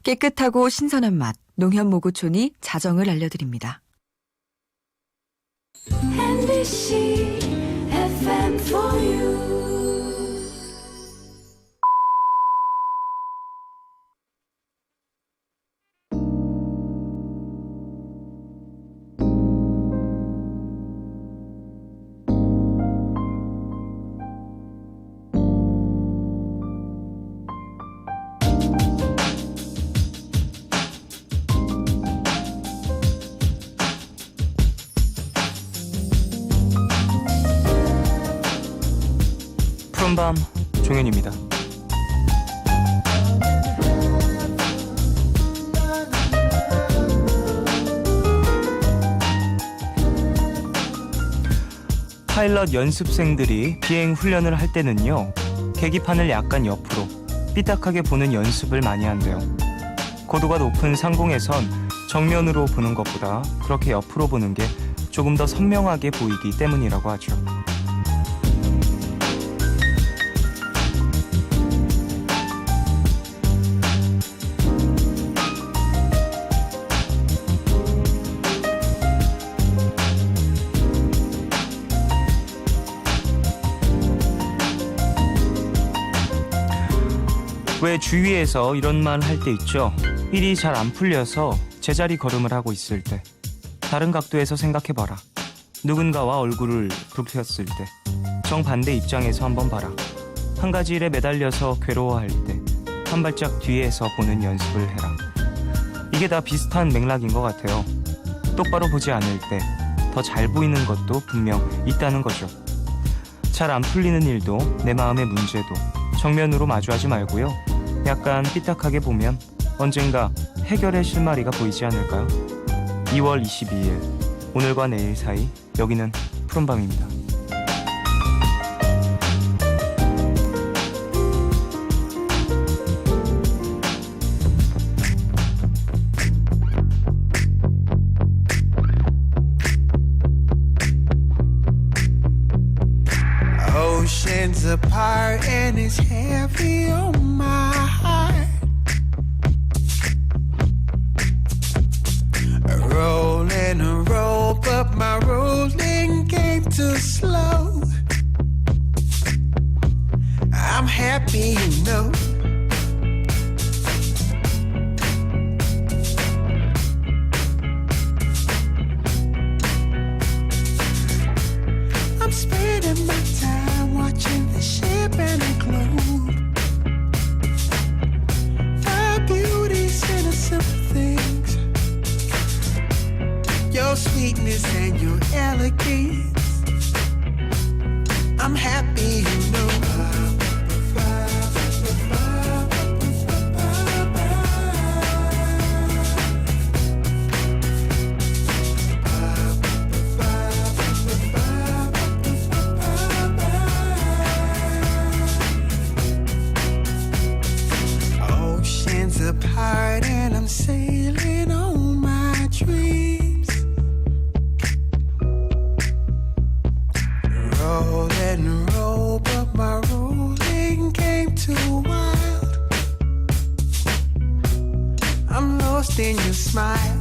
깨끗하고 신선한 맛, 농협모구촌이 자정을 알려드립니다. MBC FM for you. 푸른밤 종현입니다. 파일럿 연습생들이 비행 훈련을 할 때는요, 계기판을 약간 옆으로 삐딱하게 보는 연습을 많이 한대요. 고도가 높은 상공에선 정면으로 보는 것보다 그렇게 옆으로 보는 게 조금 더 선명하게 보이기 때문이라고 하죠. 왜 주위에서 이런 말 할 때 있죠? 일이 잘 안 풀려서 제자리 걸음을 하고 있을 때 다른 각도에서 생각해봐라. 누군가와 얼굴을 붉혔을 때 정반대 입장에서 한번 봐라. 한 가지 일에 매달려서 괴로워할 때 한 발짝 뒤에서 보는 연습을 해라. 이게 다 비슷한 맥락인 것 같아요. 똑바로 보지 않을 때 더 잘 보이는 것도 분명 있다는 거죠. 잘 안 풀리는 일도 내 마음의 문제도 정면으로 마주하지 말고요. 약간 삐딱하게 보면 언젠가 해결의 실마리가 보이지 않을까요? 2월 22일 오늘과 내일 사이 여기는 푸른밤입니다. Oceans apart and it's heavy on my heart. Rolling a rope, but my rolling came too slow. I'm happy, you know. I'm spending my time watching the ship and the globe. The beauties in the simple things, your sweetness and your elegance. I'm happy, you know. Oceans apart and I'm sailing on my dreams. Roll and roll, but my rolling came too wild. I'm lost in your smile.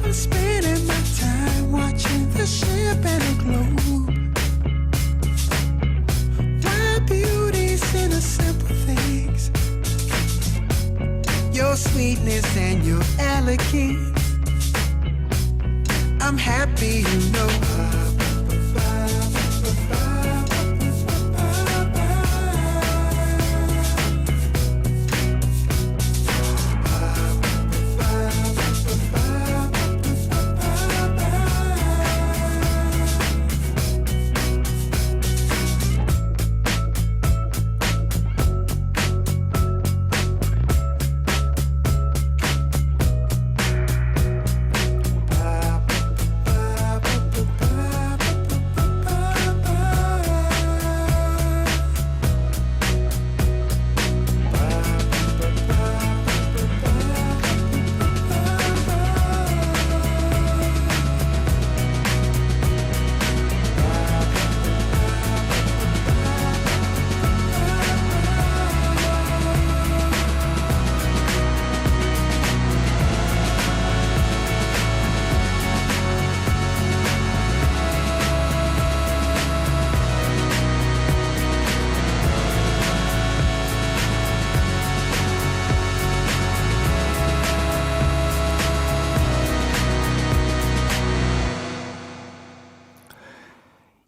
I'm spending my time watching the ship and the globe. My beauty's in the simple things, your sweetness and your elegance. I'm happy, you know.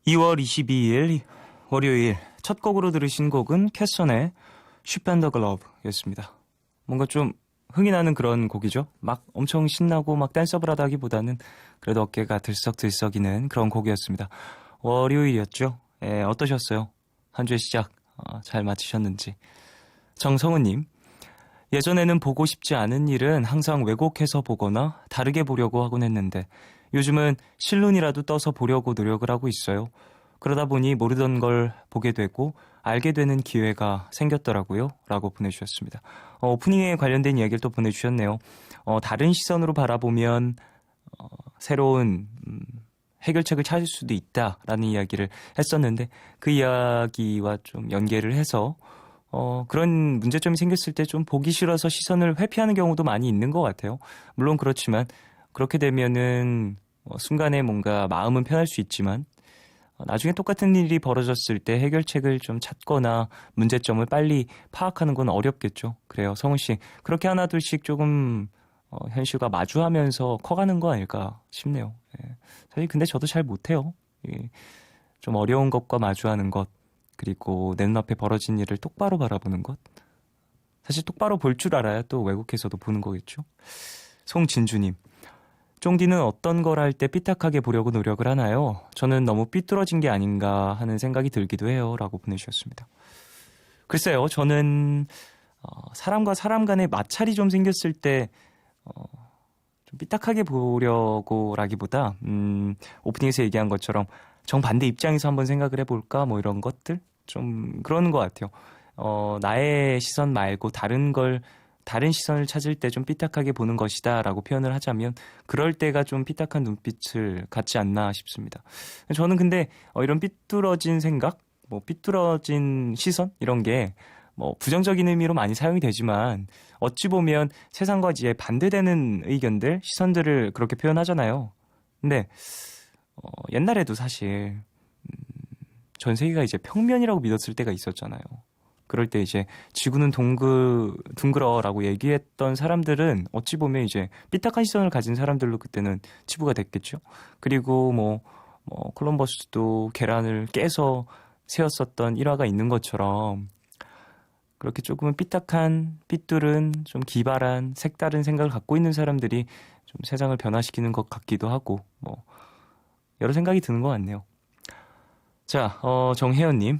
2월 22일 월요일 첫 곡으로 들으신 곡은 캐선의 Ship and the Glove였습니다. 뭔가 좀 흥이 나는 그런 곡이죠. 막 엄청 신나고 막 댄서블하다 하기보다는 그래도 어깨가 들썩들썩이는 그런 곡이었습니다. 월요일이었죠. 예, 어떠셨어요? 한 주의 시작 잘 마치셨는지. 정성우님, 예전에는 보고 싶지 않은 일은 항상 왜곡해서 보거나 다르게 보려고 하곤 했는데 요즘은 실눈이라도 떠서 보려고 노력을 하고 있어요. 그러다 보니 모르던 걸 보게 되고 알게 되는 기회가 생겼더라고요. 라고 보내주셨습니다. 오프닝에 관련된 이야기를 또 보내주셨네요. 다른 시선으로 바라보면 새로운 해결책을 찾을 수도 있다라는 이야기를 했었는데 그 이야기와 좀 연계를 해서 그런 문제점이 생겼을 때 좀 보기 싫어서 시선을 회피하는 경우도 많이 있는 것 같아요. 물론 그렇지만 그렇게 되면은 순간에 뭔가 마음은 편할 수 있지만 나중에 똑같은 일이 벌어졌을 때 해결책을 좀 찾거나 문제점을 빨리 파악하는 건 어렵겠죠. 그래요. 성훈 씨, 그렇게 하나둘씩 조금 현실과 마주하면서 커가는 거 아닐까 싶네요. 예. 사실 근데 저도 잘 못해요. 예. 좀 어려운 것과 마주하는 것, 그리고 내 눈앞에 벌어진 일을 똑바로 바라보는 것. 사실 똑바로 볼 줄 알아야 또 외국에서도 보는 거겠죠. 송진주님, 쫑디는 어떤 걸 할 때 삐딱하게 보려고 노력을 하나요? 저는 너무 삐뚤어진 게 아닌가 하는 생각이 들기도 해요. 라고 보내주셨습니다. 글쎄요, 저는 사람과 사람 간의 마찰이 좀 생겼을 때 좀 삐딱하게 보려고 라기보다 오프닝에서 얘기한 것처럼 정반대 입장에서 한번 생각을 해볼까 뭐 이런 것들 좀 그러는 것 같아요. 나의 시선 말고 다른 시선을 찾을 때 좀 삐딱하게 보는 것이다 라고 표현을 하자면 그럴 때가 좀 삐딱한 눈빛을 갖지 않나 싶습니다. 저는 근데 이런 삐뚤어진 생각, 뭐 삐뚤어진 시선 이런 게 뭐 부정적인 의미로 많이 사용이 되지만 어찌 보면 세상과 이제 반대되는 의견들, 시선들을 그렇게 표현하잖아요. 근데 옛날에도 사실 전 세계가 이제 평면이라고 믿었을 때가 있었잖아요. 그럴 때 이제 지구는 둥글어라고 얘기했던 사람들은 어찌 보면 이제 삐딱한 시선을 가진 사람들로 그때는 치부가 됐겠죠. 그리고 뭐 콜럼버스도 계란을 깨서 세웠었던 일화가 있는 것처럼 그렇게 조금은 삐딱한, 삐뚤은 좀 기발한, 색다른 생각을 갖고 있는 사람들이 좀 세상을 변화시키는 것 같기도 하고 뭐 여러 생각이 드는 것 같네요. 자, 정혜연님.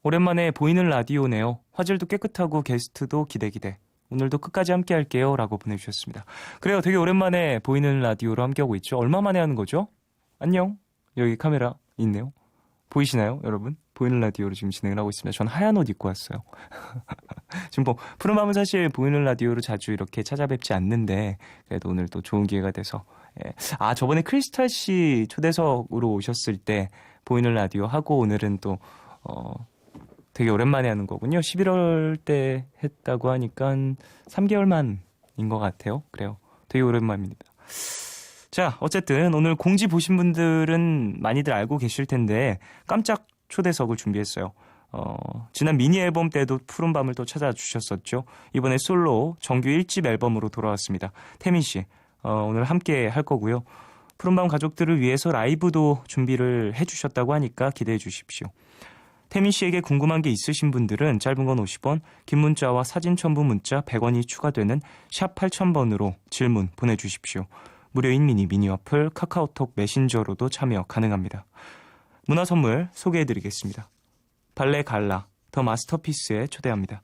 오랜만에 보이는 라디오네요. 화질도 깨끗하고 게스트도 기대. 오늘도 끝까지 함께 할게요. 라고 보내주셨습니다. 그래요. 되게 오랜만에 보이는 라디오로 함께하고 있죠. 얼마 만에 하는 거죠? 안녕. 여기 카메라 있네요. 보이시나요, 여러분? 보이는 라디오로 지금 진행을 하고 있습니다. 전 하얀 옷 입고 왔어요. 지금 뭐 푸른밤은 사실 보이는 라디오로 자주 이렇게 찾아뵙지 않는데 그래도 오늘 또 좋은 기회가 돼서 예. 저번에 크리스탈 씨 초대석으로 오셨을 때 보이는 라디오 하고 오늘은 또 되게 오랜만에 하는 거군요. 11월 때 했다고 하니까 3개월 만인 것 같아요. 그래요. 되게 오랜만입니다. 자, 어쨌든 오늘 공지 보신 분들은 많이들 알고 계실 텐데 깜짝 초대석을 준비했어요. 지난 미니 앨범 때도 푸른 밤을 또 찾아주셨었죠. 이번에 솔로 정규 1집 앨범으로 돌아왔습니다. 태민 씨, 오늘 함께 할 거고요. 푸른 밤 가족들을 위해서 라이브도 준비를 해주셨다고 하니까 기대해 주십시오. 태민 씨에게 궁금한 게 있으신 분들은 짧은 건 50원, 긴 문자와 사진 첨부 문자 100원이 추가되는 샵 8000번으로 질문 보내주십시오. 무료인 미니 어플 카카오톡 메신저로도 참여 가능합니다. 문화 선물 소개해드리겠습니다. 발레 갈라 더 마스터피스에 초대합니다.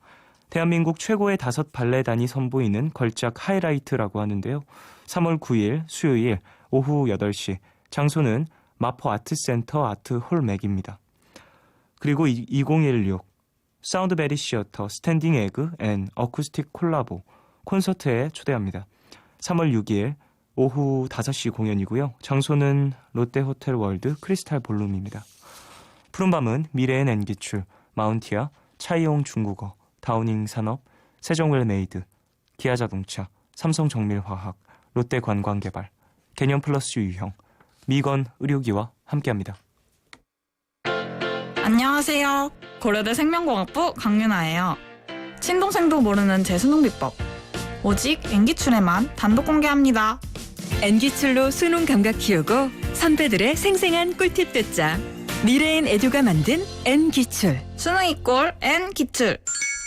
대한민국 최고의 5 발레단이 선보이는 걸작 하이라이트라고 하는데요. 3월 9일 수요일 오후 8시 장소는 마포 아트센터 아트홀 맥입니다. 그리고 2016 사운드베리 시어터 스탠딩 에그 앤 어쿠스틱 콜라보 콘서트에 초대합니다. 3월 6일 오후 5시 공연이고요. 장소는 롯데호텔 월드 크리스탈 볼룸입니다. 푸른밤은 미래엔 엔기출, 마운티아, 차이용 중국어, 다우닝 산업, 세종웰메이드, 기아자동차, 삼성정밀화학, 롯데관광개발, 개념플러스 유형, 미건 의료기와 함께합니다. 안녕하세요. 고려대 생명공학부 강윤아예요. 친동생도 모르는 제 수능 비법. 오직 엔기출에만 단독 공개합니다. 엔기출로 수능 감각 키우고 선배들의 생생한 꿀팁 듣자. 미래엔 에듀가 만든 N기출. 수능이 꼴 N 기출.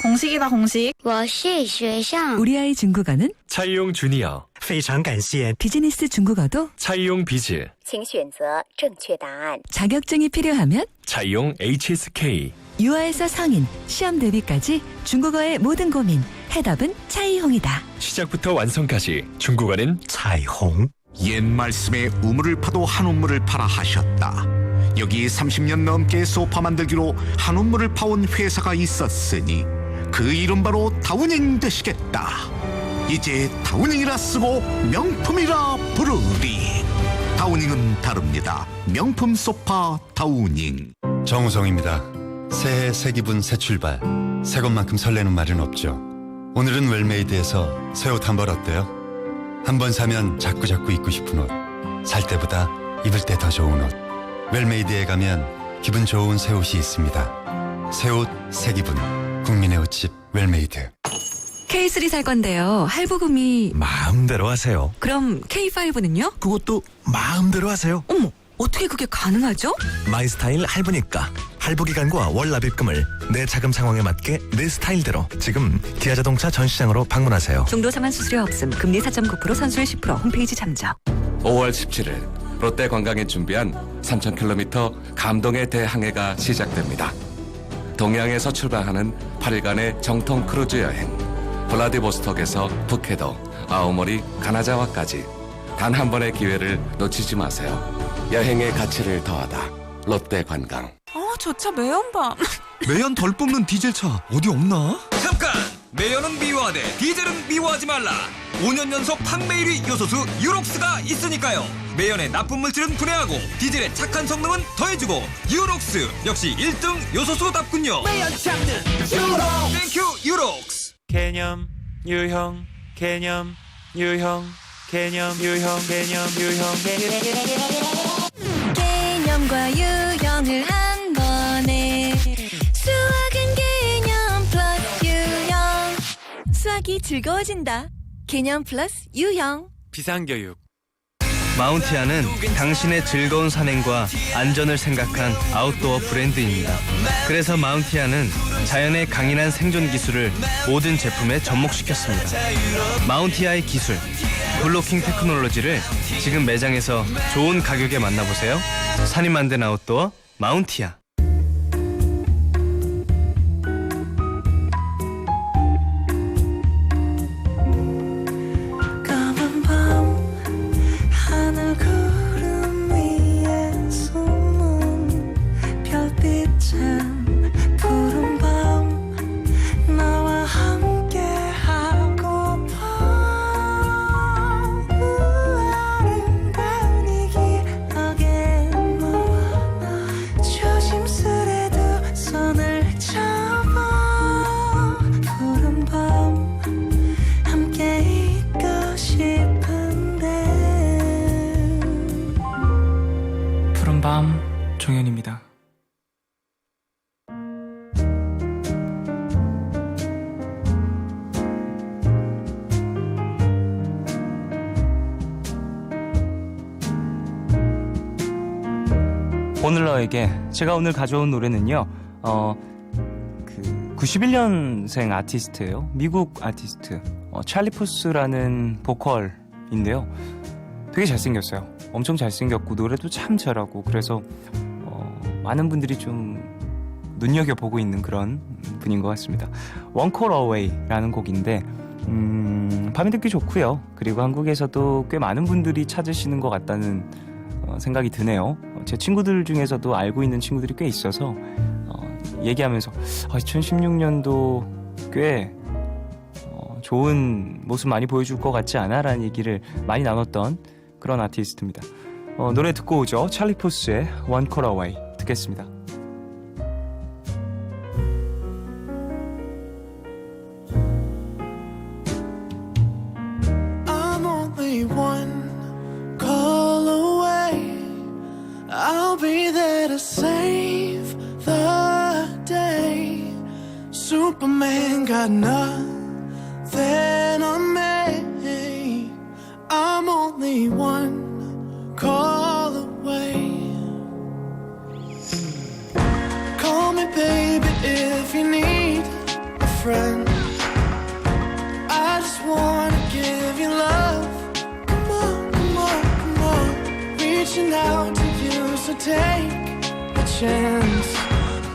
공식이다 공식. 我是学生 우리 아이 중국어는 차이용 주니어, 非常感谢 비즈니스 중국어도 차이용 비즈, 请选择正确答案。 자격증이 필요하면 차이용 HSK. 유아에서 성인, 시험 대비까지 중국어의 모든 고민, 해답은 차이홍이다. 시작부터 완성까지 중국어는 彩虹 옛 말씀에 우물을 파도 한 우물을 파라 하셨다. 여기 30년 넘게 소파 만들기로 한 우물을 파온 회사가 있었으니 그 이름 바로 다우닝 되시겠다. 이제 다우닝이라 쓰고 명품이라 부르리. 다우닝은 다릅니다. 명품 소파 다우닝. 정우성입니다. 새해 새 기분 새 출발. 새 것만큼 설레는 말은 없죠. 오늘은 웰메이드에서 새 옷 한 벌 어때요? 한 번 사면 자꾸자꾸 입고 싶은 옷. 살 때보다 입을 때 더 좋은 옷. 웰메이드에 가면 기분 좋은 새 옷이 있습니다. 새 옷, 새 기분. 국민의 옷집 웰메이드. K3 살 건데요. 할부금이 마음대로 하세요. 그럼 K5는요? 그것도 마음대로 하세요. 어머, 어떻게 그게 가능하죠? 마이스타일 할부니까 할부기간과 월납입금을 내 자금 상황에 맞게 내 스타일대로 지금 기아자동차 전시장으로 방문하세요. 중도서만 수수료 없음. 금리 4.9%, 선수율 10%. 홈페이지 참조. 5월 17일 롯데관광이 준비한 3,000km 감동의 대항해가 시작됩니다. 동양에서 출발하는 8일간의 정통 크루즈 여행. 블라디보스톡에서 북해도, 아오모리, 가나자와까지 단 한 번의 기회를 놓치지 마세요. 여행의 가치를 더하다. 롯데관광. 저 차 매연밤. 매연 덜 뽑는 디젤차 어디 없나? 잠깐! 매연은 미워하되 디젤은 미워하지 말라. 5년 연속 판매 1위 요소수 유록스가 있으니까요. 매연의 나쁜 물질은 분해하고 디젤의 착한 성능은 더해주고 유록스 역시 1등 요소수답군요. 매연 잡는 유록. 땡큐 유록스. 개념 유형 개념 유형 개념 유형 개념 유형 개념과 유형을 한 번에 수학은 개념 플러스 유형 수학이 즐거워진다. 개념 플러스 유형 비상교육. 마운티아는 당신의 즐거운 산행과 안전을 생각한 아웃도어 브랜드입니다. 그래서 마운티아는 자연의 강인한 생존 기술을 모든 제품에 접목시켰습니다. 마운티아의 기술, 블로킹 테크놀로지를 지금 매장에서 좋은 가격에 만나보세요. 산이 만든 아웃도어 마운티아. 까만 밤 하늘 구름 위에 숨은 별빛은 푸른 밤 나와 함께 하고파. 아름다운 이 기억에 너와 나 조심스레 두 손을 잡아. 푸른 밤 함께 있고 싶은데. 푸른밤 종현입니다. 오늘 너에게 제가 오늘 가져온 노래는요. 91년생 아티스트예요. 미국 아티스트 찰리 푸스라는 보컬인데요. 되게 잘생겼어요. 엄청 잘생겼고 노래도 참 잘하고 그래서 많은 분들이 좀 눈여겨보고 있는 그런 분인 것 같습니다. One Call Away라는 곡인데 밤에 듣기 좋고요. 그리고 한국에서도 꽤 많은 분들이 찾으시는 것 같다는 생각이 드네요. 제 친구들 중에서도 알고 있는 친구들이 꽤 있어서 얘기하면서 2016년도 꽤 좋은 모습 많이 보여줄 것 같지 않아? 라는 얘기를 많이 나눴던 그런 아티스트입니다. 노래 듣고 오죠. 찰리 푸스의 One Call Away 듣겠습니다. I'm only one call away. I'll be there to save the day. Superman got nothing on me. I'm only one call away. reaching out to you, so take a chance.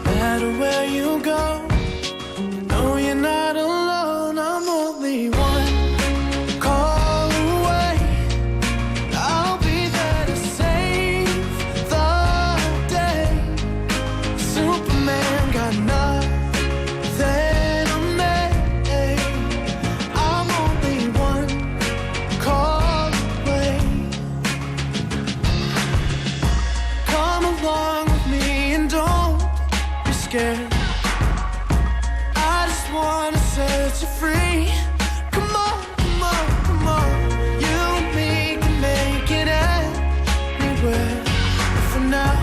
No matter where you go, you know you're not alone. I'm only one call away. I'll be there to save the day. Superman got nothing on me. I'm only one call away. Come along with me and don't be scared. I just wanna set you free. Come on, come on, come on. You and me can make it anywhere. But for now,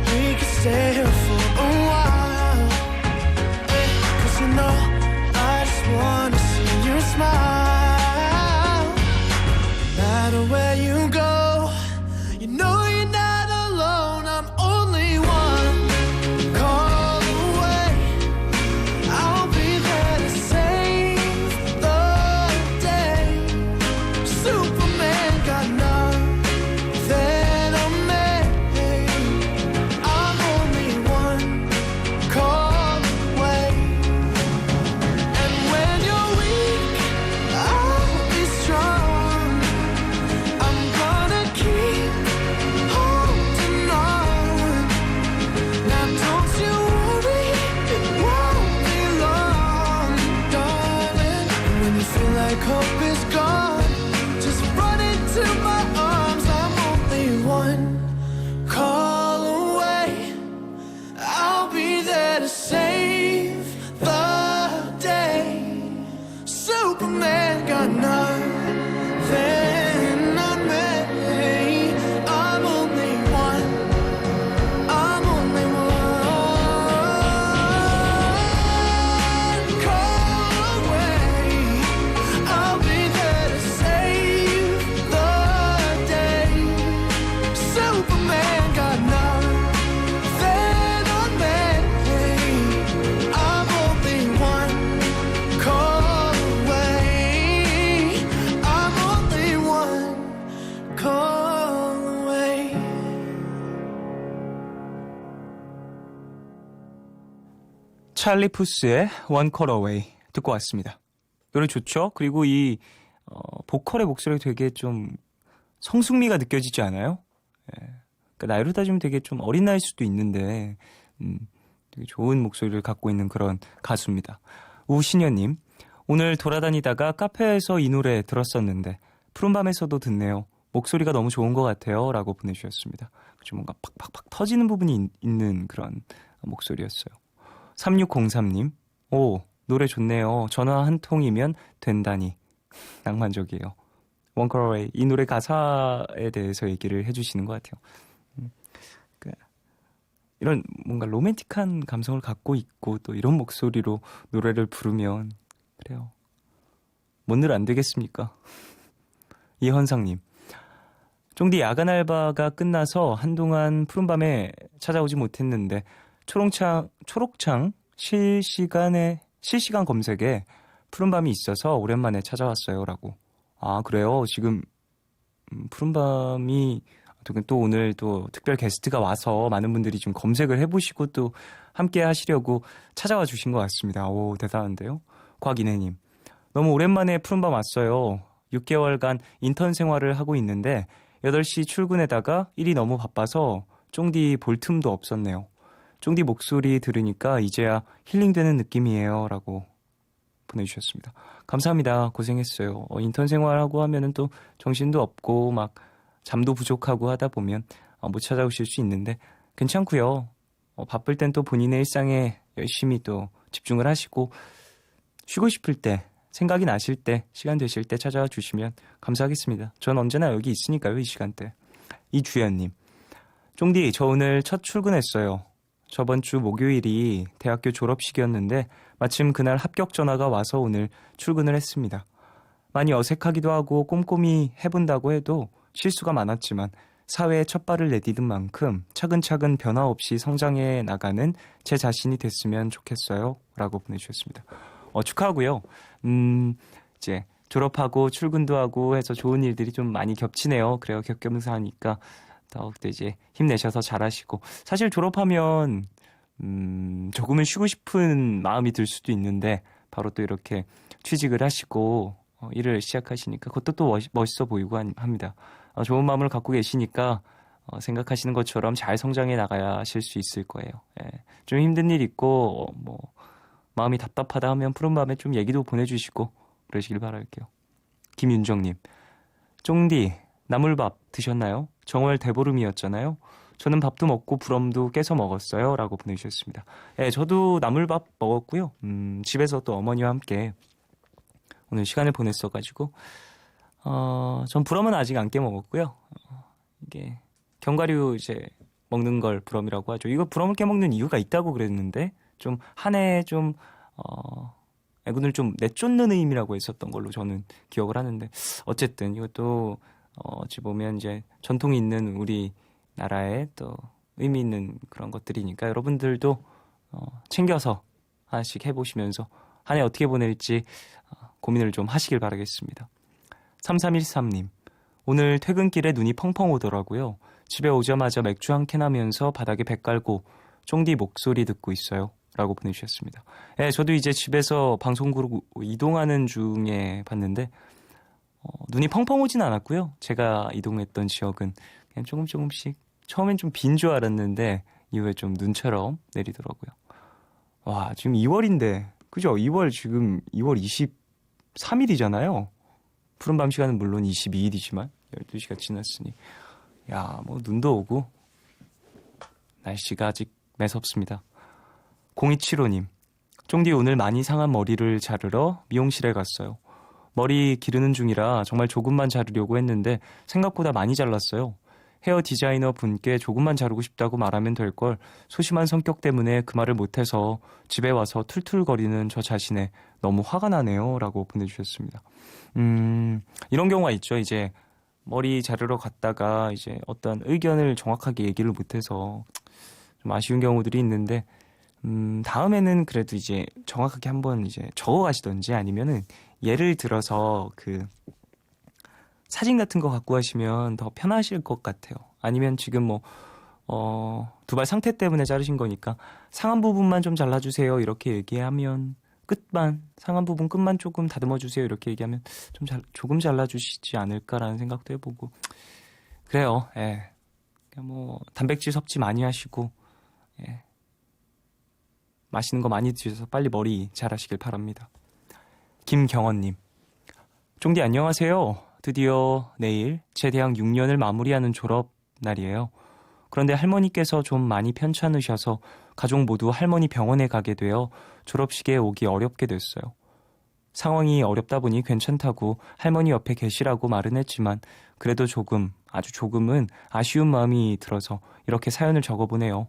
we can stay here for a while. Cause you know, I just wanna see you smile. No matter where you go, you know you're not alone. I'm only one call away. I'll be there to save the day. Superman got nothing on me. I'm only one call away. And when you're weak, I'll be strong. I'm gonna keep holding on. Now don't you worry, it won't be long, darling. And when you feel like hope is gone, just run into my arms. I'm only one call away. I'll be there to save the day. Superman got nothing on me. I'm only one. I'm only one call away. I'll be there to save the day. Superman got nothing on me. I'm only one call away. I'm only one call away. 찰리 푸스의 One Call Away 듣고 왔습니다. 노래 좋죠? 그리고 이 보컬의 목소리가 되게 좀 성숙미가 느껴지지 않아요? 예. 그러니까 나이로 따지면 되게 좀 어린 나이일 수도 있는데 되게 좋은 목소리를 갖고 있는 그런 가수입니다. 우신현님, 오늘 돌아다니다가 카페에서 이 노래 들었었는데 푸른밤에서도 듣네요. 목소리가 너무 좋은 것 같아요. 라고 보내주셨습니다. 좀 뭔가 팍팍팍 터지는 부분이 있는 그런 목소리였어요. 3603님, 오, 노래 좋네요. 전화 한 통이면 된다니. 낭만적이에요. One Call Away. 이 노래 가사에 대해서 얘기를 해주시는 것 같아요. 이런 뭔가 로맨틱한 감성을 갖고 있고 또 이런 목소리로 노래를 부르면 그래요. 뭔 일 안 되겠습니까? 이현상님, 쫑디 야간 알바가 끝나서 한동안 푸른밤에 찾아오지 못했는데 초록창 실시간 검색에 푸른밤이 있어서 오랜만에 찾아왔어요. 라고. 아, 그래요? 지금 푸른밤이 또 오늘 또 특별 게스트가 와서 많은 분들이 좀 검색을 해보시고 또 함께 하시려고 찾아와 주신 것 같습니다. 오, 대단한데요? 곽인혜님, 너무 오랜만에 푸른밤 왔어요. 6개월간 인턴 생활을 하고 있는데 8시 출근에다가 일이 너무 바빠서 쫑디 볼 틈도 없었네요. 쫑디 목소리 들으니까 이제야 힐링되는 느낌이에요. 라고 보내주셨습니다. 감사합니다. 고생했어요. 인턴 생활하고 하면은 또 정신도 없고 막 잠도 부족하고 하다 보면 못 찾아오실 수 있는데 괜찮고요. 바쁠 땐 또 본인의 일상에 열심히 또 집중을 하시고 쉬고 싶을 때, 생각이 나실 때, 시간 되실 때 찾아와 주시면 감사하겠습니다. 전 언제나 여기 있으니까요, 이 시간대. 이주연님, 쫑디, 저 오늘 첫 출근했어요. 저번 주 목요일이 대학교 졸업식이었는데 마침 그날 합격 전화가 와서 오늘 출근을 했습니다. 많이 어색하기도 하고 꼼꼼히 해본다고 해도 실수가 많았지만 사회에 첫 발을 내디딘 만큼 차근차근 변화 없이 성장해 나가는 제 자신이 됐으면 좋겠어요. 라고 보내주셨습니다. 축하하고요. 이제 졸업하고 출근도 하고 해서 좋은 일들이 좀 많이 겹치네요. 그래요. 겹겹사하니까 더욱더 이제 힘내셔서 잘하시고 사실 졸업하면 조금은 쉬고 싶은 마음이 들 수도 있는데 바로 또 이렇게 취직을 하시고 일을 시작하시니까 그것도 또 멋있어 보이고 합니다. 좋은 마음을 갖고 계시니까 생각하시는 것처럼 잘 성장해 나가야 하실 수 있을 거예요. 예. 좀 힘든 일 있고 뭐 마음이 답답하다 하면 푸른 밤에 좀 얘기도 보내주시고 그러시길 바랄게요. 김윤정님, 쫑디 나물밥 드셨나요? 정월 대보름이었잖아요. 저는 밥도 먹고 부럼도 깨서 먹었어요. 라고 보내주셨습니다. 예, 저도 나물밥 먹었고요. 집에서 또 어머니와 함께 오늘 시간을 보냈어가지고 전 부럼은 아직 안 깨 먹었고요. 이게 견과류 이제 먹는 걸 부럼이라고 하죠. 이거 부럼을 깨 먹는 이유가 있다고 그랬는데 좀 한 해 좀 애군을 좀 내쫓는 의미라고 했었던 걸로 저는 기억을 하는데 어쨌든 이것도 어찌 보면 이제 전통이 있는 우리 나라의 또 의미 있는 그런 것들이니까 여러분들도 챙겨서 하나씩 해보시면서 한 해 어떻게 보낼지 고민을 좀 하시길 바라겠습니다. 3313님, 오늘 퇴근길에 눈이 펑펑 오더라고요. 집에 오자마자 맥주 한 캔 하면서 바닥에 배 깔고 쫑디 목소리 듣고 있어요. 라고 보내주셨습니다. 예, 저도 이제 집에서 방송국으로 이동하는 중에 봤는데 눈이 펑펑 오진 않았고요. 제가 이동했던 지역은 그냥 조금씩 처음엔 좀 빈 줄 알았는데 이후에 좀 눈처럼 내리더라고요. 와, 지금 2월인데 그죠? 2월 지금 2월 23일이잖아요. 푸른밤 시간은 물론 22일이지만 12시가 지났으니 야, 뭐 눈도 오고 날씨가 아직 매섭습니다. 0275님, 쫑디 오늘 많이 상한 머리를 자르러 미용실에 갔어요. 머리 기르는 중이라 정말 조금만 자르려고 했는데 생각보다 많이 잘랐어요. 헤어 디자이너 분께 조금만 자르고 싶다고 말하면 될 걸 소심한 성격 때문에 그 말을 못해서 집에 와서 툴툴거리는 저 자신에 너무 화가 나네요. 라고 보내주셨습니다. 이런 경우가 있죠. 이제 머리 자르러 갔다가 이제 어떤 의견을 정확하게 얘기를 못해서 좀 아쉬운 경우들이 있는데 다음에는 그래도 이제 정확하게 한번 이제 적어 가시던지 아니면은 예를 들어서 그 사진 같은 거 갖고 하시면 더 편하실 것 같아요. 아니면 지금 뭐 두발 상태 때문에 자르신 거니까 상한 부분만 좀 잘라주세요. 이렇게 얘기하면 상한 부분 끝만 조금 다듬어 주세요. 이렇게 얘기하면 조금 잘라주시지 않을까라는 생각도 해보고 그래요. 예. 그냥 뭐 단백질 섭취 많이 하시고 예. 맛있는 거 많이 드셔서 빨리 머리 잘하시길 바랍니다. 김경원님, 쫑디 안녕하세요. 드디어 내일 제 대학 6년을 마무리하는 졸업 날이에요. 그런데 할머니께서 좀 많이 편찮으셔서 가족 모두 할머니 병원에 가게 되어 졸업식에 오기 어렵게 됐어요. 상황이 어렵다 보니 괜찮다고 할머니 옆에 계시라고 말은 했지만 그래도 아주 조금은 아쉬운 마음이 들어서 이렇게 사연을 적어보네요.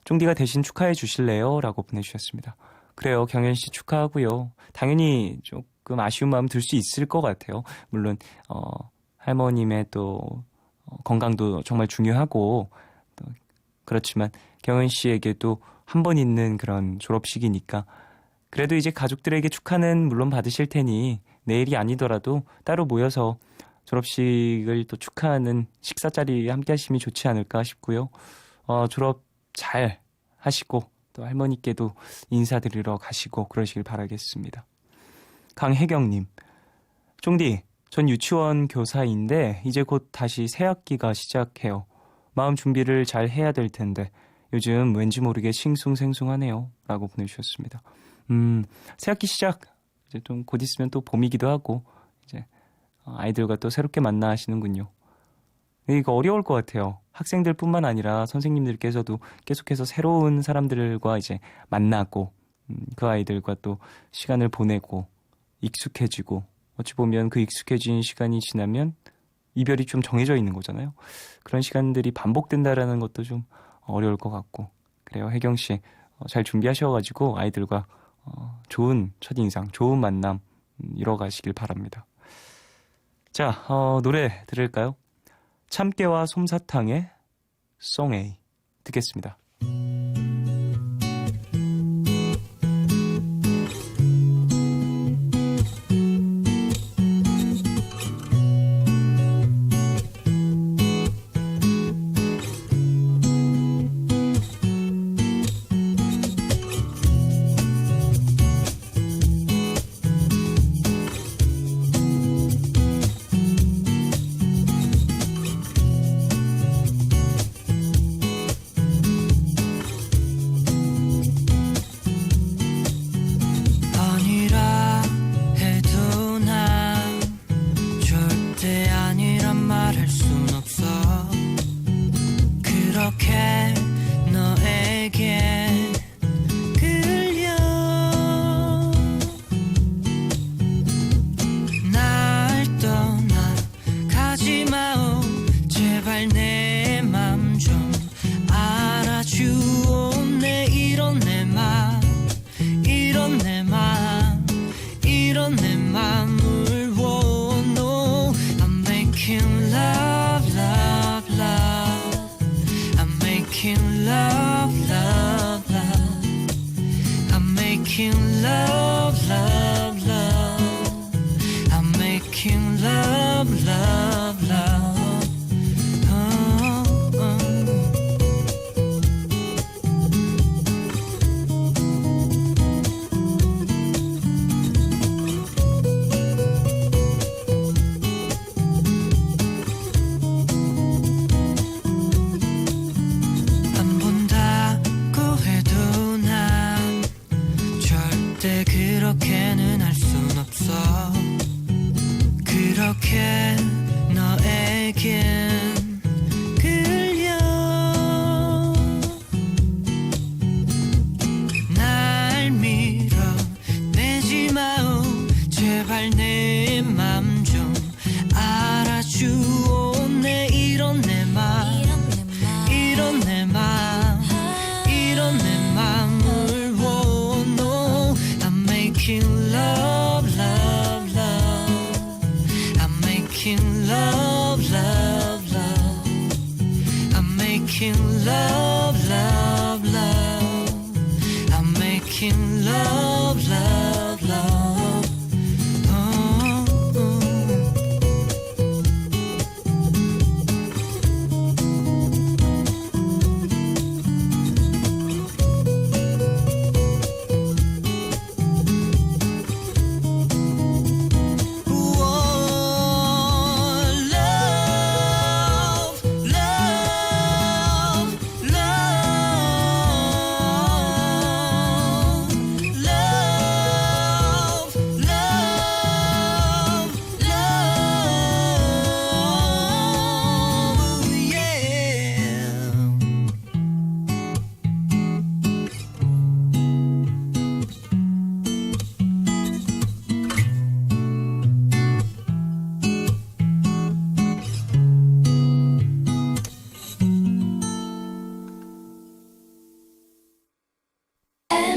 쫑디가 대신 축하해 주실래요? 라고 보내주셨습니다. 그래요. 경현 씨 축하하고요. 당연히 조금 아쉬운 마음 들 수 있을 것 같아요. 물론 할머님의 또 건강도 정말 중요하고 또 그렇지만 경현 씨에게도 한 번 있는 그런 졸업식이니까 그래도 이제 가족들에게 축하는 물론 받으실 테니 내일이 아니더라도 따로 모여서 졸업식을 또 축하하는 식사 자리에 함께 하시면 좋지 않을까 싶고요. 졸업 잘 하시고 또 할머니께도 인사드리러 가시고 그러시길 바라겠습니다. 강혜경님, 쫑디, 전 유치원 교사인데 이제 곧 다시 새 학기가 시작해요. 마음 준비를 잘 해야 될 텐데 요즘 왠지 모르게 싱숭생숭하네요. 라고 보내주셨습니다. 새 학기 시작, 이제 좀 곧 있으면 또 봄이기도 하고 이제 아이들과 또 새롭게 만나 하시는군요. 이거 어려울 것 같아요. 학생들뿐만 아니라 선생님들께서도 계속해서 새로운 사람들과 이제 만나고 그 아이들과 또 시간을 보내고 익숙해지고 어찌 보면 그 익숙해진 시간이 지나면 이별이 좀 정해져 있는 거잖아요. 그런 시간들이 반복된다라는 것도 좀 어려울 것 같고 그래요. 혜경 씨 잘 준비하셔가지고 아이들과 좋은 첫인상, 좋은 만남 이뤄가시길 바랍니다. 자, 노래 들을까요? 참깨와 솜사탕의 송에이 듣겠습니다. 그렇게 너에게 끌려 날 떠나가지 마오 제발 내 맘 좀 알아주오 내 이런 내 맘 이런 내 맘 이런 내 맘을 원노 I'm making love love love I'm making love love love I'm making love love love I'm making love love love 안 본다고 해도 난 절대 그렇게는 할 순 없어 그렇게 너에겐 끌려 날 밀어내지 마오 제발 내 맘 좀 알아주오 내 이런 내 맘 이런 내 맘 이런 내 맘을 원노 I'm making love love love I'm making love love love I'm making love love love I'm making love love love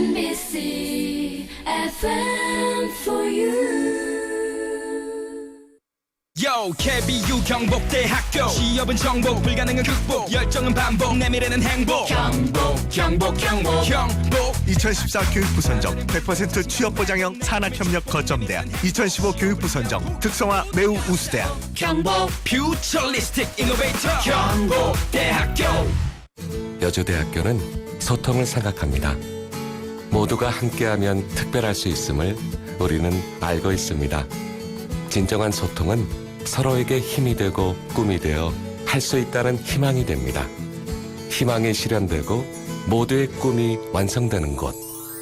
MBC FM for you. Yo, KBU 경복대학교 취업은 정복 불가능은 극복 열정은 반복 내 미래는 행복 경복 2014 교육부 선정 100% 취업 보장형 산학협력 거점대학 2015 교육부 선정 특성화 매우 우수대학 경복 퓨처리스틱 이노베이터 경복대학교 여주대학교는 소통을 생각합니다. 모두가 함께하면 특별할 수 있음을 우리는 알고 있습니다. 진정한 소통은 서로에게 힘이 되고 꿈이 되어 할 수 있다는 희망이 됩니다. 희망이 실현되고 모두의 꿈이 완성되는 곳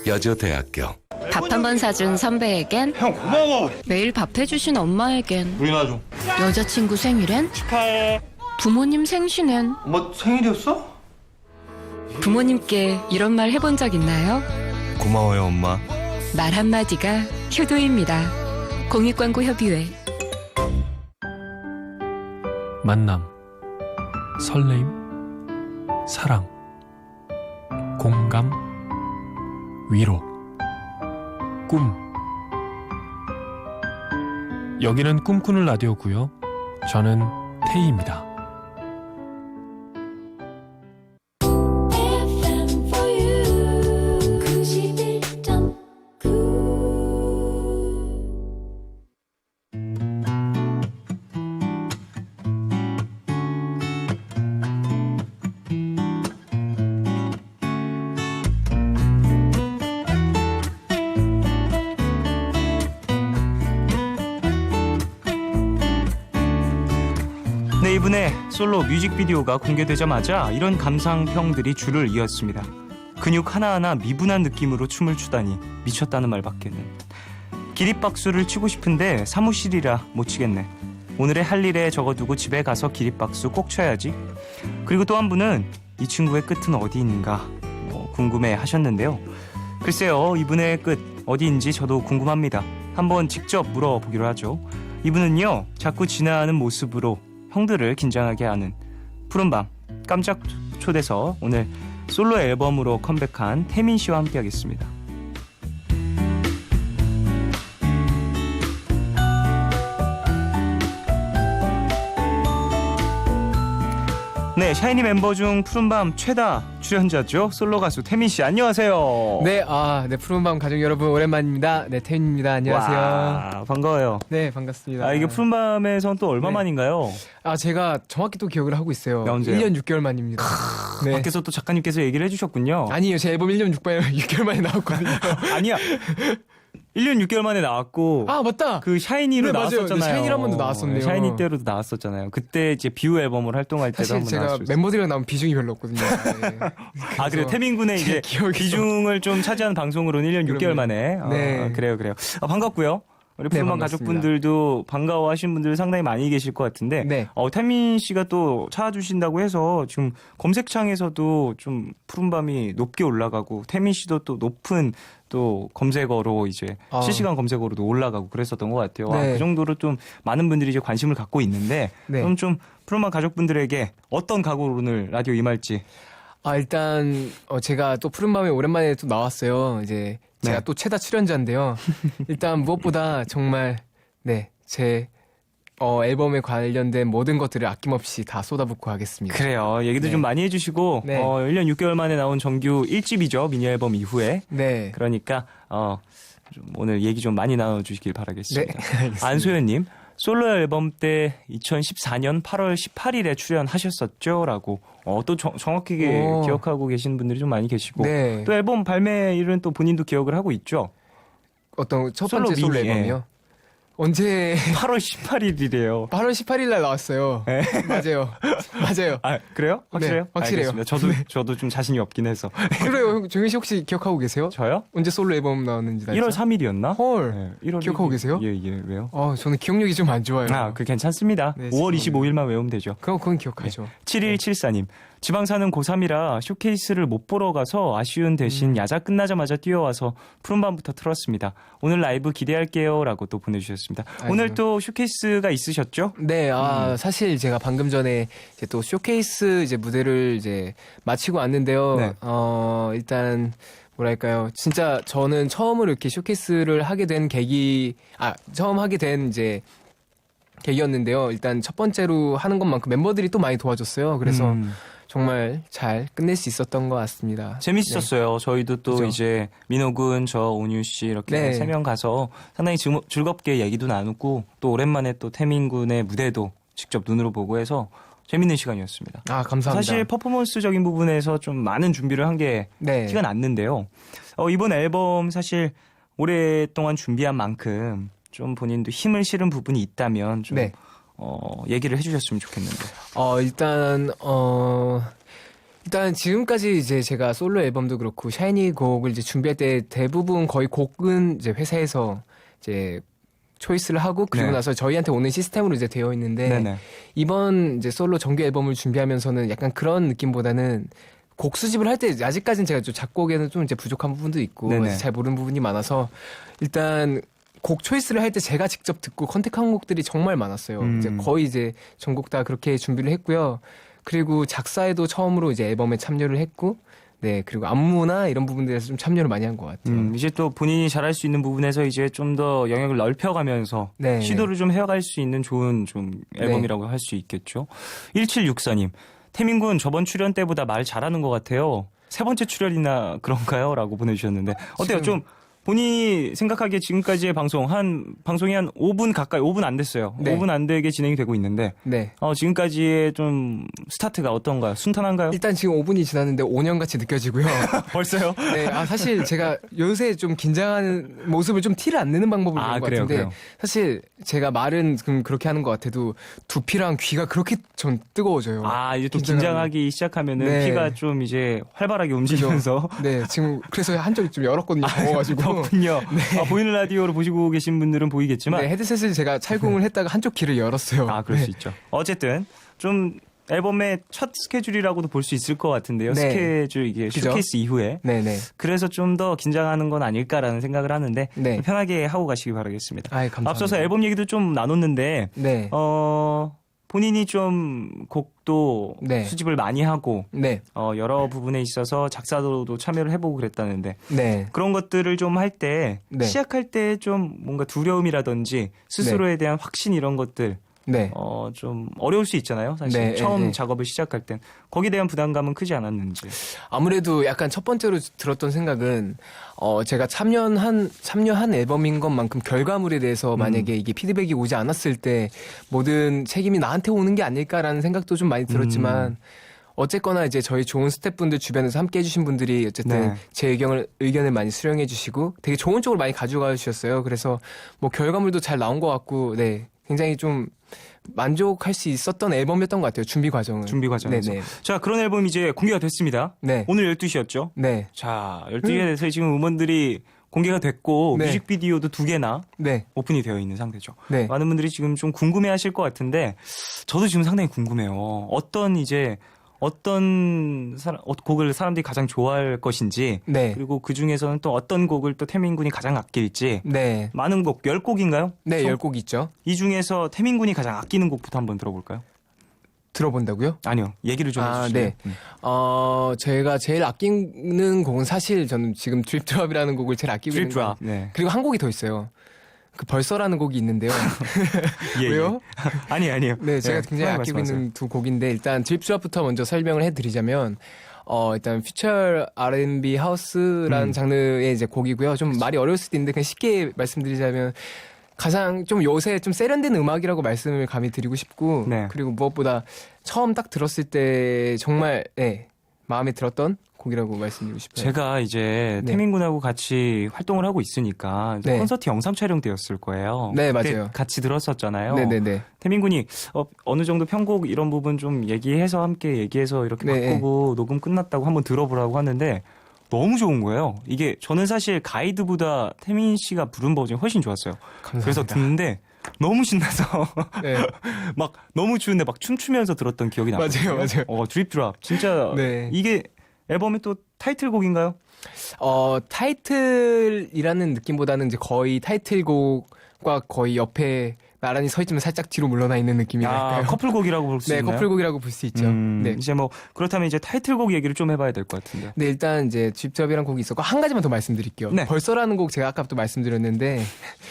여주대학교. 밥 한 번 사준 선배에겐 형 고마워 매일 밥 해주신 엄마에겐 우리나 좀 여자친구 생일엔 축하해 부모님 생신엔 뭐 생일이었어? 부모님께 이런 말 해본 적 있나요? 고마워요, 엄마. 말 한마디가 효도입니다. 공익광고협의회. 만남, 설레임, 사랑, 공감, 위로, 꿈. 여기는 꿈꾸는 라디오고요. 저는 태희입니다. FM for you. 91.9. 네, 이분의 솔로 뮤직비디오가 공개되자마자 이런 감상평들이 줄을 이었습니다. 근육 하나하나 미분한 느낌으로 춤을 추다니 미쳤다는 말밖에는. 기립박수를 치고 싶은데 사무실이라 못 치겠네. 오늘의 할 일에 적어두고 집에 가서 기립박수 꼭 쳐야지. 그리고 또 한 분은 이 친구의 끝은 어디 있는가 궁금해 하셨는데요. 글쎄요, 이분의 끝 어디인지 저도 궁금합니다. 한번 직접 물어보기로 하죠. 이분은요, 자꾸 진화하는 모습으로 형들을 긴장하게 하는 푸른밤 깜짝 초대석, 오늘 솔로 앨범으로 컴백한 태민 씨와 함께하겠습니다. 네, 샤이니 멤버 중 푸른밤 최다 출연자죠. 솔로 가수 태민 씨, 안녕하세요. 네, 네, 푸른밤 가족 여러분 오랜만입니다. 네, 태민입니다. 안녕하세요. 와, 반가워요. 네, 반갑습니다. 이게 푸른밤에선 또 얼마 네. 만인가요? 제가 정확히 또 기억을 하고 있어요. 언제요? 1년 6개월 만입니다. 네. 밖에서 또 작가님께서 얘기를 해주셨군요. 아니요, 제 앨범 1년 6개월 만에 나왔거든요. 아니야. 1년 6개월 만에 나왔고. 맞다. 그 샤이니로 네, 맞아요. 나왔었잖아요. 네, 샤이니로 한 번도 나왔었네요. 샤이니 때로도 나왔었잖아요. 그때 이제 비우 앨범으로 활동할 때도 사실 한번 제가 나왔었어요. 멤버들이랑 나온 비중이 별로 없거든요. 네. 그래요. 태민 군의 이제 비중을 좀 차지한 방송으로는 1년 6개월 만에. 네. 그래요. 반갑고요. 우리 푸른밤 가족분들도 반가워하시는 분들 상당히 많이 계실 것 같은데, 네. 태민 씨가 또 찾아주신다고 해서 지금 검색창에서도 좀 푸른밤이 높게 올라가고, 태민 씨도 또 높은 또 검색어로 이제 실시간 검색어로도 올라가고 그랬었던 것 같아요. 네. 그 정도로 좀 많은 분들이 이제 관심을 갖고 있는데, 네. 그럼 좀 푸른밤 가족분들에게 어떤 각오로 오늘 라디오 임할지. 일단 제가 또 푸른밤에 오랜만에 또 나왔어요. 이제 제가 네. 또 최다 출연자인데요. 일단 무엇보다 정말 제 앨범에 관련된 모든 것들을 아낌없이 다 쏟아붓고 하겠습니다. 그래요. 얘기도 네. 좀 많이 해주시고, 네. 1년 6개월 만에 나온 정규 1집이죠. 미니 앨범 이후에. 네. 그러니까 좀 오늘 얘기 좀 많이 나눠주시길 바라겠습니다. 네, 알겠습니다. 안소연님, 솔로 앨범 때 2014년 8월 18일에 출연하셨었죠? 라고 또 정확하게 기억하고 계시는 분들이 좀 많이 계시고, 네. 또 앨범 발매일은 또 본인도 기억을 하고 있죠? 어떤 첫 번째 솔로 미니, 앨범이요? 언제? 8월 18일이래요. 8월 18일 날 나왔어요. 네. 맞아요. 그래요? 확실해요? 네, 확실해요. 알겠습니다. 저도 좀 자신이 없긴 해서. 그래요. 정현 씨 혹시 기억하고 계세요? 저요? 언제 솔로 앨범 나왔는지 날짜? 1월 3일이었나? 헐. 1월 기억하고 계세요? 예, 왜요? 저는 기억력이 좀 안 좋아요. 그 괜찮습니다. 네, 5월 25일만 외우면 되죠. 그건 기억하죠. 7174님. 지방 사는 고3이라 쇼케이스를 못 보러 가서 아쉬운 대신 야자 끝나자마자 뛰어와서 푸른밤부터 틀었습니다. 오늘 라이브 기대할게요. 라고 또 보내주셨습니다. 아이고. 오늘 또 쇼케이스가 있으셨죠? 네, 사실 제가 방금 전에 이제 또 쇼케이스 이제 무대를 이제 마치고 왔는데요. 네. 일단 뭐랄까요. 진짜 저는 처음으로 이렇게 쇼케이스를 하게 된 처음 하게 된 이제 계기였는데요. 일단 첫 번째로 하는 것만큼 멤버들이 또 많이 도와줬어요. 그래서 정말 잘 끝낼 수 있었던 것 같습니다. 재밌었어요. 저희도 또 그죠? 이제 민호군, 저 온유 씨 이렇게 네. 3명 가서 상당히 즐겁게 얘기도 나누고, 또 오랜만에 또 태민 군의 무대도 직접 눈으로 보고 해서 재밌는 시간이었습니다. 감사합니다. 사실 퍼포먼스적인 부분에서 좀 많은 준비를 한 게 네. 티가 났는데요. 이번 앨범 사실 오랫동안 준비한 만큼 좀 본인도 힘을 실은 부분이 있다면 좀 네. 얘기를 해주셨으면 좋겠는데. 일단 지금까지 이제 제가 솔로 앨범도 그렇고 샤이니 곡을 이제 준비할 때 대부분 거의 곡은 이제 회사에서 이제 초이스를 하고 그리고 네. 나서 저희한테 오는 시스템으로 이제 되어 있는데 네네. 이번 이제 솔로 정규 앨범을 준비하면서는 약간 그런 느낌보다는 곡 수집을 할 때 아직까지는 제가 좀 작곡에는 좀 이제 부족한 부분도 있고 네네. 잘 모르는 부분이 많아서 일단 곡 초이스를 할 때 제가 직접 듣고 컨택한 곡들이 정말 많았어요. 이제 거의 이제 전곡 다 그렇게 준비를 했고요. 그리고 작사에도 처음으로 이제 앨범에 참여를 했고, 네, 그리고 안무나 이런 부분들에서 좀 참여를 많이 한 것 같아요. 이제 또 본인이 잘할 수 있는 부분에서 이제 좀 더 영역을 넓혀가면서 네. 시도를 좀 해갈 수 있는 좋은 좀 앨범이라고 할 수 있겠죠. 1764님. 태민군 저번 출연 때보다 말 잘하는 것 같아요. 세 번째 출연이나 그런가요? 라고 보내주셨는데 어때요? 좀 본인이 생각하기에 지금까지의 방송이 한 5분 가까이, 5분 안 됐어요. 네. 5분 안 되게 진행이 되고 있는데 네. 지금까지의 좀 스타트가 어떤가요? 순탄한가요? 일단 지금 5분이 지났는데 5년같이 느껴지고요. 벌써요? 네, 사실 제가 요새 좀 긴장하는 모습을 좀 티를 안 내는 방법을 보는 것 그래요, 같은데 그래요. 사실 제가 말은 그렇게 하는 것 같아도 두피랑 귀가 그렇게 전 뜨거워져요. 이제 또 긴장하면. 긴장하기 시작하면은 네. 피가 좀 이제 활발하게 움직이면서 네, 지금 그래서 한쪽이 좀 열었거든요. 더워가지고. 그렇군요. 보이는 라디오로 보시고 계신 분들은 보이겠지만 네, 헤드셋을 제가 찰공을 했다가 한쪽 귀를 열었어요. 그럴 수 네. 있죠. 어쨌든 좀 앨범의 첫 스케줄이라고도 볼 수 있을 것 같은데요. 네. 스케줄 이게 그죠? 쇼케이스 이후에. 네네. 그래서 좀 더 긴장하는 건 아닐까라는 생각을 하는데 네. 편하게 하고 가시기 바라겠습니다. 아이, 감사합니다. 앞서서 앨범 얘기도 좀 나눴는데 네. 본인이 좀 곡도 네. 수집을 많이 하고 네. 여러 부분에 있어서 작사도도 참여를 해보고 그랬다는데 네. 그런 것들을 좀 할 때 네. 시작할 때 좀 뭔가 두려움이라든지 스스로에 대한 확신 이런 것들 네. 좀 어려울 수 있잖아요. 사실 네, 처음 네. 작업을 시작할 땐 거기에 대한 부담감은 크지 않았는지. 아무래도 약간 첫 번째로 들었던 생각은 제가 참여한 앨범인 것만큼 결과물에 대해서 만약에 이게 피드백이 오지 않았을 때 모든 책임이 나한테 오는 게 아닐까라는 생각도 좀 많이 들었지만 어쨌거나 이제 저희 좋은 스태프분들 주변에서 함께 해주신 분들이 어쨌든 네. 제 의견을 많이 수령해 주시고 되게 좋은 쪽으로 많이 가져가 주셨어요. 그래서 뭐 결과물도 잘 나온 것 같고 네 굉장히 좀 만족할 수 있었던 앨범이었던 것 같아요. 준비 과정은. 준비 과정에서. 네네. 자, 그런 앨범이 이제 공개가 됐습니다. 네. 오늘 12시였죠? 네. 자, 12시에 돼서 지금 음원들이 공개가 됐고 네. 뮤직비디오도 2개나 네. 오픈이 되어 있는 상태죠. 네. 많은 분들이 지금 좀 궁금해 하실 것 같은데 저도 지금 상당히 궁금해요. 어떤 곡을 사람들이 가장 좋아할 것인지 네. 그리고 그 중에서는 또 어떤 곡을 또 태민군이 가장 아낄지 네. 많은 곡 10곡인가요? 네, 10곡 있죠. 이 중에서 태민군이 가장 아끼는 곡부터 한번 들어볼까요? 들어본다고요? 아니요. 얘기를 좀 해주시죠. 네. 제가 제일 아끼는 곡은 사실 저는 지금 드립 드랍이라는 곡을 제일 아끼고 드립 있는 드랍. 거. 네. 그리고 한 곡이 더 있어요. 그 벌써라는 곡이 있는데요. 예, 왜요? 아니에요. 네, 제가 굉장히 아끼고 말씀하세요. 있는 두 곡인데 일단 드립 드랍부터 먼저 설명을 해드리자면 일단 퓨처 R&B 하우스라는 장르의 이제 곡이고요. 좀 말이 어려울 수도 있는데 그냥 쉽게 말씀드리자면 가장 좀 요새 좀 세련된 음악이라고 말씀을 감히 드리고 싶고 네. 그리고 무엇보다 처음 딱 들었을 때 정말 마음에 들었던 곡이라고 말씀드리고 싶어요. 제가 이제 네. 태민군하고 같이 활동을 하고 있으니까 이제 네. 콘서트 영상 촬영 때였을 거예요. 네, 그때 맞아요. 같이 들었었잖아요. 네네네. 태민군이 어느 정도 편곡 이런 부분 좀 얘기해서 함께 얘기해서 이렇게 네. 바꾸고 녹음 끝났다고 한번 들어보라고 하는데 너무 좋은 거예요. 이게 저는 사실 가이드보다 태민 씨가 부른 버전이 훨씬 좋았어요. 감사합니다. 그래서 듣는데 너무 신나서 네. 막 너무 추운데 막 춤추면서 들었던 기억이 나거든요. 맞아요. 드립 드랍. 진짜 네. 이게 앨범의 또 타이틀곡인가요? 타이틀이라는 느낌보다는 이제 거의 타이틀곡과 거의 옆에 나란히 서 있으면 살짝 뒤로 물러나 있는 느낌이랄까요? 커플곡이라고 볼 수 네, 있나요? 커플곡이라고 볼 수 있죠. 네. 이제 뭐 그렇다면 이제 타이틀곡 얘기를 좀 해봐야 될 것 같은데. 네, 일단 이제 집잡이라는 곡이 있었고 한 가지만 더 말씀드릴게요. 네. 벌써라는 곡 제가 아까부터 말씀드렸는데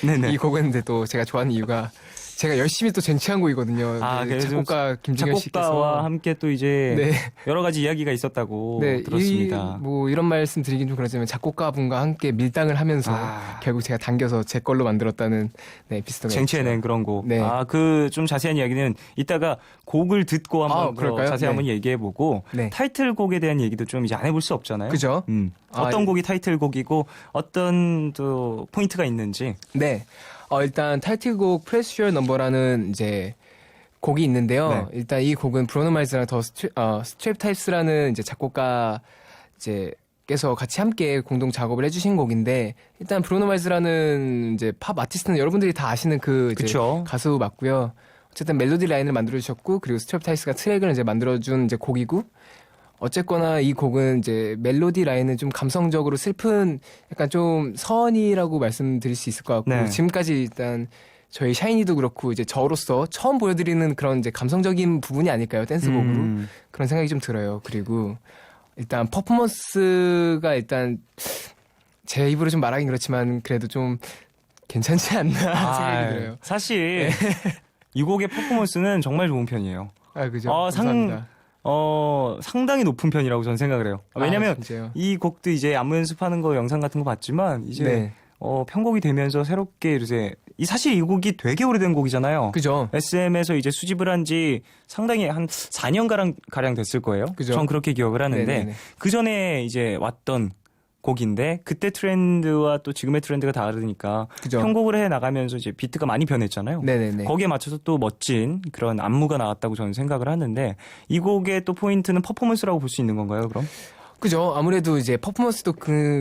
네네. 이 곡은 이제 또 제가 좋아하는 이유가 제가 열심히 또 쟁취한 곡이거든요. 네, 그래서 작곡가 김진현 씨께서 작곡가와 함께 또 이제 네. 여러 가지 이야기가 있었다고 네, 들었습니다. 뭐 이런 말씀 드리긴 좀 그렇지만 작곡가분과 함께 밀당을 하면서 결국 제가 당겨서 제 걸로 만들었다는 에피소드가 쟁취해낸 있죠. 그런 곡. 네. 그 좀 자세한 이야기는 이따가 곡을 듣고 한번 더 그럴까요? 자세히 네. 한번 얘기해보고 네. 타이틀곡에 대한 얘기도 좀 이제 안 해볼 수 없잖아요. 그죠? 어떤 예. 곡이 타이틀곡이고 어떤 또 포인트가 있는지. 네. 일단 타이틀곡 Press Your Number라는 이제 곡이 있는데요. 네. 일단 이 곡은 브루노 마르스랑 더 스트랩 타입스라는 이제 작곡가 께서 같이 함께 공동 작업을 해주신 곡인데 일단 브루노 마르스라는 이제 팝 아티스트는 여러분들이 다 아시는 그 이제 그쵸. 가수 맞고요. 어쨌든 멜로디 라인을 만들어 주셨고 그리고 스트랩 타입스가 트랙을 이제 만들어준 이제 곡이고. 어쨌거나 이 곡은 이제 멜로디 라인은 좀 감성적으로 슬픈 약간 좀 서원이라고 말씀드릴 수 있을 것 같고 네. 지금까지 일단 저희 샤이니도 그렇고 이제 저로서 처음 보여드리는 그런 이제 감성적인 부분이 아닐까요 댄스곡으로 그런 생각이 좀 들어요. 그리고 일단 퍼포먼스가 일단 제 입으로 좀 말하긴 그렇지만 그래도 좀 괜찮지 않나 생각이 들어요. 사실 이 곡의 퍼포먼스는 정말 좋은 편이에요. 그죠. 감사합니다. 상당히 높은 편이라고 저는 생각을 해요. 왜냐면 진짜요? 이 곡도 이제 안무 연습하는 거 영상 같은 거 봤지만 이제 네. 편곡이 되면서 새롭게 이제 사실 이 곡이 되게 오래된 곡이잖아요. 그죠. SM에서 이제 수집을 한 지 상당히 한 4년 가량 됐을 거예요. 그죠. 전 그렇게 기억을 하는데 네네네. 그 전에 이제 왔던 곡인데 그때 트렌드와 또 지금의 트렌드가 다르니까 그죠. 편곡을 해 나가면서 이제 비트가 많이 변했잖아요. 네네네. 거기에 맞춰서 또 멋진 그런 안무가 나왔다고 저는 생각을 하는데 이 곡의 또 포인트는 퍼포먼스라고 볼 수 있는 건가요, 그럼? 그죠. 아무래도 이제 퍼포먼스도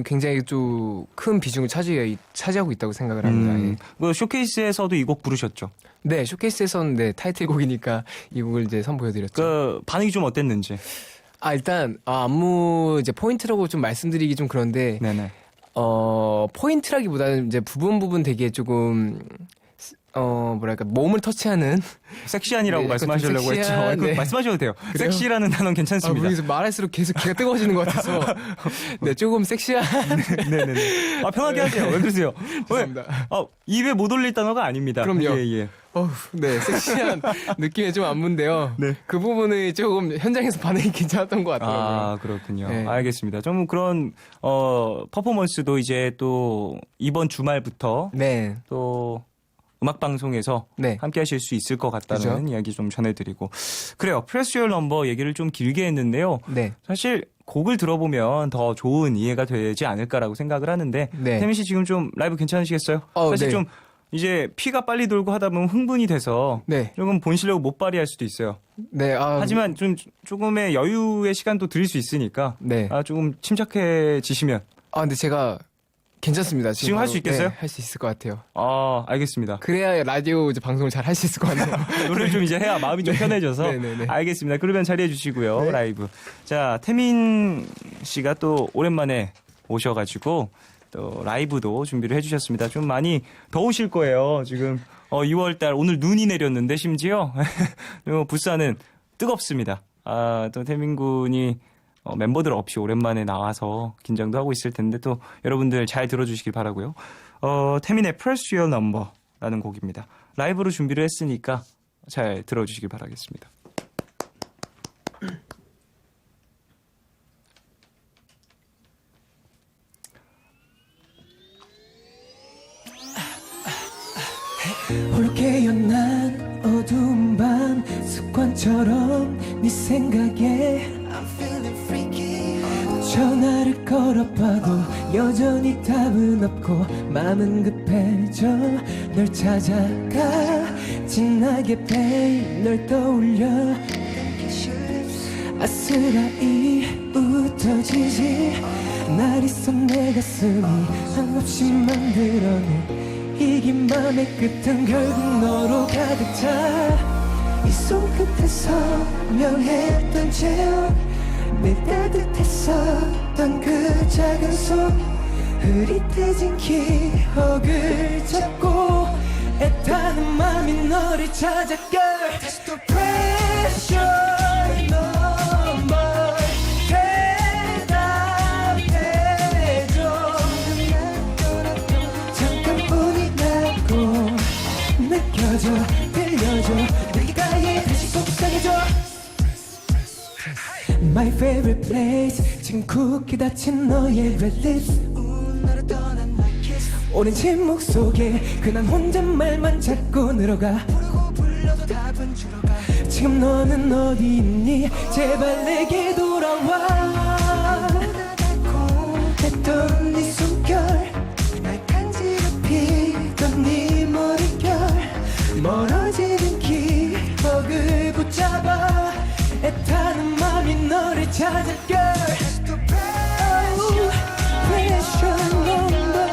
굉장히 좀 큰 비중을 차지하고 있다고 생각을 합니다. 예. 그 쇼케이스에서도 이 곡 부르셨죠? 네, 쇼케이스에서는 네, 타이틀곡이니까 이 곡을 이제 선보여드렸죠. 그 반응이 좀 어땠는지. 일단 안무 이제 포인트라고 좀 말씀드리기 좀 그런데 네네. 포인트라기보다는 이제 부분 되게 조금 뭐랄까 몸을 터치하는 섹시한이라고 네, 말씀하시려고 했죠. 네. 그거 말씀하셔도 돼요. 그래요? 섹시라는 단어는 괜찮습니다. 여기서 말할수록 계속 귀가 뜨거워지는 것 같아서 네 조금 섹시한 네네네. 편하게 하세요. 왜 그러세요? 죄송합니다. 입에 못 올릴 단어가 아닙니다. 그럼요. 예. 네 섹시한 느낌의 좀 안무인데요. 네. 그 부분이 조금 현장에서 반응이 괜찮았던 것 같더라고요. 그렇군요. 네. 알겠습니다. 좀 그런 퍼포먼스도 이제 또 이번 주말부터 네. 또 음악 방송에서 네. 함께 하실 수 있을 것 같다는 그죠? 이야기 좀 전해드리고 그래요. Press Your Number 얘기를 좀 길게 했는데요. 네. 사실 곡을 들어보면 더 좋은 이해가 되지 않을까라고 생각을 하는데 네. 태민 씨 지금 좀 라이브 괜찮으시겠어요? 사실 네. 좀 이제 피가 빨리 돌고 하다 보면 흥분이 돼서 네. 조금 본 실력을 못 발휘할 수도 있어요. 네. 하지만 좀 조금의 여유의 시간도 드릴 수 있으니까 네. 조금 침착해지시면 근데 제가 괜찮습니다. 지금 할 수 있겠어요? 네, 할 수 있을 것 같아요. 알겠습니다. 그래야 라디오 이제 방송을 잘 할 수 있을 것 같네요. 노래를 좀 이제 해야 마음이 좀 편해져서. 네네네. 알겠습니다. 그러면 자리해 주시고요. 네. 라이브. 자, 태민 씨가 또 오랜만에 오셔가지고 또 라이브도 준비를 해주셨습니다. 좀 많이 더우실 거예요. 지금 6월달 오늘 눈이 내렸는데 심지어 부산은 뜨겁습니다. 또 태민 군이 멤버들 없이 오랜만에 나와서 긴장도 하고 있을 텐데 또 여러분들 잘 들어주시길 바라고요. 태민의 Press Your Number라는 곡입니다. 라이브로 준비를 했으니까 잘 들어주시길 바라겠습니다. 홀게 연난 어두운 밤 습관처럼 네 생각에 I'm feeling freaky 전화를 걸어봐도 여전히 답은 없고 마음은 급해져 널 찾아가 진하게 babe 널 떠올려 아스라이 웃어지지 날 있어 내 가슴이 한없이 만들어낸 이 긴 맘의 끝은 결국 너로 가득 차 이 손끝에서 명했던 채내 따뜻했었던 그 작은 손 흐릿해진 기억을 잡고 애타는 맘이 너를 찾아 Girl That's the pressure number 대답해줘 잠깐뿐이라고 느껴져 들려줘 내 귓가에 다시 속삭여줘 My favorite place 지금 굳게 닫힌 너의 red lips 오랜 침묵 속에 그난 혼잣말만 자꾸 늘어가 지금 너는 어디 있니 제발 내게 돌아와 했던 네 숨결 날 간지럽히던 네 머릿결 멀어지는 기억을 붙잡아 애타는 맘이 너를 찾아 Girl Oh, pressure number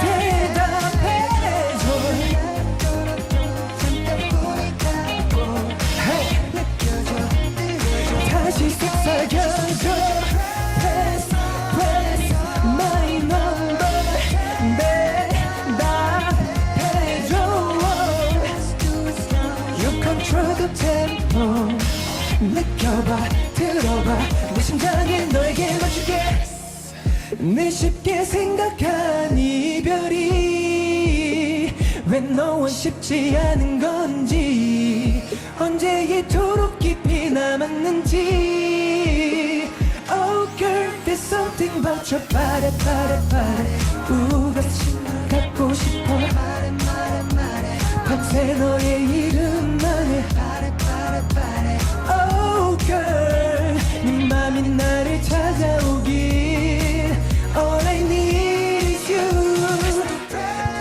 대답해줘 다시 속삭여줘 Press, press my number 대답해줘 You control the tempo 느껴봐 들어봐 내 심장을 너에게 맞출게 늘 쉽게 생각한 이별이 왜 너와 쉽지 않은 건지 언제 이토록 깊이 남았는지 Oh girl there's something about your body 우같이 갖고 싶어 밤새 너의 이름만 해 Oh girl 네 맘이 나를 찾아오길 All I need is you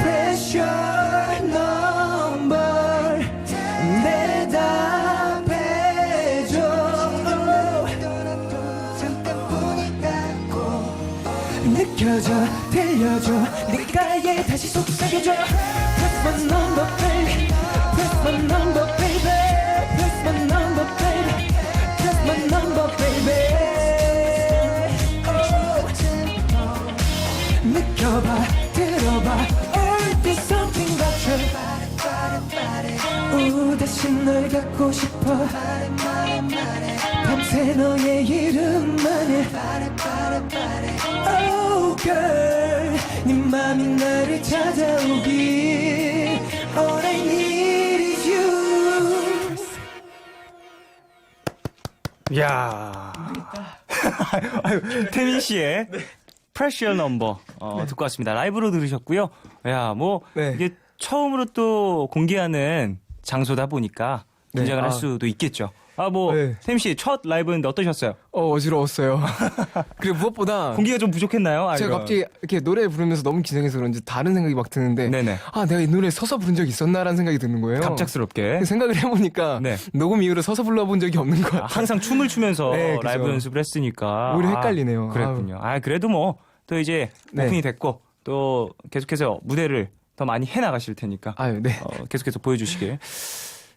Pressure number 대답해줘 느껴져 들려줘 네가에 다시 속삭여줘 Press my number baby Press my number baby Press my number baby Press my number baby oh. 느껴봐 들어봐 얼핏 something about you 다시 널 갖고 싶어 밤새 너의 이름만 해 Oh girl 네 맘이 나를 찾아오길 All I need is you 야. 아유, 태민 씨의 Pressure Number 듣고 왔습니다. 라이브로 들으셨고요. 야, 뭐 이게 처음으로 또 공개하는 장소다 보니까 긴장을 할 수도 있겠죠. 태민 씨 첫 라이브인데 어떠셨어요? 어지러웠어요. 그리고 무엇보다 공기가 좀 부족했나요? 제가 갑자기 이렇게 노래 부르면서 너무 긴장해서 그런지 다른 생각이 막 드는데 내가 이 노래 서서 부른 적이 있었나라는 생각이 드는 거예요. 갑작스럽게 생각을 해보니까 녹음 이후로 서서 불러본 적이 없는 것 같아요. 항상 춤을 추면서 라이브 연습을 했으니까 오히려 헷갈리네요. 그랬군요. 그래도 뭐 또 이제 오픈이 됐고 또 계속해서 무대를 더 많이 해나가실 테니까 계속해서 보여주시길.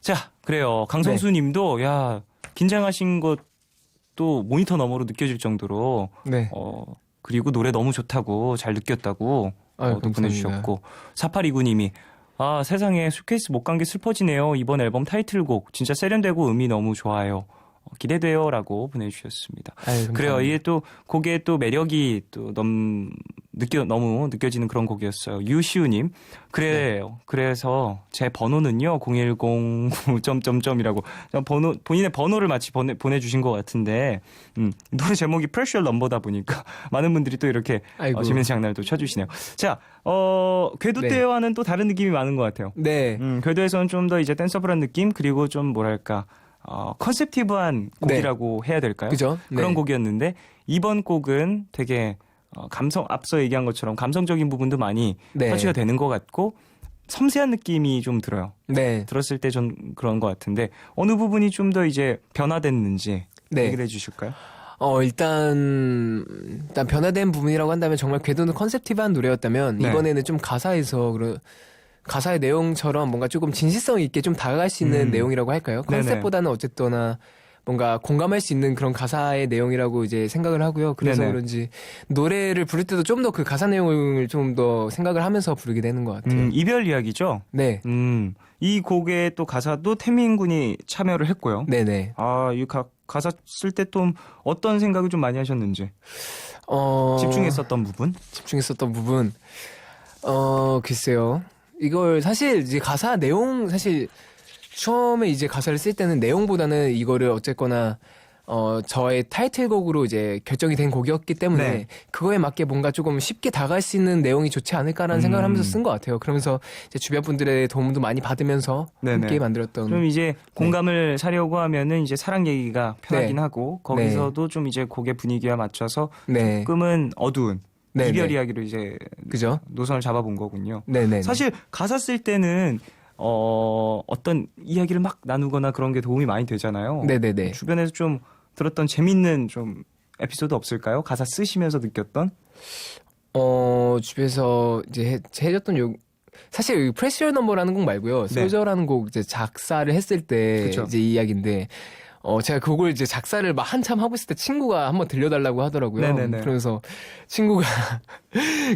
자, 그래요. 강성수 님도, 야, 긴장하신 것도 모니터 너머로 느껴질 정도로, 그리고 노래 너무 좋다고, 잘 느꼈다고, 또 보내주셨고, 4829 님이, 세상에 쇼케이스 못 간 게 슬퍼지네요. 이번 앨범 타이틀곡, 진짜 세련되고 음이 너무 좋아요. 기대돼요. 라고 보내주셨습니다. 그래요. 이게 또 곡의 또 매력이 또 너무 느껴지는 그런 곡이었어요. 유시우님. 그래요. 그래서 제 번호는요, 010.점점이라고. 본인의 번호를 마치 보내주신 것 같은데, 노래 제목이 Pressure Number다 보니까 많은 분들이 또 이렇게 재밌는 장난을 또 쳐주시네요. 자, 궤도 때와는 또 다른 느낌이 많은 것 같아요. 궤도에서는 좀 더 이제 댄서블한 느낌, 그리고 좀 뭐랄까, 컨셉티브한 곡이라고 해야 될까요? 그죠? 그런 곡이었는데 이번 곡은 되게 앞서 얘기한 것처럼 감성적인 부분도 많이 터치가 되는 것 같고 섬세한 느낌이 좀 들어요. 들었을 때 전 그런 것 같은데 어느 부분이 좀 더 이제 변화됐는지 얘기를 해주실까요? 일단 변화된 부분이라고 한다면 정말 궤도는 컨셉티브한 노래였다면 이번에는 좀 가사의 내용처럼 뭔가 조금 진실성 있게 좀 다가갈 수 있는 내용이라고 할까요? 컨셉보다는 어쨌거나 뭔가 공감할 수 있는 그런 가사의 내용이라고 이제 생각을 하고요. 그래서 그런지 노래를 부를 때도 좀 더 그 가사 내용을 좀 더 생각을 하면서 부르게 되는 것 같아요. 이별 이야기죠? 네. 이 곡의 또 가사도 태민 군이 참여를 했고요. 네네. 이 가사 쓸 때 또 어떤 생각을 좀 많이 하셨는지. 집중했었던 부분? 글쎄요. 이걸 사실 이제 가사 내용 사실 처음에 이제 가사를 쓸 때는 내용보다는 이거를 어쨌거나 저의 타이틀곡으로 이제 결정이 된 곡이었기 때문에 그거에 맞게 뭔가 조금 쉽게 다가갈 수 있는 내용이 좋지 않을까라는 생각을 하면서 쓴 것 같아요. 그러면서 이제 주변 분들의 도움도 많이 받으면서 함께 만들었던. 좀 이제 공감을 사려고 하면은 이제 사랑 얘기가 편하긴 하고 거기서도 좀 이제 곡의 분위기와 맞춰서 조금은 어두운 이별 이야기로 이제 노선을 잡아본 거군요. 사실 가사 쓸 때는 어떤 이야기를 막 나누거나 그런 게 도움이 많이 되잖아요. 주변에서 좀 들었던 재밌는 좀 에피소드 없을까요? 가사 쓰시면서 느꼈던? 주변에서 이제 해줬던 사실 Pressure Number라는 곡 말고요. 소저라는 곡 이제 작사를 했을 때 이제 이야기인데. 제가 그걸 이제 작사를 막 한참 하고 있을 때 친구가 한번 들려달라고 하더라고요. 그러면서 친구가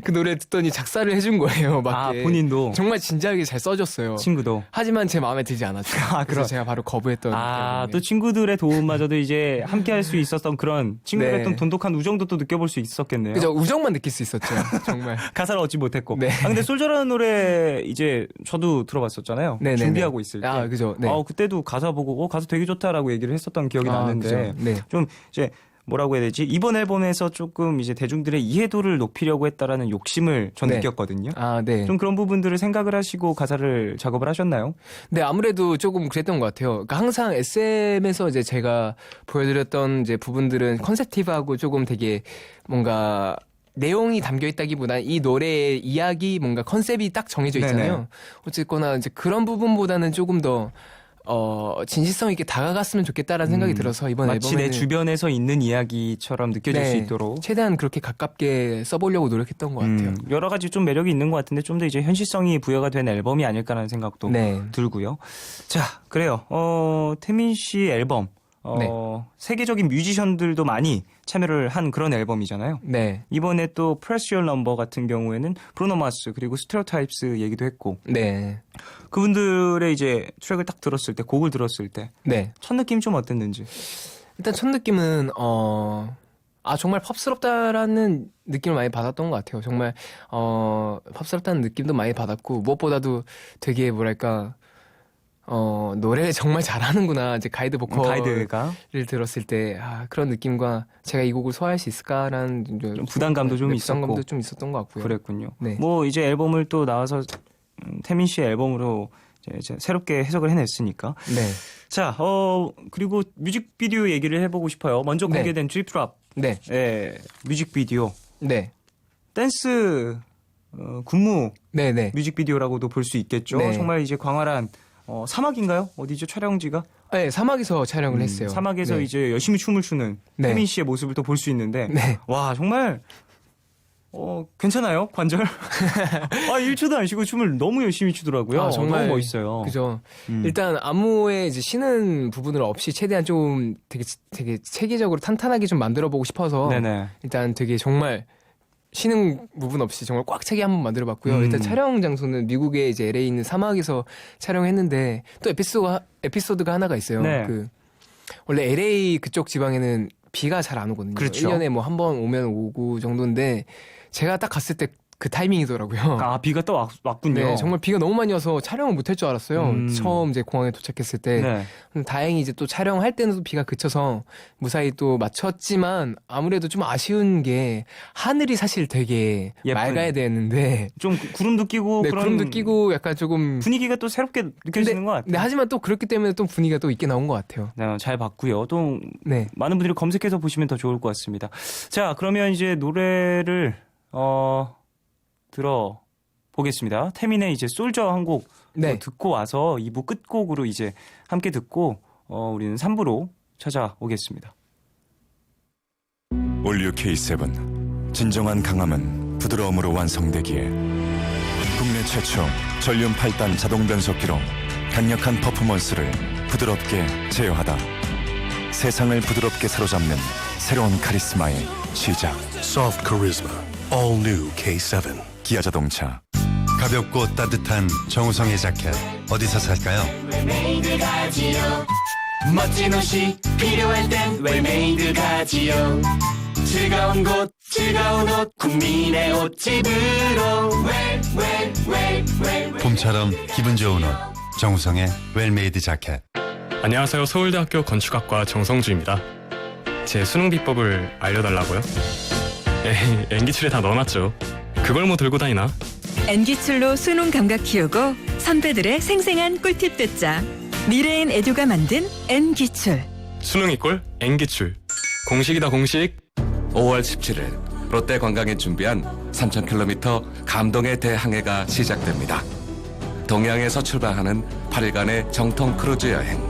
그 노래 듣더니 작사를 해준 거예요. 맞게. 본인도? 정말 진지하게 잘 써줬어요. 친구도? 하지만 제 마음에 들지 않았죠. 그래서 제가 바로 거부했던. 또 친구들의 도움마저도 이제 함께 할 수 있었던 그런 친구들의 어떤 돈독한 우정도 또 느껴볼 수 있었겠네요. 그죠. 우정만 느낄 수 있었죠. 정말. 가사를 얻지 못했고. 근데 솔저라는 노래 이제 저도 들어봤었잖아요. 준비하고 있을 때. 그죠. 그때도 가사 보고 가사 되게 좋다라고 얘기를 했었던 기억이 나는데 좀 이제 뭐라고 해야 되지? 이번 앨범에서 조금 이제 대중들의 이해도를 높이려고 했다라는 욕심을 전 느꼈거든요. 좀 그런 부분들을 생각을 하시고 가사를 작업을 하셨나요? 네, 아무래도 조금 그랬던 것 같아요. 그러니까 항상 SM에서 이제 제가 보여드렸던 이제 부분들은 컨셉티브하고 조금 되게 뭔가 내용이 담겨 있다기보다 이 노래의 이야기 뭔가 컨셉이 딱 정해져 있잖아요. 어쨌거나 이제 그런 부분보다는 조금 더 진실성 있게 다가갔으면 좋겠다라는 생각이 들어서 이번 마치 앨범에는 내 주변에서 있는 이야기처럼 느껴질 수 있도록 최대한 그렇게 가깝게 써보려고 노력했던 것 같아요. 여러 가지 좀 매력이 있는 것 같은데 좀 더 이제 현실성이 부여가 된 앨범이 아닐까라는 생각도 들고요. 자, 그래요. 태민 씨 앨범 세계적인 뮤지션들도 많이 참여를 한 그런 앨범이잖아요. 네. 이번에 또 Press Your Number 같은 경우에는 브루노 마스 그리고 스테레오타입스 얘기도 했고. 네. 그분들의 이제 트랙을 딱 들었을 때, 곡을 들었을 때, 첫 느낌 좀 어땠는지. 일단 첫 느낌은 정말 팝스럽다라는 느낌을 많이 받았던 것 같아요. 정말 팝스럽다는 느낌도 많이 받았고 무엇보다도 되게 뭐랄까. 노래 정말 잘하는구나. 이제 가이드 보컬을 들었을 때, 그런 느낌과 제가 이 곡을 소화할 수 있을까라는 좀 부담감도 좀 있었고. 부담감도 좀 있었던 것 같고요. 그랬군요. 네. 뭐 이제 앨범을 또 나와서 태민 씨의 앨범으로 이제 새롭게 해석을 해냈으니까. 네. 자, 그리고 뮤직비디오 얘기를 해보고 싶어요. 먼저 공개된 드립 트랍. 네. 뮤직비디오. 네. 댄스, 군무. 네네. 뮤직비디오라고도 볼 수 있겠죠. 네. 정말 이제 광활한 사막인가요? 어디죠? 촬영지가? 네, 사막에서 촬영을 했어요. 사막에서 이제 열심히 춤을 추는 태민 씨의 모습을 또 볼 수 있는데, 와, 정말, 괜찮아요? 관절? 1초도 안 쉬고 춤을 너무 열심히 추더라고요. 정말 너무 멋있어요. 그죠. 일단 안무에 이제 쉬는 부분을 없이 최대한 좀 되게 체계적으로 탄탄하게 좀 만들어 보고 싶어서 일단 되게 정말 쉬는 부분 없이 정말 꽉 차게 한번 만들어봤고요. 일단 촬영 장소는 미국의 이제 LA에 있는 사막에서 촬영했는데 또 에피소드가 하나가 있어요. 원래 LA 그쪽 지방에는 비가 잘 안 오거든요. 그렇죠. 1년에 뭐 한 번 오면 오고 정도인데 제가 딱 갔을 때 그 타이밍이더라고요. 비가 또 왔군요. 네, 정말 비가 너무 많이 와서 촬영을 못할 줄 알았어요. 처음 이제 공항에 도착했을 때. 다행히 이제 또 촬영할 때는 또 비가 그쳐서 무사히 또 마쳤지만 아무래도 좀 아쉬운 게 하늘이 사실 되게 맑아야 되는데 좀 구름도 끼고 구름도 끼고 약간 조금 분위기가 또 새롭게 느껴지는 것 같아요. 네, 하지만 또 그렇기 때문에 또 분위기가 또 있게 나온 것 같아요. 네, 잘 봤고요. 또 많은 분들이 검색해서 보시면 더 좋을 것 같습니다. 자, 그러면 이제 노래를 들어보겠습니다. 태민의 이제 솔저 한 곡 듣고 와서 2부 끝곡으로 이제 함께 듣고 우리는 3부로 찾아오겠습니다. 올류 K7 진정한 강함은 부드러움으로 완성되기에 국내 최초 전륜 8단 자동 변속기로 강력한 퍼포먼스를 부드럽게 제어하다. 세상을 부드럽게 사로잡는 새로운 카리스마의 시작. Soft Charisma All New K7 기아 자동차. 가볍고 따뜻한 정우성의 자켓 어디서 살까요? 웰메이드 가지요. 멋진 옷이 필요할 땐 웰메이드 가지요. 즐거운 곳 즐거운 옷 국민의 옷집으로 봄처럼 기분 좋은 옷 정우성의 웰메이드 자켓. 안녕하세요. 서울대학교 건축학과 정성주입니다. 제 수능 비법을 알려달라고요? 에이, 엔기출에 다 넣어놨죠. 그걸 뭐 들고 다니나? 엔기출로 수능 감각 키우고 선배들의 생생한 꿀팁 듣자. 미래인 에듀가 만든 엔기출. 수능이 꿀? 엔기출. 공식이다 공식. 5월 17일 롯데 관광이 준비한 3,000km 감동의 대항해가 시작됩니다. 동양에서 출발하는 8일간의 정통 크루즈 여행.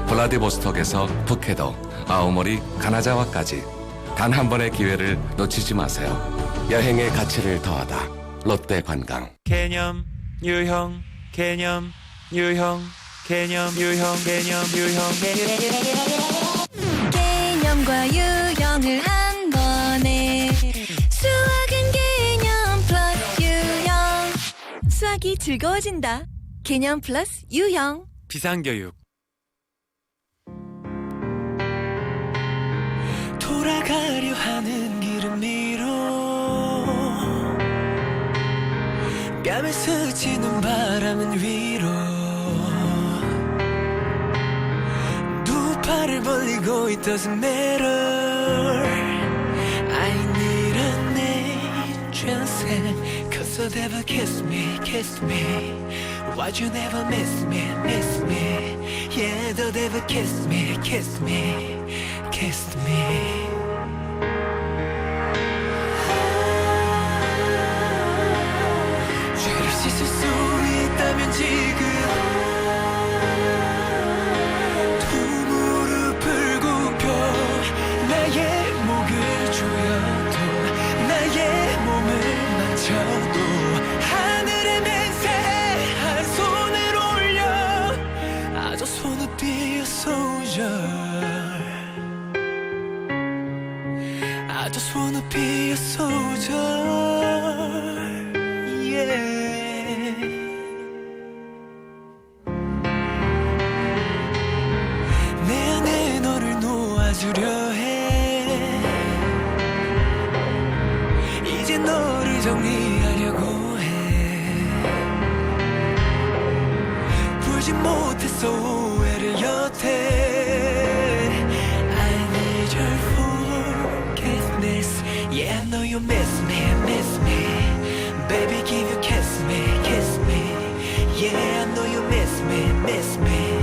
블라디보스톡에서 푸켓도, 아오모리, 가나자와까지 단 한 번의 기회를 놓치지 마세요. 여행의 가치를 더하다. 롯데 관광. 개념 유형 개념 유형 개념 유형 개념 유형 개념과 유형을 한 번에 수학은 개념 플러스 유형. 수학이 즐거워진다. 개념 플러스 유형. 비상교육. 돌아가려 하는 길은 위로 뺨에 스치는 바람은 위로 두 팔을 벌리고 it doesn't matter. I need an angel hand cause you'll never kiss me why'd you never miss me yeah they'll never kiss me 죄를 씻을 수 있다면 지금 I just wanna be a soldier. Yeah. 내 안에 너를 놓아주려 해. 이제 너를 정리하려고 해. 풀지 못했어 오해를 여태. Yeah, I know you miss me, baby, can you kiss me, yeah, I know you miss me, miss me.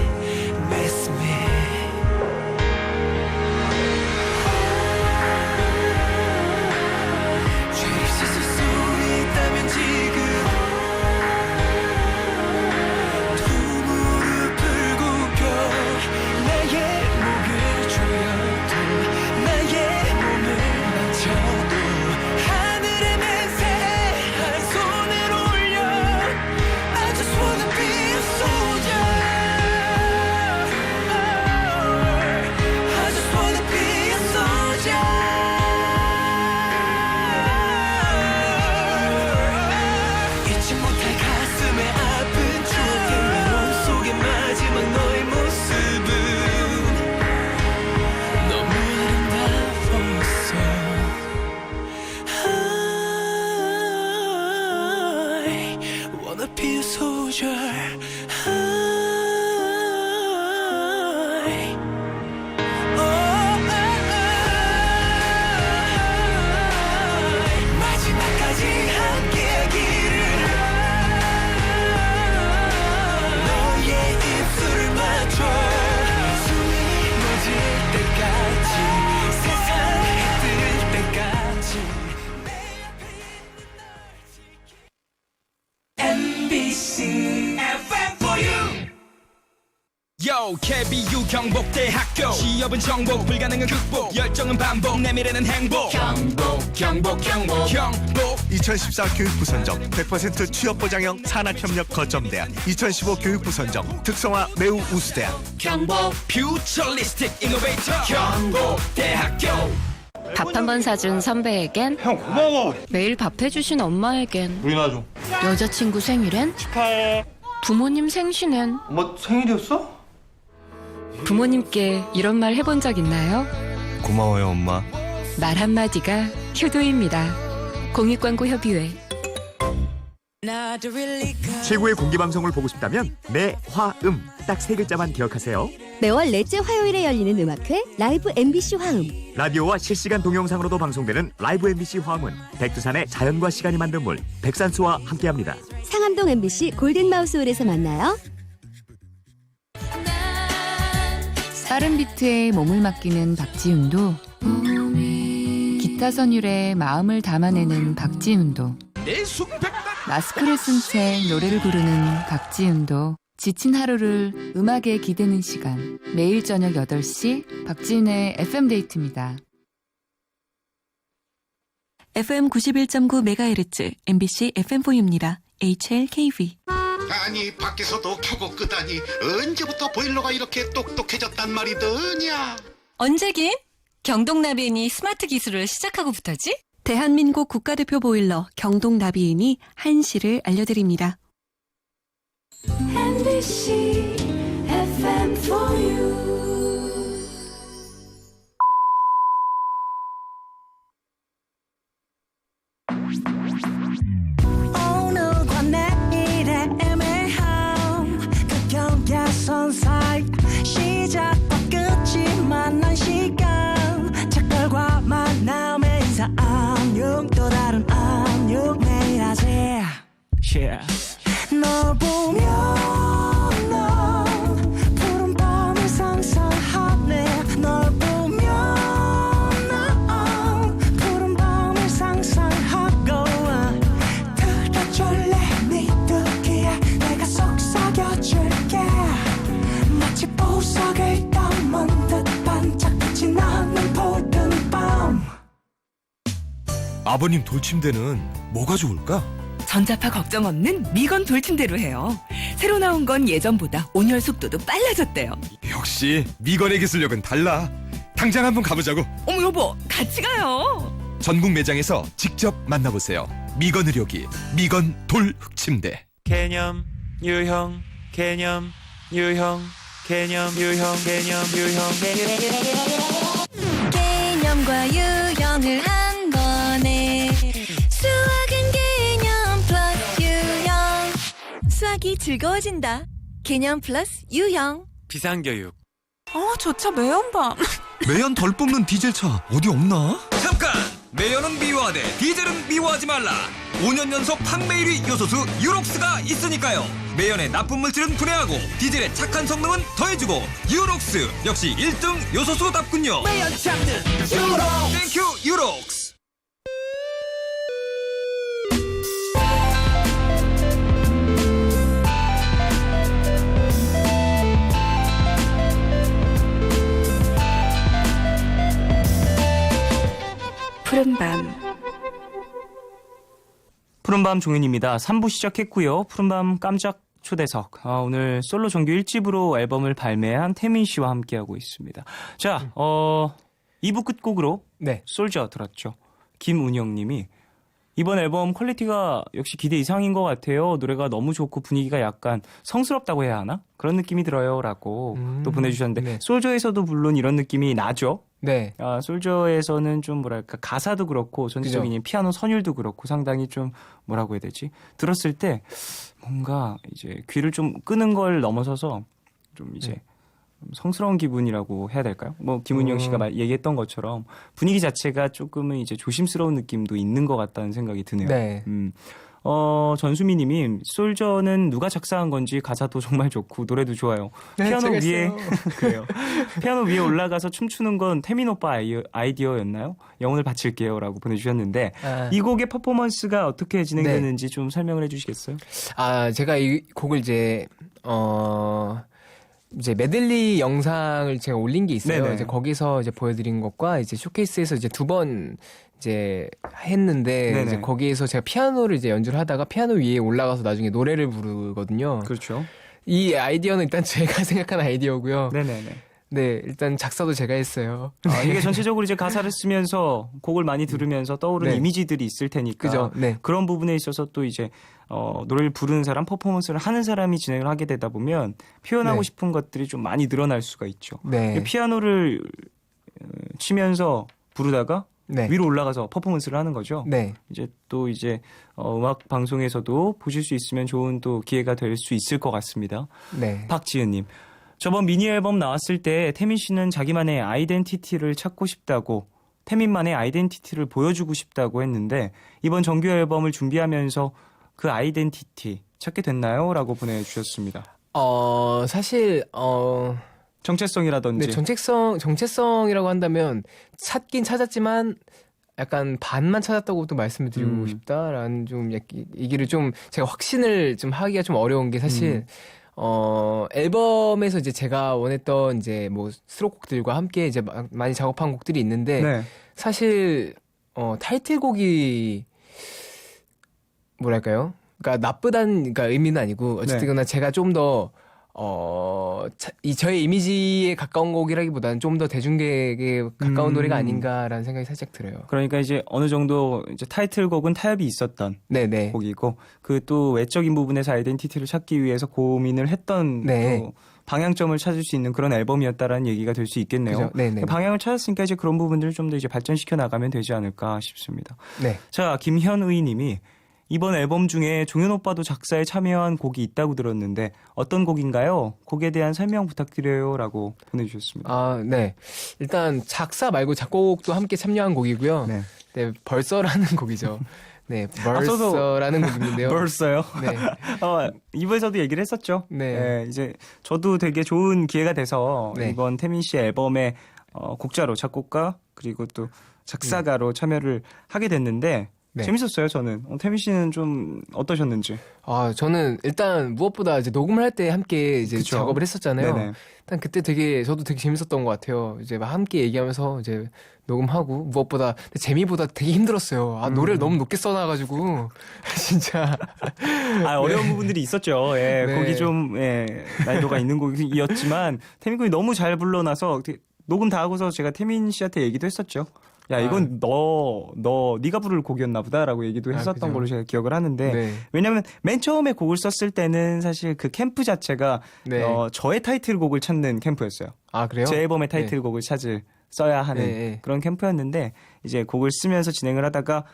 죄를 씻을 수 있다면 지금 두 무릎을 꿇고 나의 목을 조여도 나의 몸을 만져도 하늘에 맹세해 한 손을 올려. I just wanna be a soldier. I just wanna be a soldier. 잊지 못할 가슴의 아픈 추억의 외로움 속에 마지막 너의 모습은 너무 아름다웠어. I wanna be a soldier. 마지막까지 함께하기를. 너의 입술을 맞춰 숨이 멎을 때까지 세상 해뜰 때까지 MBC FM for you. Yo, KBU 경복대학교 취업은 정복 불가능은 극복 열정은 반복 내미래는 행복 경복 2014 교육부 선정 100% 취업 보장형 산학협력 거점대학. 2015 교육부 선정 특성화 매우 우수대학. 경복 퓨처리스틱 이노베이터 경복대학교. 밥 한 번 사준 선배에겐 형 고마워. 매일 밥 해주신 엄마에겐 우리나 좀 여자친구 생일엔 축하해. 부모님 생신엔 엄마 생일이었어? 부모님께 이런 말 해본 적 있나요? 고마워요, 엄마. 말 한마디가 효도입니다. 공익광고협의회. 최고의 공개방송을 보고 싶다면 매화음 딱 3글자만 기억하세요. 매월 넷째 화요일에 열리는 음악회 라이브 MBC 화음. 라디오와 실시간 동영상으로도 방송되는 라이브 MBC 화음은 백두산의 자연과 시간이 만든 물 백산수와 함께합니다. 상암동 MBC 골든마우스홀에서 만나요. 빠른 비트에 몸을 맡기는 박지훈도, 기타 선율에 마음을 담아내는 박지훈도, 마스크를 쓴 채 노래를 부르는 박지훈도, 지친 하루를 음악에 기대는 시간, 매일 저녁 8시 박지훈의 FM데이트입니다. FM 91.9MHz MBC FM4U입니다. HLKV. 아니 밖에서도 켜고 끄다니 언제부터 보일러가 이렇게 똑똑해졌단 말이더냐. 언제긴? 경동나비인이 스마트 기술을 시작하고부터지? 대한민국 국가대표 보일러 경동나비인이 한시를 알려드립니다. MBC FM4U. 오늘과 내일의 애매함 그 경계선 사이 시작과 끝이 만난 시간 착각과 만남의 인사 안녕 또 다른 안녕 매일 하지 널 보면 넌 푸른 밤을 상상하네 널 보면 넌 푸른 밤을 상상하고 들어줄래 네 듣기에 내가 속삭여줄게 마치 보석을 담은 듯 반짝빛이 나는 푸른 밤. 아버님 돌침대는 뭐가 좋을까? 전자파 걱정 없는 미건 돌침대로 해요. 새로 나온 건 예전보다 온열 속도도 빨라졌대요. 역시 미건의 기술력은 달라. 당장 한번 가보자고. 어머 여보, 같이 가요. 전국 매장에서 직접 만나보세요. 미건 의료기, 미건 돌 흑침대. 개념 유형 개념 유형 개념 유형 개념 유형 개념과 유형을 한 번에 수학은 개념 플러스 유형. 수학이 즐거워진다. 개념 플러스 유형. 비상교육. 저 차 매연밤. 매연 덜 뽑는 디젤차 어디 없나? 잠깐! 매연은 미워하되 디젤은 미워하지 말라. 5년 연속 판매 1위 요소수 유록스가 있으니까요. 매연의 나쁜 물질은 분해하고 디젤의 착한 성능은 더해주고 유록스 역시 1등 요소수답군요. 매연 찾는 유록. 땡큐 유록스. 푸른밤. 푸른밤 종윤입니다. 3부 시작했고요. 푸른밤 깜짝 초대석. 오늘 솔로 정규 1집으로 앨범을 발매한 태민 씨와 함께하고 있습니다. 자, 2부 끝곡으로 솔저 들었죠. 김운영 님이 이번 앨범 퀄리티가 역시 기대 이상인 것 같아요. 노래가 너무 좋고 분위기가 약간 성스럽다고 해야 하나? 그런 느낌이 들어요. 라고 또 보내주셨는데 솔저에서도 물론 이런 느낌이 나죠. 네. 솔저에서는 좀 뭐랄까 가사도 그렇고 전체적인 피아노 선율도 그렇고 상당히 좀 뭐라고 해야 되지? 들었을 때 뭔가 이제 귀를 좀 끄는 걸 넘어서서 좀 이제 성스러운 기분이라고 해야 될까요? 뭐 김은영 씨가 얘기했던 것처럼 분위기 자체가 조금은 이제 조심스러운 느낌도 있는 것 같다는 생각이 드네요. 네. 전수미 님이 솔저는 누가 작사한 건지 가사도 정말 좋고 노래도 좋아요. 네, 피아노 제가 위에 했어요. 그래요. 피아노 위에 올라가서 춤추는 건 태민 오빠 아이디어였나요? 영혼을 바칠게요라고 보내주셨는데 이 곡의 퍼포먼스가 어떻게 진행되는지 좀 설명을 해주시겠어요? 제가 이 곡을 이제 메들리 영상을 제가 올린 게 있어요. 네네. 이제 거기서 이제 보여드린 것과 이제 쇼케이스에서 이제 2번 이제 했는데 네네. 이제 거기에서 제가 피아노를 이제 연주를 하다가 피아노 위에 올라가서 나중에 노래를 부르거든요. 그렇죠. 이 아이디어는 일단 제가 생각한 아이디어고요. 네네네. 네, 일단 작사도 제가 했어요. 이게 전체적으로 이제 가사를 쓰면서 곡을 많이 들으면서 떠오르는 이미지들이 있을 테니까 그죠? 네. 그런 부분에 있어서 또 이제 노래를 부르는 사람, 퍼포먼스를 하는 사람이 진행을 하게 되다 보면 표현하고 싶은 것들이 좀 많이 늘어날 수가 있죠. 네. 피아노를 치면서 부르다가 위로 올라가서 퍼포먼스를 하는 거죠. 네. 이제 또 이제 음악 방송에서도 보실 수 있으면 좋은 또 기회가 될 수 있을 것 같습니다. 네. 박지은님. 저번 미니 앨범 나왔을 때 태민 씨는 자기만의 아이덴티티를 찾고 싶다고 태민만의 아이덴티티를 보여주고 싶다고 했는데 이번 정규 앨범을 준비하면서 그 아이덴티티 찾게 됐나요? 라고 보내주셨습니다. 사실 정체성이라든지. 네, 정체성이라고 한다면 찾긴 찾았지만 약간 반만 찾았다고 또 말씀을 드리고 싶다라는 좀 얘기를 좀 제가 확신을 좀 하기가 좀 어려운 게 사실 앨범에서 이제 제가 원했던 이제 뭐 수록곡들과 함께 이제 많이 작업한 곡들이 있는데 사실 타이틀곡이 뭐랄까요? 그러니까 나쁘다는 의미는 아니고 어쨌든 제가 좀 더 저의 이미지에 가까운 곡이라기보다는 좀 더 대중객에 가까운 노래가 아닌가라는 생각이 살짝 들어요. 그러니까 이제 어느 정도 이제 타이틀곡은 타협이 있었던 곡이고 그 또 외적인 부분에서 아이덴티티를 찾기 위해서 고민을 했던 또 방향점을 찾을 수 있는 그런 앨범이었다라는 얘기가 될 수 있겠네요. 방향을 찾았으니까 이제 그런 부분들을 좀 더 이제 발전시켜 나가면 되지 않을까 싶습니다. 자, 김현의 님이 이번 앨범 중에 종현 오빠도 작사에 참여한 곡이 있다고 들었는데 어떤 곡인가요? 곡에 대한 설명 부탁드려요. 라고 보내주셨습니다. 네. 일단 작사 말고 작곡도 함께 참여한 곡이고요. 네, 벌써라는 곡이죠. 네, 벌써라는 곡인데요. 벌써요? 네. 2부에서도 얘기를 했었죠. 네. 이제 저도 되게 좋은 기회가 돼서 이번 태민 씨 앨범에 곡자로 작곡가 그리고 또 작사가로 참여를 하게 됐는데 재밌었어요, 저는. 태민 씨는 좀 어떠셨는지? 저는 일단 무엇보다 이제 녹음을 할 때 함께 이제 작업을 했었잖아요. 일단 그때 저도 되게 재밌었던 것 같아요. 이제 막 함께 얘기하면서 이제 녹음하고 무엇보다 재미보다 되게 힘들었어요. 노래를 너무 높게 써놔가지고 진짜 어려운 부분들이 있었죠. 곡이 좀 난이도가 있는 곡이었지만 태민 군이 너무 잘 불러놔서 녹음 다 하고서 제가 태민 씨한테 얘기도 했었죠. 야, 이건 네가 부를 곡이었나 보다라고 얘기도 했었던 그죠. 걸로 제가 기억을 하는데 네. 왜냐면 맨 처음에 곡을 썼을 때는 사실 그 캠프 자체가 네. 저의 타이틀곡을 찾는 캠프였어요. 아, 그래요? 제 앨범의 타이틀곡을 써야 하는 네. 그런 캠프였는데 이제 곡을 쓰면서 진행을 하다가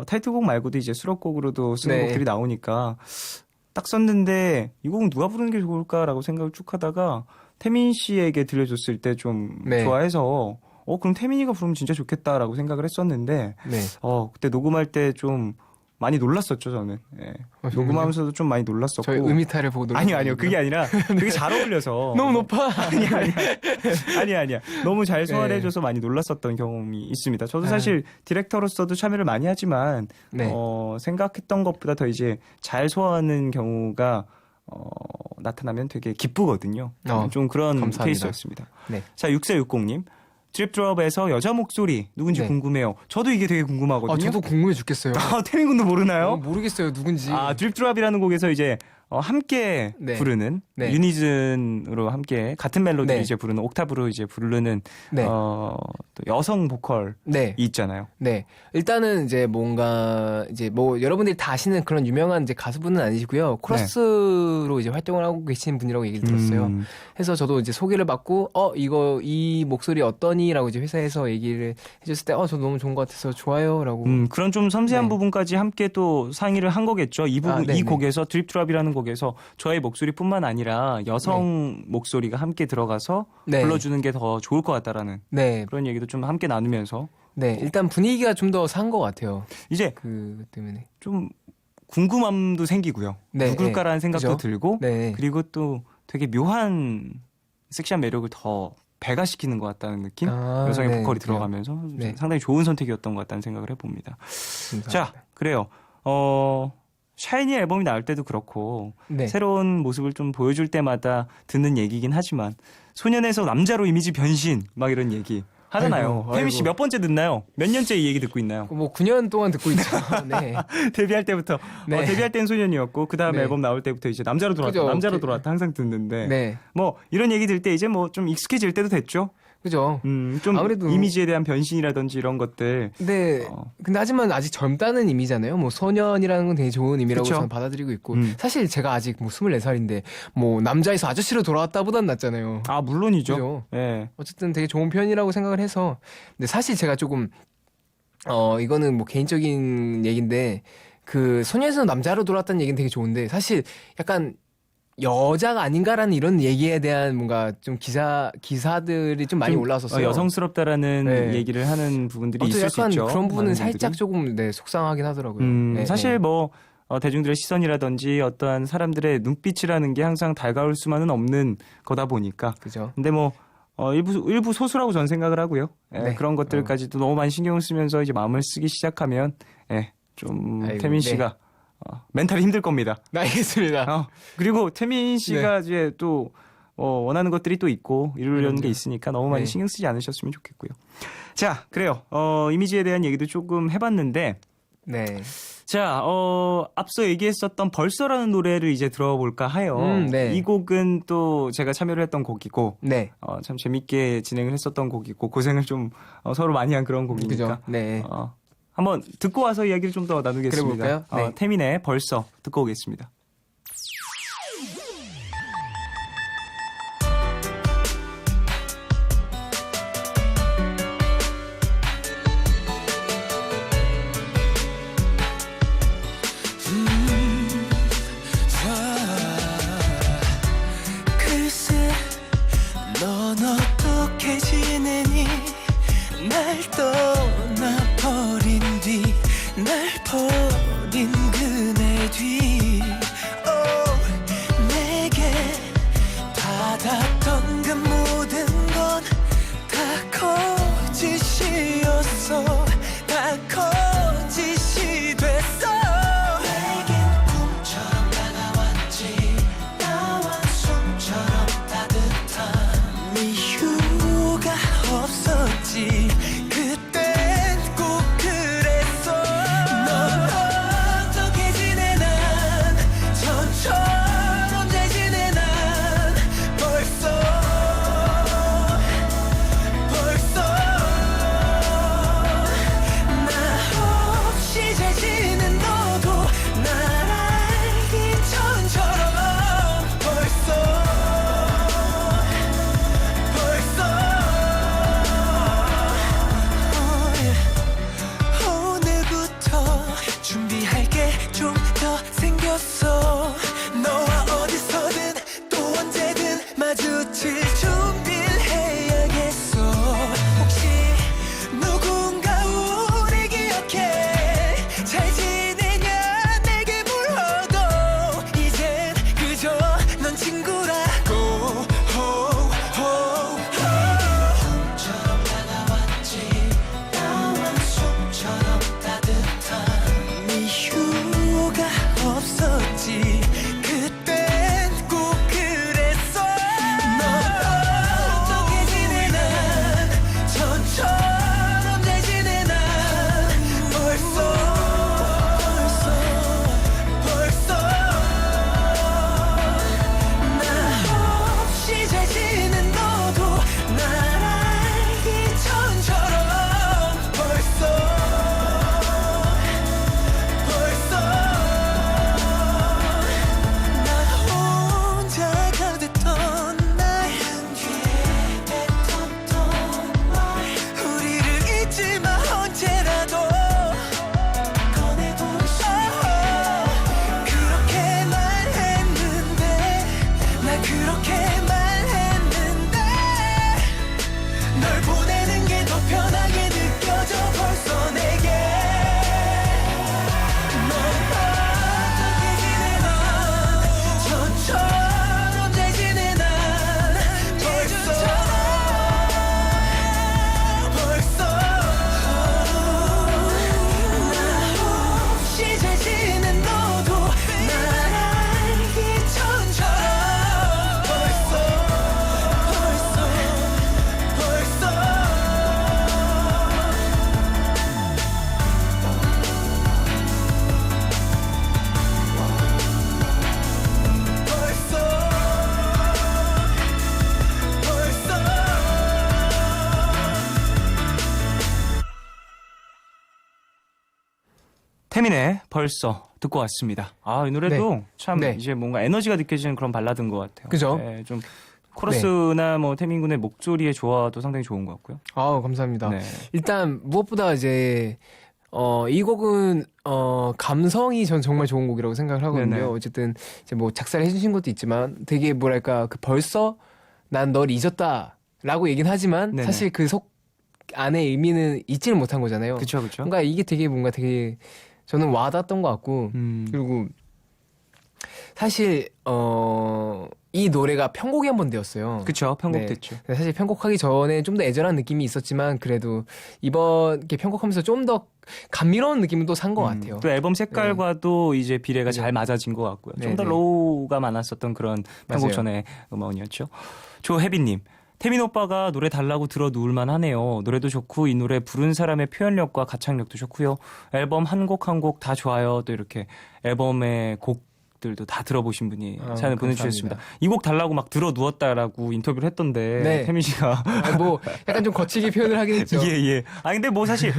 타이틀곡 말고도 이제 수록곡으로도 쓰는 네. 곡들이 나오니까 딱 썼는데 이 곡은 누가 부르는 게 좋을까라고 생각을 쭉 하다가 태민 씨에게 들려줬을 때 좀 네. 좋아해서 그럼 태민이가 부르면 진짜 좋겠다라고 생각을 했었는데 네. 그때 녹음할 때 좀 많이 놀랐었죠, 저는. 예. 녹음하면서도 좀 많이 놀랐었고. 저희 음이탈을 보고 놀랐어요. 아니요. 그게 아니라 되게 잘 어울려서. 너무 높아. 아니야. 너무 잘 소화를 해줘서 많이 놀랐었던 경험이 있습니다. 저도 사실 디렉터로서도 참여를 많이 하지만 생각했던 것보다 더 이제 잘 소화하는 경우가 나타나면 되게 기쁘거든요. 좀 그런 감사합니다. 케이스였습니다. 네. 자, 6460님. 드립드롭에서 여자 목소리 누군지 네. 궁금해요. 저도 이게 되게 궁금하거든요. 저도 궁금해 죽겠어요. 태민 군도 모르나요? 모르겠어요. 누군지. 드립드롭이라는 곡에서 이제 함께 부르는 유니즌으로 함께 같은 멜로디를 이제 부르는 옥타브로 이제 부르는 또 여성 보컬이 있잖아요. 네. 일단은 이제 뭔가 이제 뭐 여러분들이 다 아시는 그런 유명한 이제 가수분은 아니시고요. 코러스로 이제 활동을 하고 계신 분이라고 얘기를 들었어요. 그래서 저도 이제 소개를 받고 이 목소리 어떠니라고 이제 회사에서 얘기를 해줬을 때 저 너무 좋은 것 같아서 좋아요라고. 그런 좀 섬세한 부분까지 함께 또 상의를 한 거겠죠. 이 부분 이 곡에서 드립드롭이라는 곡에서 저의 목소리뿐만 아니라 여성 목소리가 함께 들어가서 불러주는 게 더 좋을 것 같다라는 그런 얘기도 좀 함께 나누면서 일단 분위기가 좀 더 산 것 같아요. 이제 그 때문에 좀 궁금함도 생기고요. 누굴까라는 생각도 들고 그리고 또 되게 묘한 섹시한 매력을 더 배가시키는 것 같다는 느낌? 여성의 보컬이 들어가면서 상당히 좋은 선택이었던 것 같다는 생각을 해봅니다. 자, 그래요. 샤이니 앨범이 나올 때도 그렇고 새로운 모습을 좀 보여줄 때마다 듣는 얘기긴 하지만 소년에서 남자로 이미지 변신 막 이런 얘기 하잖아요. 태민 씨 몇 번째 듣나요? 몇 년째 이 얘기 듣고 있나요? 뭐 9년 동안 듣고 있죠. 네. 데뷔할 때부터 데뷔할 땐 소년이었고 그 다음에 앨범 나올 때부터 이제 남자로 돌아왔다 항상 듣는데 뭐 이런 얘기 들 때 이제 뭐 좀 익숙해질 때도 됐죠. 그죠. 좀 아무래도 이미지에 대한 변신이라든지 이런 것들. 근데 하지만 아직 젊다는 의미잖아요. 뭐 소년이라는 건 되게 좋은 의미라고 저는 받아들이고 있고 사실 제가 아직 뭐 24살인데 뭐 남자에서 아저씨로 돌아왔다보단 낫잖아요. 물론이죠. 그죠? 어쨌든 되게 좋은 편이라고 생각을 해서 근데 사실 제가 조금 이거는 뭐 개인적인 얘기인데 그 소년에서 남자로 돌아왔다는 얘기는 되게 좋은데 사실 약간 여자가 아닌가라는 이런 얘기에 대한 뭔가 좀 기사들이 좀 많이 올라왔었어요. 여성스럽다라는 얘기를 하는 부분들이 있을 수 있죠. 그런 부분은 살짝 조금 속상하긴 하더라고요. 사실 뭐 대중들의 시선이라든지 어떠한 사람들의 눈빛이라는 게 항상 달가울 수만은 없는 거다 보니까. 그죠. 근데 뭐 일부 소수라고 저는 생각을 하고요. 그런 것들까지도 너무 많이 신경을 쓰면서 이제 마음을 쓰기 시작하면 좀 태민 씨가 멘탈이 힘들 겁니다. 알겠습니다. 그리고 태민 씨가 이제 또 원하는 것들이 또 있고 이루려는 게 있으니까 너무 많이 신경 쓰지 않으셨으면 좋겠고요. 자, 그래요. 이미지에 대한 얘기도 조금 해봤는데 자, 앞서 얘기했었던 벌써라는 노래를 이제 들어볼까 해요. 이 곡은 또 제가 참여를 했던 곡이고 참 재밌게 진행을 했었던 곡이고 고생을 좀 서로 많이 한 그런 곡이니까 한번 듣고 와서 이야기를 좀 더 나누겠습니다. 태민의 벌써 듣고 오겠습니다. 글쎄 넌 어떻게 지내니 날 떠나버린 뒤 날 버린 그날 뒤 내게 받았던 그 모든 건 다 거짓이었어 다 거짓이 됐어 내겐 꿈처럼 다가왔지 나와 숨처럼 따뜻한 이유가 없었지 그땐 꼭 그랬어 넌 태민의 벌써 듣고 왔습니다. 아, 이 노래도 참 네. 이제 뭔가 에너지가 느껴지는 그런 발라드인 것 같아요. 그죠? 네, 좀 코러스나 뭐 태민 군의 목소리의 조화도 상당히 좋은 것 같고요. 아, 감사합니다. 네. 일단 무엇보다 이제 이 곡은 감성이 전 정말 좋은 곡이라고 생각을 하거든요. 네네. 어쨌든 이제 뭐 작사를 해주신 것도 있지만 되게 뭐랄까 그 벌써 난 널 잊었다라고 얘기는 하지만 네네. 사실 그 속 안의 의미는 잊지를 못한 거잖아요. 그렇죠, 그렇죠. 뭔가 이게 되게 뭔가 되게 저는 와닿았던 것 같고 그리고 사실 이 노래가 편곡이 한 번 되었어요. 그렇죠, 편곡됐죠. 네. 사실 편곡하기 전에 좀 더 애절한 느낌이 있었지만 그래도 이번 이렇게 편곡하면서 좀 더 감미로운 느낌은 또 산 것 같아요. 또 앨범 색깔과도 이제 비례가 잘 맞아진 것 같고요. 좀 더 네네. 로우가 많았었던 그런 편곡 맞아요. 전의 음원이었죠. 조혜빈님. 태민 오빠가 노래 달라고 들어 누울만 하네요. 노래도 좋고 이 노래 부른 사람의 표현력과 가창력도 좋고요. 앨범 한 곡 한 곡 다 좋아요. 또 이렇게 앨범의 곡들도 다 들어보신 분이 사연을 보내주셨습니다. 이 곡 달라고 막 들어 누웠다라고 인터뷰를 했던데 네. 태민 씨가 뭐 약간 좀 거칠게 표현을 하긴 했죠. 예. 아 근데 뭐 사실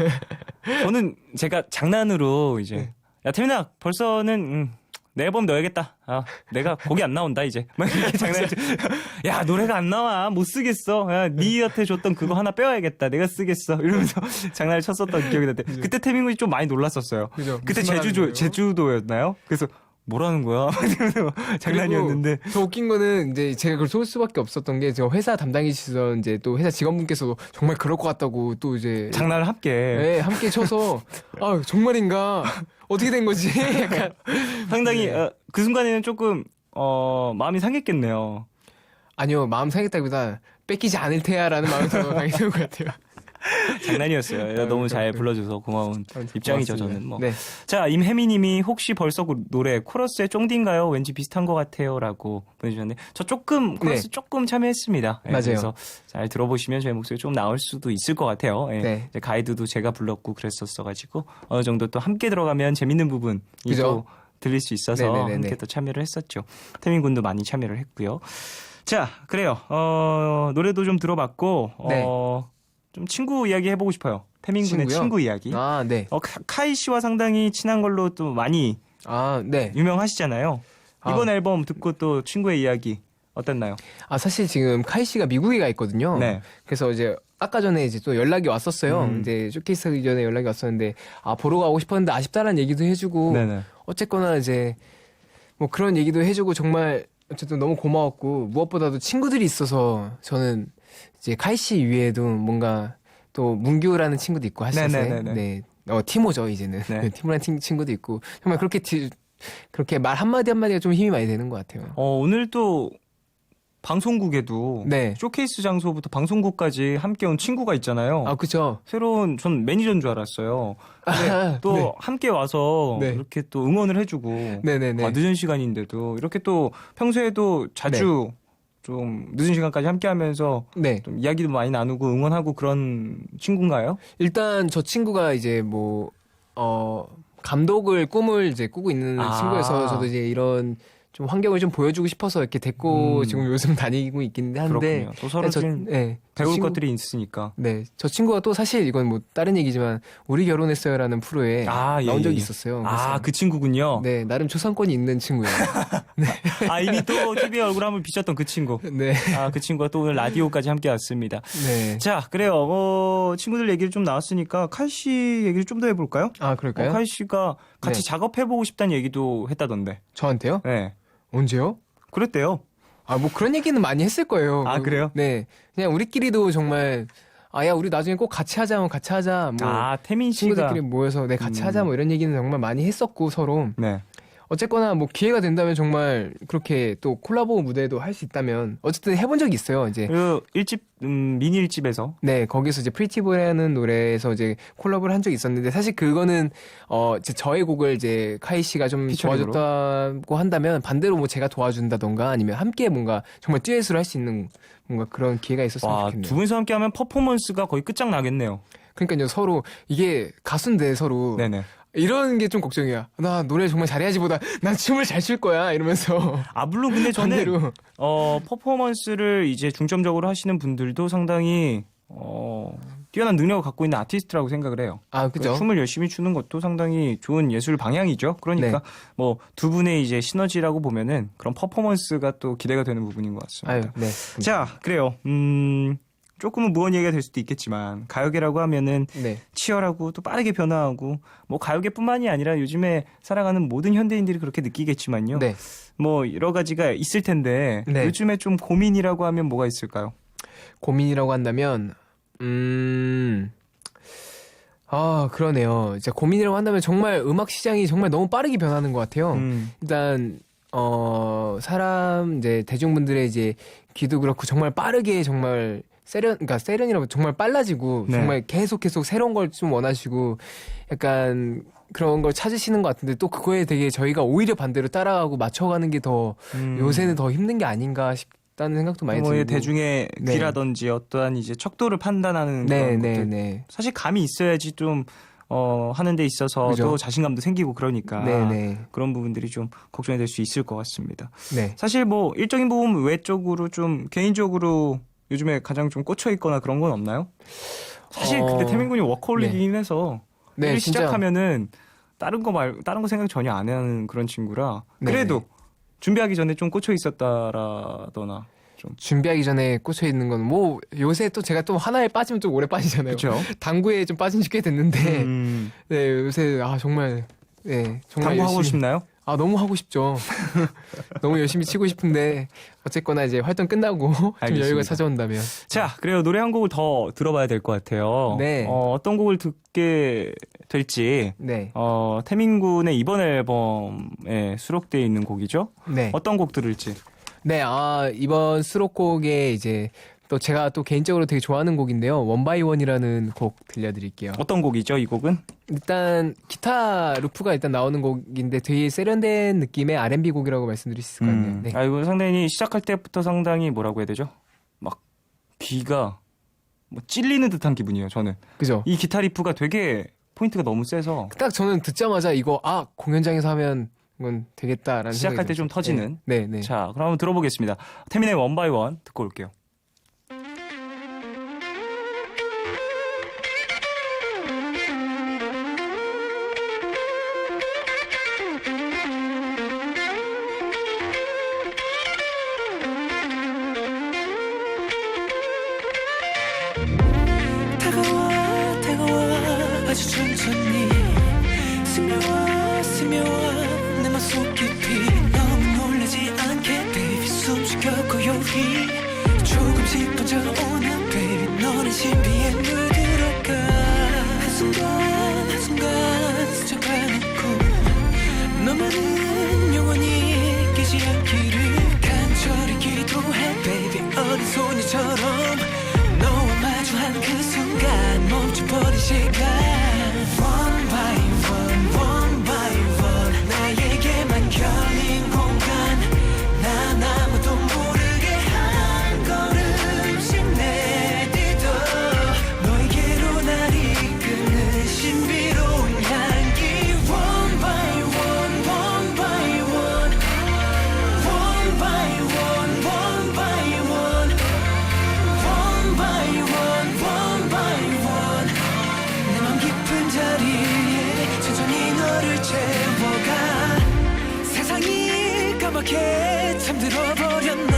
저는 제가 장난으로 이제 야 태민아 벌써는 내 앨범 넣어야겠다. 아, 내가 곡이 안 나온다 이제. 막 이렇게 장난했죠. 야 노래가 안 나와 못 쓰겠어. 야 니한테 줬던 그거 하나 빼와야겠다. 내가 쓰겠어. 이러면서 장난을 쳤었던 기억이 나는데 그때 태민 군이 좀 많이 놀랐었어요. 그죠. 그때 무슨 말 하는 거예요? 제주도였나요? 그래서 뭐라는 거야? 이러면서 장난이었는데. 그리고 더 웃긴 거는 이제 제가 그걸 쏠 수밖에 없었던 게 저 회사 담당이시던 이제 또 회사 직원분께서도 정말 그럴 것 같다고 또 이제 장난을 함께. 네, 함께 쳐서 아 정말인가 어떻게 된 거지? 약간 상당히 그 순간에는 조금 마음이 상했겠네요. 아니요 마음 상했다기보다 뺏기지 않을 테야라는 마음이 더 강했던 것 같아요. 장난이었어요. 너무 잘 불러줘서 고마운 입장이죠, 고맙습니다. 저는. 뭐. 네. 자, 임혜미님이 혹시 벌써 그 노래 코러스에 쫑디인가요? 왠지 비슷한 것 같아요라고 보내주셨는데 저 조금 코러스 조금 참여했습니다. 네, 맞아요. 그래서 잘 들어보시면 저희 목소리 좀 나올 수도 있을 것 같아요. 예. 네. 이제 가이드도 제가 불렀고 그랬었어가지고 어느 정도 또 함께 들어가면 재밌는 부분이 그죠? 또 들릴 수 있어서 네네네네. 함께 또 참여를 했었죠. 태민 군도 많이 참여를 했고요. 자, 그래요. 노래도 좀 들어봤고 네. 좀 친구 이야기 해보고 싶어요. 태민 군의 친구요? 친구 이야기. 아, 네. 카이 씨와 상당히 친한 걸로 또 많이 네. 유명하시잖아요. 이번 앨범 듣고 또 친구의 이야기 어땠나요? 아 사실 지금 카이 씨가 미국에 가 있거든요. 네. 그래서 이제 아까 전에 이제 또 연락이 왔었어요. 이제 쇼케이스 하기 전에 연락이 왔었는데 보러 가고 싶었는데 아쉽다라는 얘기도 해주고 네네. 어쨌거나 이제 뭐 그런 얘기도 해주고 정말 어쨌든 너무 고마웠고 무엇보다도 친구들이 있어서 저는 이제 카이 씨 위에도 뭔가 또 문규라는 친구도 있고 네네네네. 네. 티모죠 이제는. 네. 티모라는 친구도 있고 정말 그렇게 말 한마디 한마디가 좀 힘이 많이 되는 것 같아요. 오늘 또 방송국에도 쇼케이스 장소부터 방송국까지 함께 온 친구가 있잖아요. 아, 그렇죠. 새로운 전 매니저인 줄 알았어요. 근데 또 네. 함께 와서 이렇게 또 응원을 해주고 네네네. 늦은 시간인데도 이렇게 또 평소에도 자주 좀 늦은 시간까지 함께하면서 좀 이야기도 많이 나누고 응원하고 그런 친구인가요? 일단 저 친구가 이제 감독을 꿈을 이제 꾸고 있는 친구여서 저도 이제 이런 좀 환경을 좀 보여주고 싶어서 이렇게 데리고 지금 요즘 다니고 있긴 한데 그렇군요. 또 서로 좀 배울 것들이 있으니까. 네, 저 친구가 또 사실 이건 뭐 다른 얘기지만 우리 결혼했어요라는 프로에 나온 적이 있었어요. 그 친구군요. 네, 나름 초상권이 있는 친구예요. 이미 또 TV에 얼굴 한번 비쳤던 그 친구. 네. 그 친구가 또 오늘 라디오까지 함께 왔습니다. 네. 자, 그래요. 친구들 얘기를 좀 나왔으니까 카이 씨 얘기를 좀 더 해볼까요? 그럴까요? 카이 씨가 같이 작업해보고 싶다는 얘기도 했다던데. 저한테요? 네. 언제요? 그랬대요. 뭐 그런 얘기는 많이 했을 거예요. 그래요? 네. 그냥 우리끼리도 정말 야 우리 나중에 꼭 같이 하자 같이 하자 태민 씨가 친구들끼리 모여서 같이 하자 이런 얘기는 정말 많이 했었고 서로. 네. 어쨌거나 기회가 된다면 정말 그렇게 또 콜라보 무대도 할 수 있다면 어쨌든 해본 적이 있어요. 이제 그 1집 미니 1집에서 거기서 이제 프리티보이라는 노래에서 이제 콜라보를 한 적이 있었는데 사실 그거는 이제 저의 곡을 이제 카이 씨가 좀 피처링으로? 도와줬다고 한다면 반대로 제가 도와준다던가 아니면 함께 뭔가 정말 듀엣으로 할 수 있는 뭔가 그런 기회가 있었으면 좋겠네요. 두 분이서 함께하면 퍼포먼스가 거의 끝장나겠네요. 그러니까요 서로 이게 가수인데 서로 네네. 이런 게 좀 걱정이야. 나 노래 정말 잘해야지보다 난 춤을 잘 출 거야 이러면서. 물론 근데 저는 반대로. 퍼포먼스를 이제 중점적으로 하시는 분들도 상당히 뛰어난 능력을 갖고 있는 아티스트라고 생각을 해요. 아, 그죠. 춤을 열심히 추는 것도 상당히 좋은 예술 방향이죠. 그러니까 네. 뭐 두 분의 이제 시너지라고 보면은 그런 퍼포먼스가 또 기대가 되는 부분인 것 같습니다. 아유, 네. 자, 그래요. 조금은 무언 얘기가 될 수도 있겠지만 가요계라고 하면은 네. 치열하고 또 빠르게 변화하고 뭐 가요계뿐만이 아니라 요즘에 살아가는 모든 현대인들이 그렇게 느끼겠지만요. 네. 뭐 여러 가지가 있을 텐데 네. 요즘에 좀 고민이라고 하면 뭐가 있을까요? 고민이라고 한다면 그러네요. 이제 고민이라고 한다면 정말 음악 시장이 정말 너무 빠르게 변하는 것 같아요. 일단 사람 이제 대중분들의 이제 귀도 그렇고 정말 빠르게 정말 세련이라고 정말 빨라지고 네. 정말 계속 새로운 걸 좀 원하시고 약간 그런 걸 찾으시는 것 같은데 또 그거에 되게 저희가 오히려 반대로 따라가고 맞춰가는 게 더 요새는 더 힘든 게 아닌가 싶다는 생각도 많이 뭐 들고. 대중의 네. 귀라든지 어떠한 이제 척도를 판단하는 네, 그런 네, 것들. 네. 사실 감이 있어야지 좀 하는 데 있어서 그죠. 또 자신감도 생기고 그러니까 네, 네. 그런 부분들이 좀 걱정이 될 수 있을 것 같습니다. 네. 사실 뭐 일적인 부분 외적으로 좀 개인적으로 요즘에 가장 좀 꽂혀 있거나 그런 건 없나요? 사실 근데 태민 군이 워커홀릭이긴 해서 네, 일 진짜. 시작하면은 다른 거 생각 전혀 안 하는 그런 친구라 네. 그래도 준비하기 전에 좀 꽂혀 있었다라거나 좀 준비하기 전에 꽂혀 있는 건 뭐 요새 또 제가 또 하나에 빠지면 좀 오래 빠지잖아요. 그렇죠. 당구에 좀 빠진 지 꽤 됐는데 네 요새 정말 네 정말 당구 하고 열심히- 싶나요? 너무 하고 싶죠. 너무 열심히 치고 싶은데 어쨌거나 이제 활동 끝나고 좀 알겠습니다. 여유가 찾아온다면. 자, 그래요. 노래 한 곡을 더 들어봐야 될 것 같아요. 네. 어떤 곡을 듣게 될지. 네. 태민 군의 이번 앨범에 수록되어 있는 곡이죠. 네. 어떤 곡 들을지. 네, 이번 수록곡에 이제 또 제가 또 개인적으로 되게 좋아하는 곡인데요. 원바이원이라는 곡 들려드릴게요. 어떤 곡이죠, 이 곡은? 일단 기타 루프가 일단 나오는 곡인데 되게 세련된 느낌의 R&B 곡이라고 말씀드릴 수 있을 것 같네요. 네. 이거 상당히 시작할 때부터 상당히 뭐라고 해야 되죠? 막 귀가 뭐 찔리는 듯한 기분이에요, 저는. 그죠? 이 기타 리프가 되게 포인트가 너무 세서 딱 저는 듣자마자 이거 공연장에서 하면 이건 되겠다라는 시작할 생각이 때 좀 들었어요. 터지는. 네, 네. 자, 그럼 한번 들어보겠습니다. 태민의 원바이원 듣고 올게요. 다가와 아주 천천히 스며와 내 맘속 깊이 너무 놀라지 않게 baby 숨쉬겨 고요히 조금씩 번져오는 baby 너는 신비에 물들어가 한순간 스쳐가놓고 너만은 영원히 깨지 않기를 간절히 기도해 baby 어린 소녀처럼 너와 마주한 그 순간 멈춰버린 시간 One by one 나에게만 결린 공간 난 아무도 모르게 한 걸음씩 내딛어 너에게로 날 이끄는 신비로운 향기 One by one One by one 내 맘 깊은 자리에 천천히 너를 채워가 세상이 까맣게 잠들어버렸나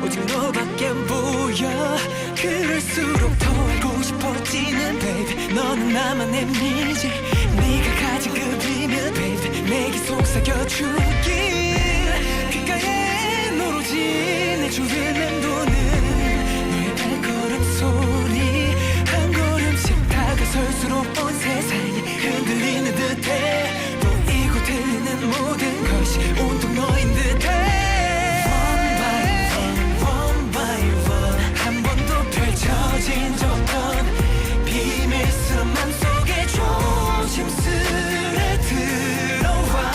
오직 너밖에 안 보여 그럴수록 더 알고 싶어지는 baby 너는 나만의 미지 네가 가진 그 비밀 baby 내게 속삭여주길 귓가에 오로지 내 주위를 맴도는 너의 발걸음 소리 한 걸음씩 다가설수록 온 세상이 흔들리는 듯해 보이고 들리는 모든 것이 온통 너인 듯해 One by one 한 번도 펼쳐진 적 없던 비밀스러운 맘속에 조심스레 들어와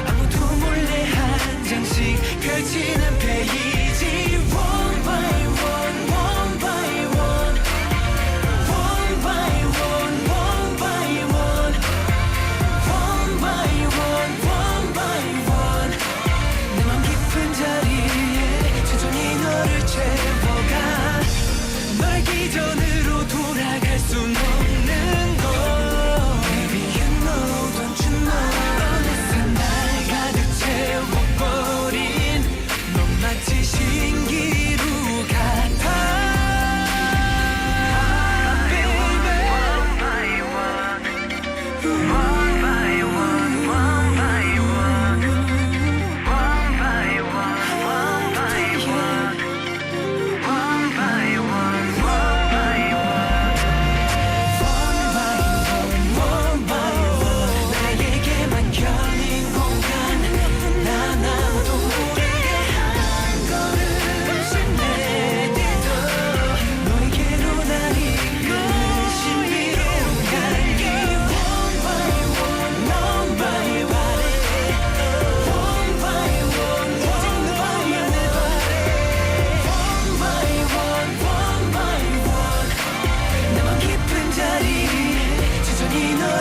아무도 몰래 한 장씩 펼치는 페이지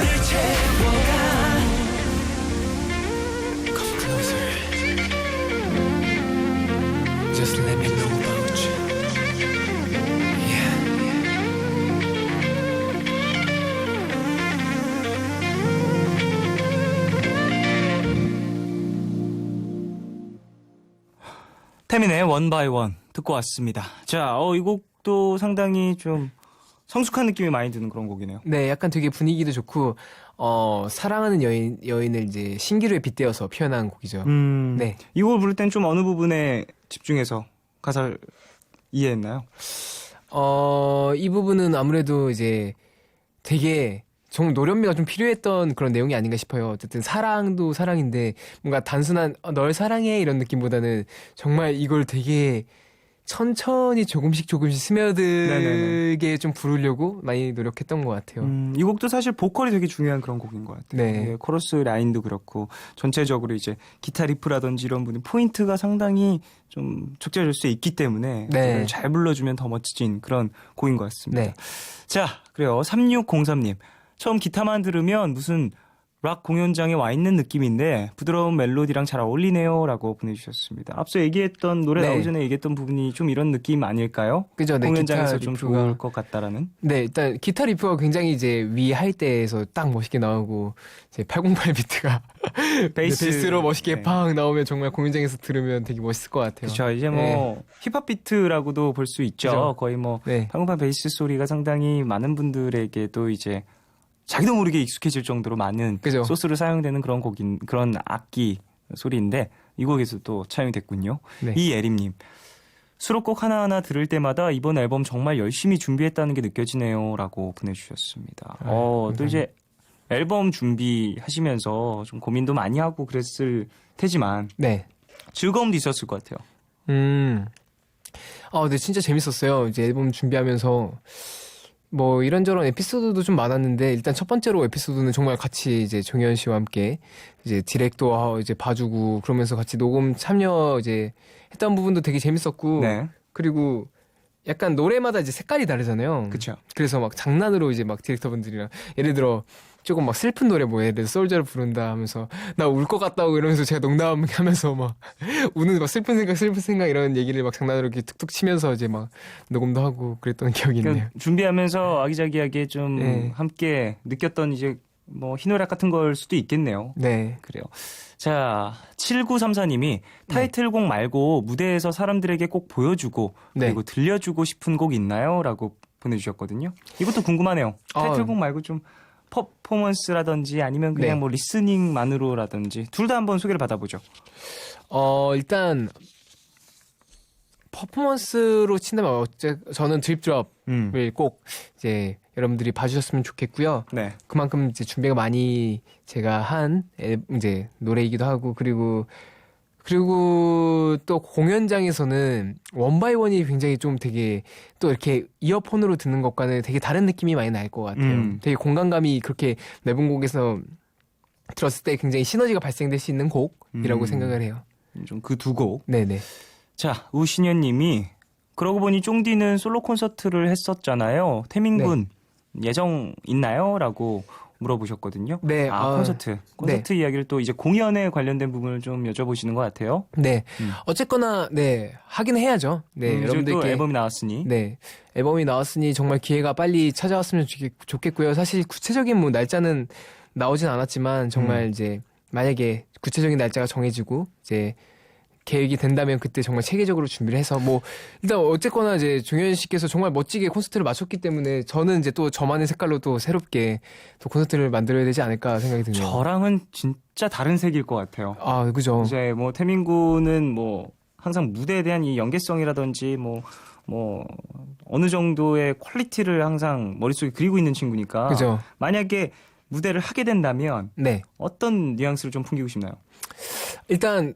너를 채워가. Come closer. Just let me know about you. 태민의 원 바이 원 듣고 왔습니다. 자, 이 곡도 상당히 좀 성숙한 느낌이 많이 드는 그런 곡이네요. 네, 약간 되게 분위기도 좋고 사랑하는 여인을 이제 신기루에 빗대어서 표현한 곡이죠. 네. 이 곡을 부를 땐 좀 어느 부분에 집중해서 가사를 이해했나요? 이 부분은 아무래도 이제 되게 정말 노련미가 좀 필요했던 그런 내용이 아닌가 싶어요. 어쨌든 사랑도 사랑인데 뭔가 단순한 널 사랑해 이런 느낌보다는 정말 이걸 되게 천천히 조금씩 스며들게 좀 부르려고 많이 노력했던 것 같아요. 이 곡도 사실 보컬이 되게 중요한 그런 곡인 것 같아요. 네. 코러스 라인도 그렇고 전체적으로 이제 기타 리프라든지 이런 부분 포인트가 상당히 좀 촉재질 수 있기 때문에 네. 잘 불러주면 더 멋진 그런 곡인 것 같습니다. 네. 자, 그래요. 3603님. 처음 기타만 들으면 무슨 락 공연장에 와 있는 느낌인데 부드러운 멜로디랑 잘 어울리네요 라고 보내주셨습니다. 앞서 얘기했던 노래 나오기 전에 얘기했던 부분이 좀 이런 느낌 아닐까요? 그죠, 네, 공연장에서 기타 좀 리프가. 좋을 것 같다라는. 네, 일단 기타 리프가 굉장히 이제 위 할 때에서 딱 멋있게 나오고 이제 808 비트가 베이스로 멋있게 팍 나오면 정말 공연장에서 들으면 되게 멋있을 것 같아요. 그렇죠. 이제 뭐 힙합 비트라고도 볼 수 있죠. 그죠. 거의 뭐 808 베이스 소리가 상당히 많은 분들에게도 이제 자기도 모르게 익숙해질 정도로 많은 소스로 사용되는 그런 악기 소리인데 이 곡에서 또 차용이 됐군요. 네. 이예림님. 수록곡 하나하나 들을 때마다 이번 앨범 정말 열심히 준비했다는 게 느껴지네요 라고 보내주셨습니다. 또 이제 앨범 준비하시면서 좀 고민도 많이 하고 그랬을 테지만 즐거움도 있었을 것 같아요. 네, 진짜 재밌었어요. 이제 앨범 준비하면서 뭐 이런저런 에피소드도 좀 많았는데 일단 첫 번째로 에피소드는 정말 같이 이제 종현 씨와 함께 이제 디렉도 이제 봐주고 그러면서 같이 녹음 참여 이제 했던 부분도 되게 재밌었고 그리고 약간 노래마다 이제 색깔이 다르잖아요. 그렇죠. 그래서 막 장난으로 이제 막 디렉터분들이랑 예를 들어 조금 막 슬픈 노래 뭐 예를 들어 솔저를 부른다 하면서 나 울 것 같다고 이러면서 제가 농담하면서 막 우는 막 슬픈 생각 이런 얘기를 막 장난으로 이렇게 툭툭 치면서 이제 막 녹음도 하고 그랬던 기억이 있네요. 준비하면서 아기자기하게 좀 함께 느꼈던 이제 뭐 희노애락 같은 걸 수도 있겠네요. 네. 그래요. 자, 7934님이 타이틀곡 말고 무대에서 사람들에게 꼭 보여주고 그리고 들려주고 싶은 곡 있나요? 라고 보내주셨거든요. 이것도 궁금하네요. 타이틀곡 말고 좀 퍼포먼스라든지 아니면 그냥 뭐 리스닝만으로라든지 둘 다 한번 소개를 받아보죠. 일단 퍼포먼스로 친다면 저는 드립드롭을 꼭 이제 여러분들이 봐주셨으면 좋겠고요. 그만큼 이제 준비가 많이 제가 한 이제 노래이기도 하고 그리고 또 공연장에서는 원바이원이 굉장히 좀 되게 또 이렇게 이어폰으로 듣는 것과는 되게 다른 느낌이 많이 날 것 같아요. 되게 공간감이 그렇게 넓은 곡에서 들었을 때 굉장히 시너지가 발생될 수 있는 곡이라고 생각을 해요. 좀 그 두 곡. 네네. 자, 우신현 님이 그러고 보니 쫑디는 솔로 콘서트를 했었잖아요. 태민군 예정 있나요? 라고 물어보셨거든요. 네. 콘서트 이야기를 또 이제 공연에 관련된 부분을 좀 여쭤보시는 것 같아요. 네. 어쨌거나 하긴 해야죠. 네. 여러분들께 또 앨범이 나왔으니. 네. 앨범이 나왔으니 정말 기회가 빨리 찾아왔으면 좋겠고요. 사실 구체적인 뭐 날짜는 나오진 않았지만 정말 이제 만약에 구체적인 날짜가 정해지고 이제 계획이 된다면 그때 정말 체계적으로 준비를 해서 뭐 일단 어쨌거나 이제 종현 씨께서 정말 멋지게 콘서트를 마쳤기 때문에 저는 이제 또 저만의 색깔로 또 새롭게 또 콘서트를 만들어야 되지 않을까 생각이 드네요. 저랑은 진짜 다른 색일 것 같아요. 그죠. 이제 뭐 태민군은 뭐 항상 무대에 대한 이 연계성이라든지 뭐 어느 정도의 퀄리티를 항상 머릿속에 그리고 있는 친구니까. 그죠. 만약에 무대를 하게 된다면 어떤 뉘앙스를 좀 풍기고 싶나요? 일단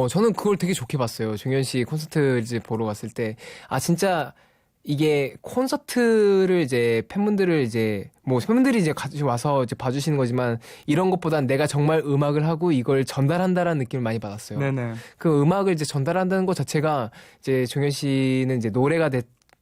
저는 그걸 되게 좋게 봤어요. 종현 씨 콘서트 이제 보러 갔을 때 진짜 이게 콘서트를 이제 팬분들을 이제 뭐 팬분들이 이제 같이 와서 이제 봐주시는 거지만 이런 것보단 내가 정말 음악을 하고 이걸 전달한다라는 느낌을 많이 받았어요. 네네. 그 음악을 이제 전달한다는 것 자체가 이제 종현 씨는 이제 노래가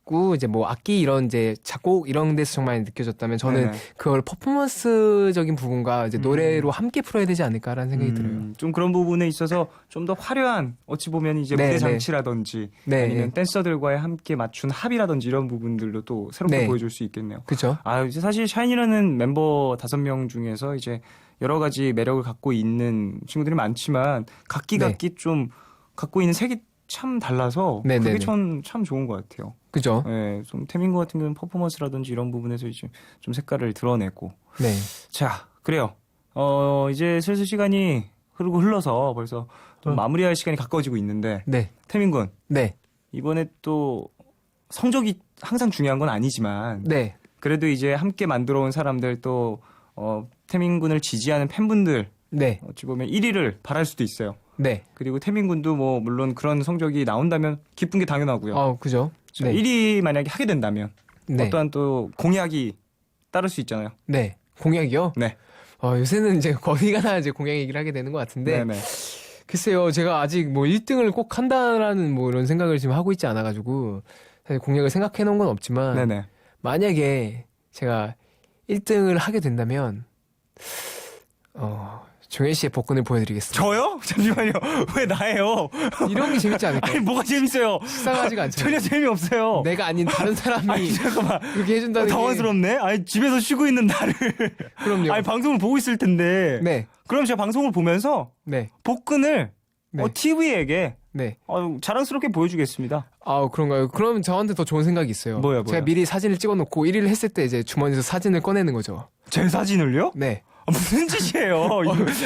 같고 이제 뭐 악기 이런 이제 작곡 이런 데서 정말 느껴졌다면 저는 네네. 그걸 퍼포먼스적인 부분과 이제 노래로 함께 풀어야 되지 않을까라는 생각이 들어요. 좀 그런 부분에 있어서 좀 더 화려한 어찌 보면 이제 네, 무대 네. 장치라든지 네, 아니면 네. 댄서들과의 함께 맞춘 합이라든지 이런 부분들로 또 새롭게 네. 보여줄 수 있겠네요. 그렇죠. 아, 이제 사실 샤이니라는 멤버 5명 중에서 이제 여러 가지 매력을 갖고 있는 친구들이 많지만 각기 네. 좀 갖고 있는 색이 참 달라서 네, 그게 네, 네. 참 좋은 것 같아요. 그죠? 네, 좀 태민고 같은 경우는 퍼포먼스라든지 이런 부분에서 이제 좀 색깔을 드러내고. 네. 자, 그래요. 이제 슬슬 시간이 흘러서 벌써 좀 마무리할 시간이 가까워지고 있는데. 네. 태민군. 네. 이번에 또 성적이 항상 중요한 건 아니지만. 네. 그래도 이제 함께 만들어 온 사람들 또 태민군을 지지하는 팬분들. 네. 어찌 보면 1위를 바랄 수도 있어요. 네. 그리고 태민군도 뭐 물론 그런 성적이 나온다면 기쁜 게 당연하고요. 그죠. 네. 1위 만약에 하게 된다면 네. 어떠한 또 공약이 따를 수 있잖아요. 네. 공약이요? 네. 요새는 이제 거의 가나 이제 공약 얘기를 하게 되는 것 같은데. 네네. 글쎄요, 제가 아직 뭐 1등을 꼭 한다라는 뭐 이런 생각을 지금 하고 있지 않아가지고 사실 공약을 생각해 놓은 건 없지만. 네네. 만약에 제가 1등을 하게 된다면, 종현 씨의 복근을 보여드리겠습니다. 저요? 잠시만요. 왜 나예요? 이런 게 재밌지 않을까요? 아니, 뭐가 재밌어요? 식상하지가 않잖아요. 전혀 재미없어요. 내가 아닌 다른 사람이 아니, 잠깐만. 그렇게 해준다는 게. 당황스럽네. 아니, 집에서 쉬고 있는 나를. 그럼요. 아니, 방송을 보고 있을 텐데. 네. 그럼 제가 방송을 보면서. 네. 복근을 네. TV에게. 네. 자랑스럽게 보여주겠습니다. 그런가요? 그럼 저한테 더 좋은 생각이 있어요. 뭐야? 제가 미리 사진을 찍어놓고 1위를 했을 때 이제 주머니에서 사진을 꺼내는 거죠. 제 사진을요? 네. 무슨 짓이에요?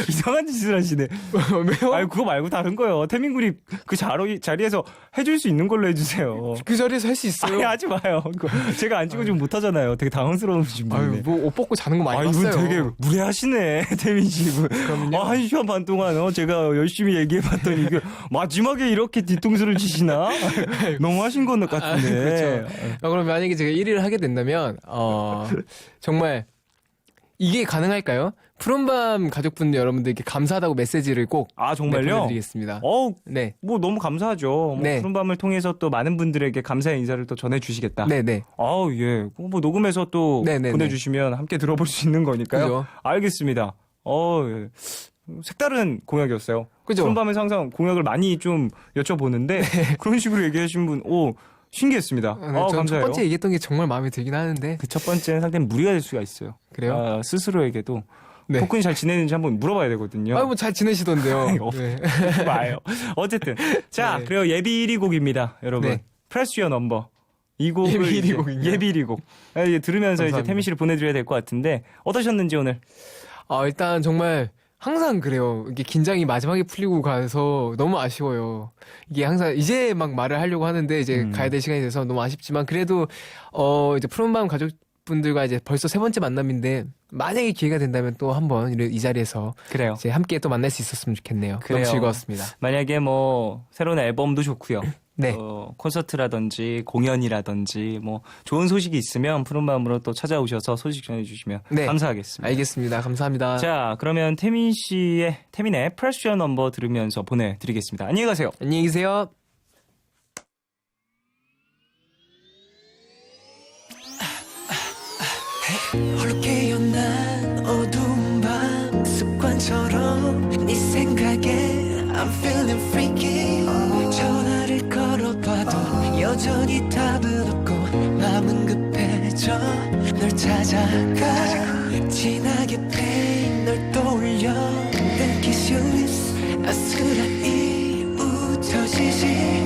이상한 짓을 하시네. 왜요? 아니, 그거 말고 다른 거요. 태민군이 그 자리에서 해줄 수 있는 걸로 해주세요. 그 자리에서 할 수 있어요. 아니, 하지 마요. 제가 안 찍어주면 못하잖아요. 되게 당황스러우신 분이네. 뭐 옷 벗고 자는 거 많이 이분 봤어요. 되게 무례하시네, 태민 씨. 그럼요. 1시간 반 동안 제가 열심히 얘기해봤더니 마지막에 이렇게 뒤통수를 치시나? 너무 하신 것 같은데. 그렇죠. 그럼 만약에 제가 1위를 하게 된다면 정말 이게 가능할까요? 푸른밤 가족분들 여러분들께 감사하다고 메시지를 꼭 정말요? 보내드리겠습니다. 네. 뭐 너무 감사하죠. 네. 푸른밤을 통해서 또 많은 분들에게 감사의 인사를 또 전해주시겠다. 네네. 예. 뭐 녹음해서 또 네네네. 보내주시면 함께 들어볼 수 있는 거니까요. 그죠. 알겠습니다. 예. 색다른 공약이었어요. 그죠. 푸른밤에서 항상 공약을 많이 좀 여쭤보는데 그런 식으로 얘기하신 분, 신기했습니다. 전 감사해요. 첫 번째 얘기했던 게 정말 마음에 들긴 하는데. 그 첫 번째는 상당히 무리가 될 수가 있어요. 그래요? 스스로에게도. 네. 복근이 잘 지내는지 한번 물어봐야 되거든요. 뭐 잘 지내시던데요. 네. 마요. 어쨌든. 자, 네. 그리고 예비 1위 곡입니다, 여러분. 네. Press Your Number. 이 곡을 예비 1위 이제 곡인가요? 예비 1위 곡. 들으면서 이제 감사합니다. 태민 씨를 보내드려야 될 것 같은데 어떠셨는지 오늘? 일단 정말 항상 그래요. 이게 긴장이 마지막에 풀리고 가서 너무 아쉬워요. 이게 항상 이제 막 말을 하려고 하는데 이제 가야 될 시간이 돼서 너무 아쉽지만 그래도 이제 푸른밤 가족분들과 이제 벌써 3번째 만남인데 만약에 기회가 된다면 또 한번 이 자리에서 그래요. 이제 함께 또 만날 수 있었으면 좋겠네요. 그래요. 너무 즐거웠습니다. 만약에 뭐 새로운 앨범도 좋고요. 네. 콘서트라든지 공연이라든지 뭐 좋은 소식이 있으면 푸른 마음으로 또 찾아오셔서 소식 전해주시면 네. 감사하겠습니다. 알겠습니다. 감사합니다. 자, 그러면 태민의 Press Your Number 들으면서 보내드리겠습니다. 안녕히 가세요. 안녕히 계세요. 홀로 깨어난 어두운 밤 습관처럼 네 생각에 I'm feeling freaky 전화를 걸어봐도 여전히 답은 없고 마음은 급해져 널 찾아가 진하게 pain 널 떠올려 Then kiss your lips 아스라이 웃어지지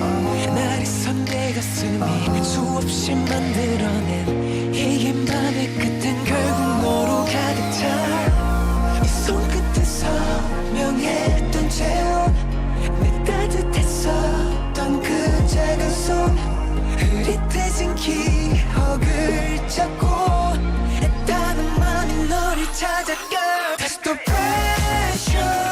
날이 선 내 가슴이 수없이 만들어낸 이게 맘의 끝엔 결국 너로 가득 차 네 손끝에서 명했던 채로 내 따뜻했었던 그 작은 손 흐릿해진 기억을 잡고 애타는 마음이 너를 찾아가 다시 또 pressure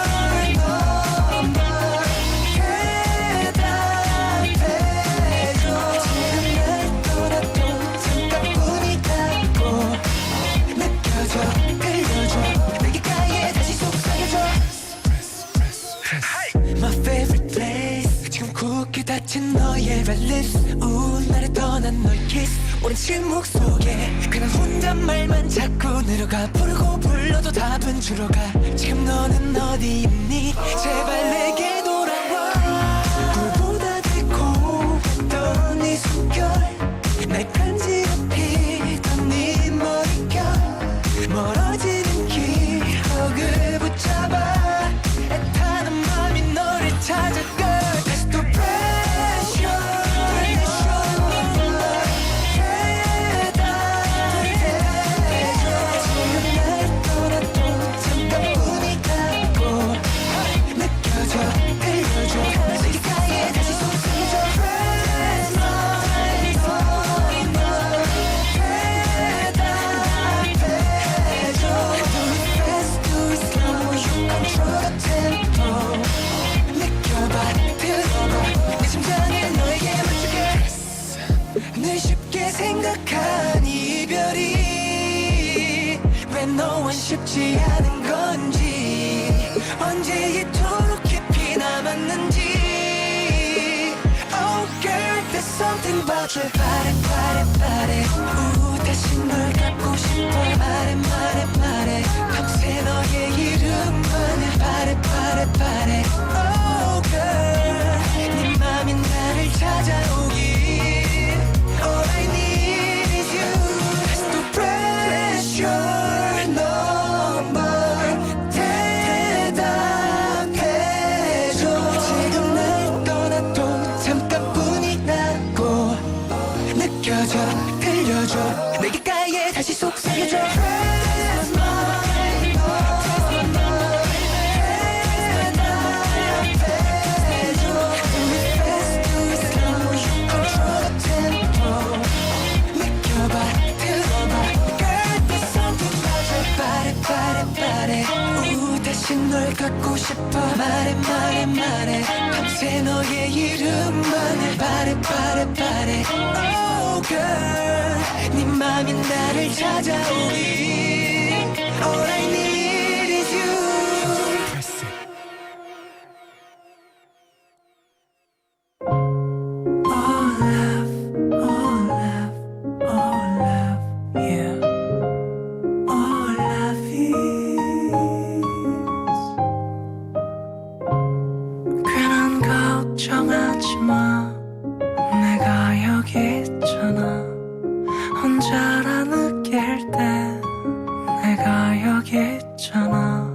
My favorite place 지금 굳게 닫힌 너의 red lips 나를 떠난 너의 우린 침묵 속에 그냥 혼잣말만 자꾸 늘어가 부르고 불러도 답은 줄어가 지금 너는 어디 있니 제발 내게 돌아와 꿀보다 달콤했던 네 숨결 날 간지럽히던 네 머릿결 멀어지는 기억을 붙잡아 애타는 맘이 너를 찾아가 다시 또 늘 쉽게 생각한 이별이 왜 너와 쉽지 않은 건지 언제 이토록 깊이 남았는지 Oh girl there's something about you 바래 다시 널 갖고 싶어 말해 밤새 너의 이름만을 바래 Oh girl 네 맘이 나를 찾아오길 All I need is you Still pressure number 대답해줘 지금 날 떠나도 잠깐뿐이라고 느껴져 들려줘 내 귓가에 다시 속삭여줘 다시 널 갖고 싶어 말해 밤새 너의 이름만을 바래 Oh girl 네 맘이 나를 찾아오길 All I need is you All love, yeah All love is 괜한 걱정하지 마 내가 여기 있잖아 혼자라 느낄 때 내가 여기 있잖아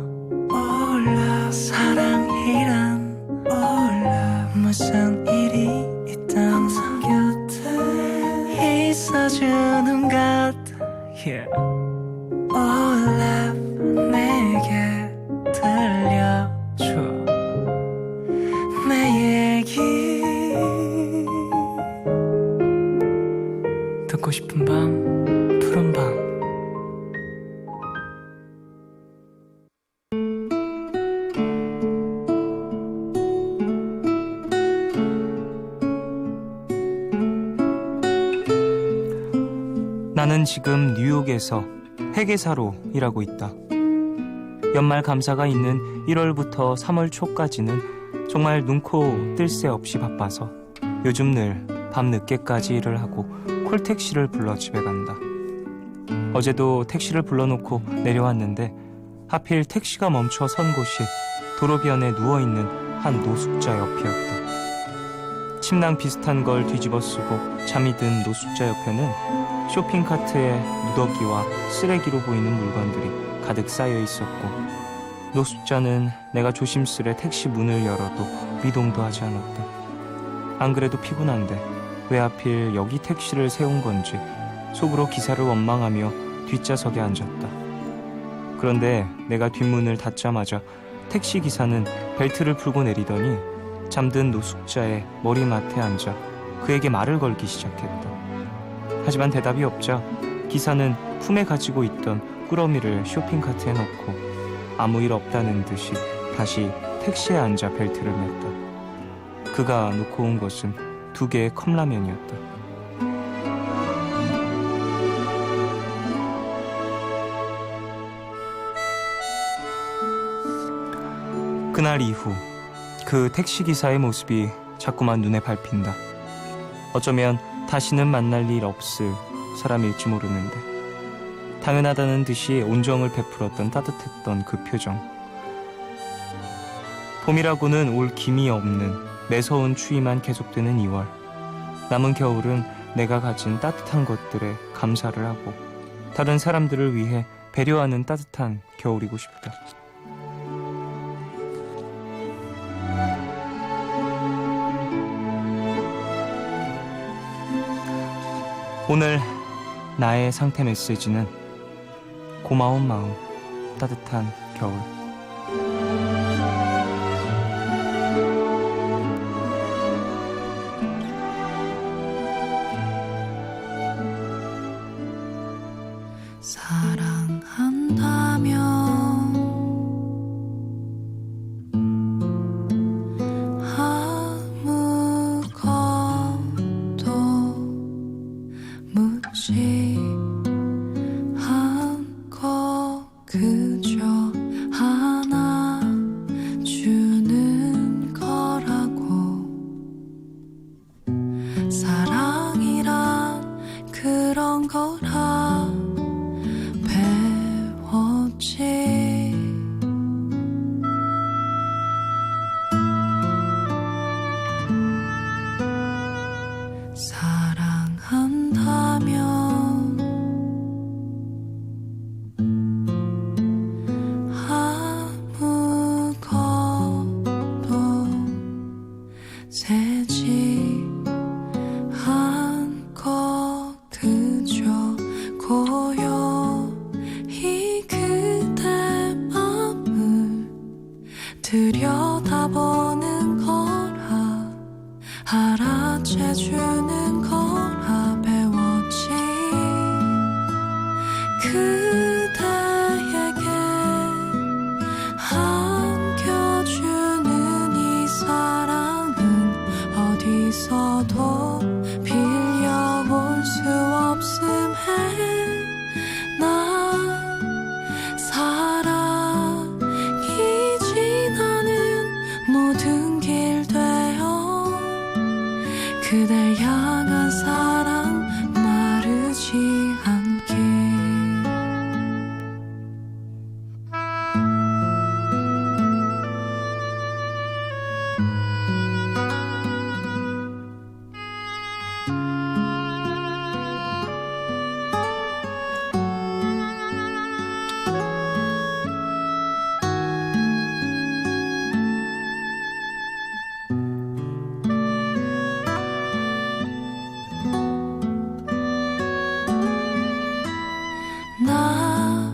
All love 사랑이란 All love 무슨 일이 있든 항상 곁에 있어주는 것 yeah. All love 내게 들려줘 내 얘기 듣고 싶은 밤 푸른 밤 나는 지금 뉴욕에서 회계사로 일하고 있다. 연말 감사가 있는 1월부터 3월 초까지는 정말 눈코 뜰 새 없이 바빠서 요즘 늘 밤늦게까지 일을 하고 콜택시를 불러 집에 간다. 어제도 택시를 불러놓고 내려왔는데 하필 택시가 멈춰 선 곳이 도로변에 누워있는 한 노숙자 옆이었다. 침낭 비슷한 걸 뒤집어 쓰고 잠이 든 노숙자 옆에는 쇼핑카트에 무더기와 쓰레기로 보이는 물건들이 가득 쌓여 있었고 노숙자는 내가 조심스레 택시 문을 열어도 미동도 하지 않았다. 안 그래도 피곤한데 왜 하필 여기 택시를 세운 건지 속으로 기사를 원망하며 뒷좌석에 앉았다. 그런데 내가 뒷문을 닫자마자 택시 기사는 벨트를 풀고 내리더니 잠든 노숙자의 머리맡에 앉아 그에게 말을 걸기 시작했다. 하지만 대답이 없자 기사는 품에 가지고 있던 꾸러미를 쇼핑카트에 넣고 아무 일 없다는 듯이 다시 택시에 앉아 벨트를 맸다. 그가 놓고 온 것은 2개의 컵라면이었다. 그날 이후 그 택시기사의 모습이 자꾸만 눈에 밟힌다. 어쩌면 다시는 만날 일 없을 사람일지 모르는데 당연하다는 듯이 온정을 베풀었던 따뜻했던 그 표정. 봄이라고는 올 김이 없는 매서운 추위만 계속되는 2월. 남은 겨울은 내가 가진 따뜻한 것들에 감사를 하고 다른 사람들을 위해 배려하는 따뜻한 겨울이고 싶다. 오늘 나의 상태 메시지는 고마운 마음, 따뜻한 겨울. 그저 하나 주는 거라고. 사랑이란 그런 거라 배웠지. 사랑한다면 세지 않고 그저 고요히 그대 맘을 들여다보는 거라. 알아채주는 거라 배웠지. 그대에게 안겨주는 이 사랑은 어디서도 빌려올 수 없음에 나 사랑이 지나는 모든 길 되어 그댈 향한 사랑 마르지 않게. 나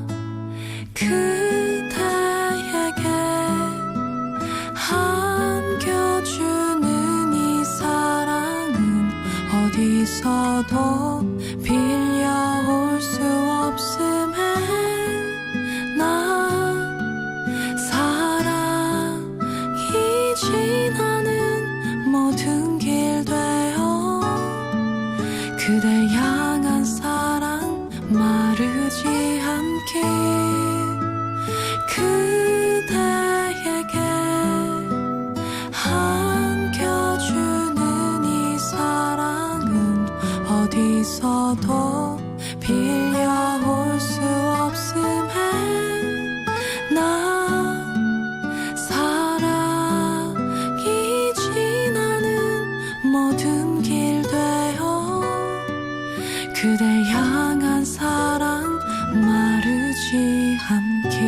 그대에게 안겨주는 이 사랑은 어디서도 빌려올 수 없음에 나 사랑이 지나는 모든 길 되어 그댈 향한 사랑 마르지 않게. 그대에게 안겨주는 이 사랑은 어디서도 빌려올 수 없음에 나 사랑이 지나는 모든 길 되어 그댈 향한 사랑 마르지 않게.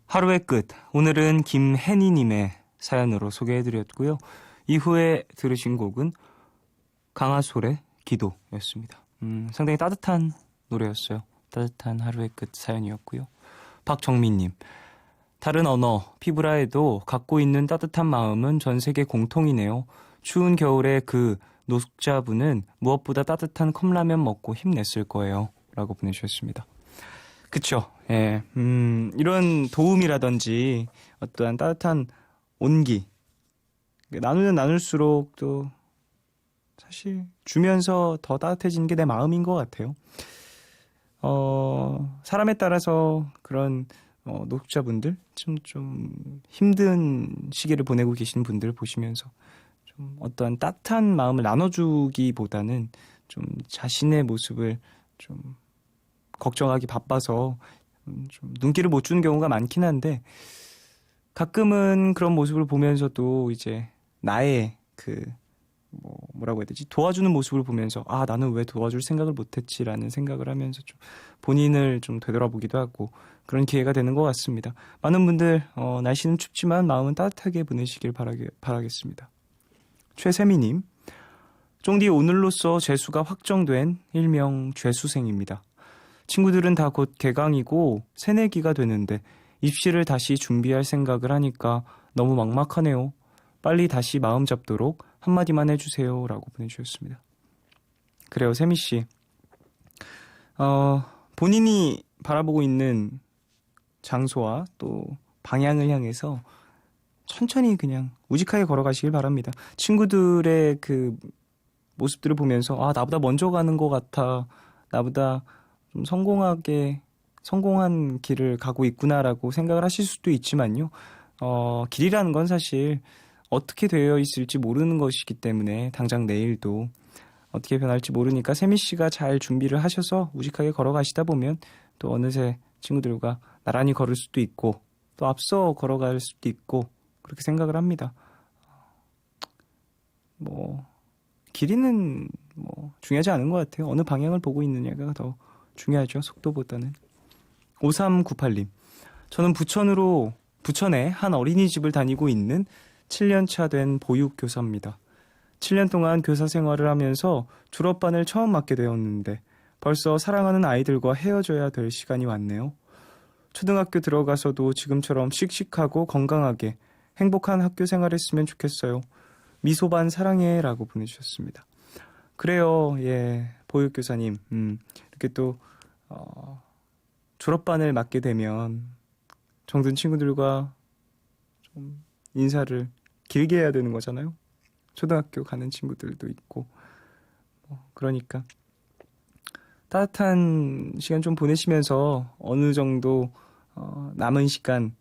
하루의 끝. 오늘은 김혜니님의 사연으로 소개해드렸고요. 이후에 들으신 곡은 강하솔의 기도였습니다. 상당히 따뜻한 노래였어요. 따뜻한 하루의 끝 사연이었고요. 박정민님. 다른 언어, 피브라에도 갖고 있는 따뜻한 마음은 전 세계 공통이네요. 추운 겨울에 그 노숙자분은 무엇보다 따뜻한 컵라면 먹고 힘냈을 거예요. 라고 보내주셨습니다. 그쵸. 예. 이런 도움이라든지 어떠한 따뜻한 온기. 나누면 나눌수록 또 사실 주면서 더 따뜻해지는 게 내 마음인 것 같아요. 사람에 따라서 그런 노숙자분들, 좀 힘든 시기를 보내고 계신 분들 보시면서 좀 어떠한 따뜻한 마음을 나눠주기보다는 좀 자신의 모습을 좀 걱정하기 바빠서 좀 눈길을 못 주는 경우가 많긴 한데, 가끔은 그런 모습을 보면서도 이제 나의 뭐라고 해야 되지? 도와주는 모습을 보면서 나는 왜 도와줄 생각을 못했지라는 생각을 하면서 좀 본인을 좀 되돌아보기도 하고 그런 기회가 되는 것 같습니다. 많은 분들 날씨는 춥지만 마음은 따뜻하게 보내시길 바라겠습니다. 최세미님, 쫑디 오늘로써 재수가 확정된 일명 죄수생입니다. 친구들은 다 곧 개강이고 새내기가 되는데 입시를 다시 준비할 생각을 하니까 너무 막막하네요. 빨리 다시 마음 잡도록 한마디만 해주세요. 라고 보내주셨습니다. 그래요, 세미씨. 본인이 바라보고 있는 장소와 또 방향을 향해서 천천히 그냥 우직하게 걸어가시길 바랍니다. 친구들의 그 모습들을 보면서 나보다 먼저 가는 것 같아, 나보다 좀 성공한 길을 가고 있구나라고 생각을 하실 수도 있지만요. 길이라는 건 사실 어떻게 되어 있을지 모르는 것이기 때문에 당장 내일도 어떻게 변할지 모르니까 세미 씨가 잘 준비를 하셔서 우직하게 걸어가시다 보면 또 어느새 친구들과 나란히 걸을 수도 있고 또 앞서 걸어갈 수도 있고 그렇게 생각을 합니다. 길이는 중요하지 않은 것 같아요. 어느 방향을 보고 있느냐가 더 중요하죠. 속도보다는. 5398님, 저는 부천에 한 어린이집을 다니고 있는 7년차 된 보육교사입니다. 7년 동안 교사 생활을 하면서 졸업반을 처음 맡게 되었는데 벌써 사랑하는 아이들과 헤어져야 될 시간이 왔네요. 초등학교 들어가서도 지금처럼 씩씩하고 건강하게 행복한 학교 생활했으면 좋겠어요. 미소반 사랑해 라고 보내주셨습니다. 그래요. 예, 보육교사님. 이렇게 또 졸업반을 맡게 되면 정든 친구들과 좀 인사를 길게 해야 되는 거잖아요. 초등학교 가는 친구들도 있고 그러니까 따뜻한 시간 좀 보내시면서 어느 정도 남은 시간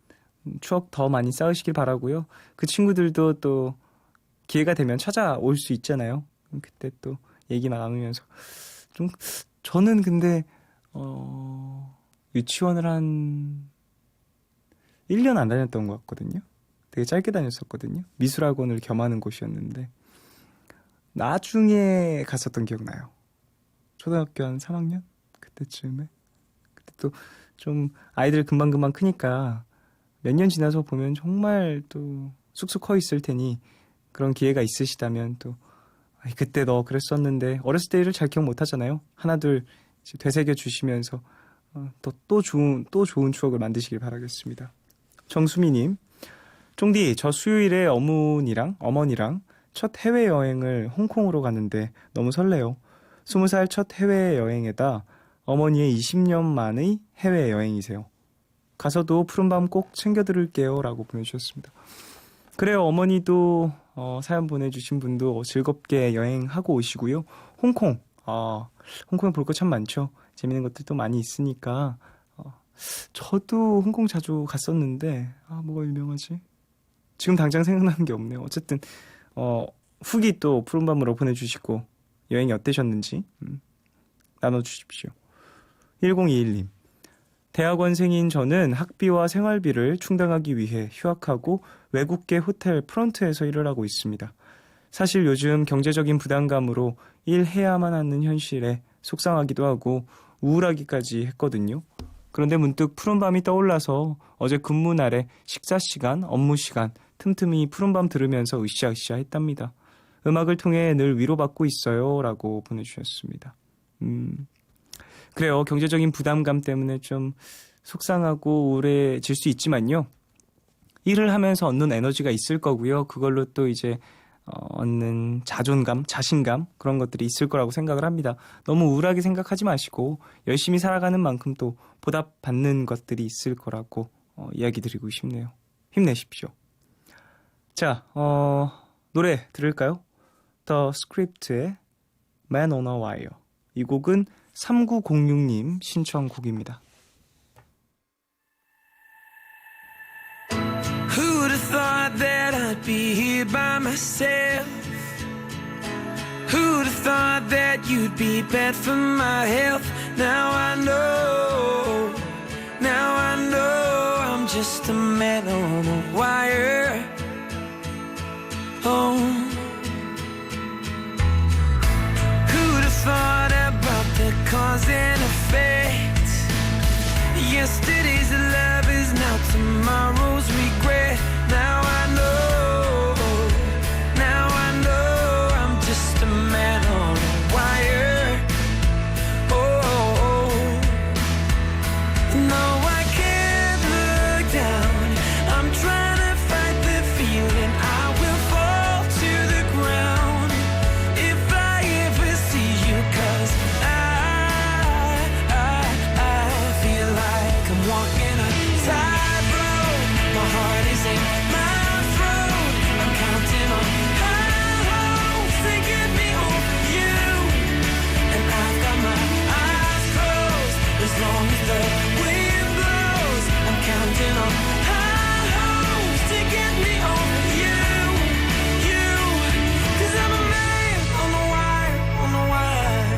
추억 더 많이 쌓으시길 바라고요. 그 친구들도 또 기회가 되면 찾아올 수 있잖아요. 그때 또 얘기 나누면서 좀 저는 근데 유치원을 한 1년 안 다녔던 것 같거든요. 되게 짧게 다녔었거든요. 미술학원을 겸하는 곳이었는데 나중에 갔었던 기억나요. 초등학교 한 3학년? 그때쯤에. 그때 또 좀 아이들 금방금방 크니까 몇 년 지나서 보면 정말 또 쑥쑥 커 있을 테니 그런 기회가 있으시다면 또 그때 너 그랬었는데 어렸을 때 일을 잘 기억 못 하잖아요. 하나둘 되새겨 주시면서 또 좋은 추억을 만드시길 바라겠습니다. 정수미님, 쫑디, 저 수요일에 어머니랑 첫 해외여행을 홍콩으로 가는데 너무 설레요. 20살 첫 해외여행에다 어머니의 20년 만의 해외여행이세요. 가서도 푸른밤 꼭 챙겨드릴게요 라고 보내주셨습니다. 그래요, 어머니도 사연 보내주신 분도 즐겁게 여행하고 오시고요. 홍콩에 볼 거 참 많죠. 재밌는 것들도 많이 있으니까 저도 홍콩 자주 갔었는데 뭐가 유명하지? 지금 당장 생각나는 게 없네요. 어쨌든 후기 또 푸른밤으로 보내주시고 여행이 어떠셨는지 나눠주십시오. 1021님, 대학원생인 저는 학비와 생활비를 충당하기 위해 휴학하고 외국계 호텔 프런트에서 일을 하고 있습니다. 사실 요즘 경제적인 부담감으로 일해야만 하는 현실에 속상하기도 하고 우울하기까지 했거든요. 그런데 문득 푸른밤이 떠올라서 어제 근무 날에 식사시간, 업무시간 틈틈이 푸른밤 들으면서 으쌰으쌰 했답니다. 음악을 통해 늘 위로받고 있어요 라고 보내주셨습니다. 그래요. 경제적인 부담감 때문에 좀 속상하고 우울해질 수 있지만요. 일을 하면서 얻는 에너지가 있을 거고요. 그걸로 또 이제 얻는 자존감, 자신감 그런 것들이 있을 거라고 생각을 합니다. 너무 우울하게 생각하지 마시고 열심히 살아가는 만큼 또 보답받는 것들이 있을 거라고 이야기 드리고 싶네요. 힘내십시오. 자, 노래 들을까요? The Script의 Man on a Wire. 이 곡은 3906님 신청곡입니다. not be here by myself. Who'd have thought that you'd be bad for my health? Now I know I'm just a man on a wire. Oh, who'd have thought about the cause and effect? Yesterday's love is now tomorrow's regret. Now I know I'm just a man on a wire. Oh, no, I can't look down. I'm trying to fight the feeling. I will fall to the ground if I ever see you, 'cause I feel like I'm walking a tightrope. My heart is in my throat. I'm counting on hopes to get me over you, and I've got my eyes closed as long as the wind blows. I'm counting on hopes to get me over you, 'cause I'm a man on the wire, on the wire.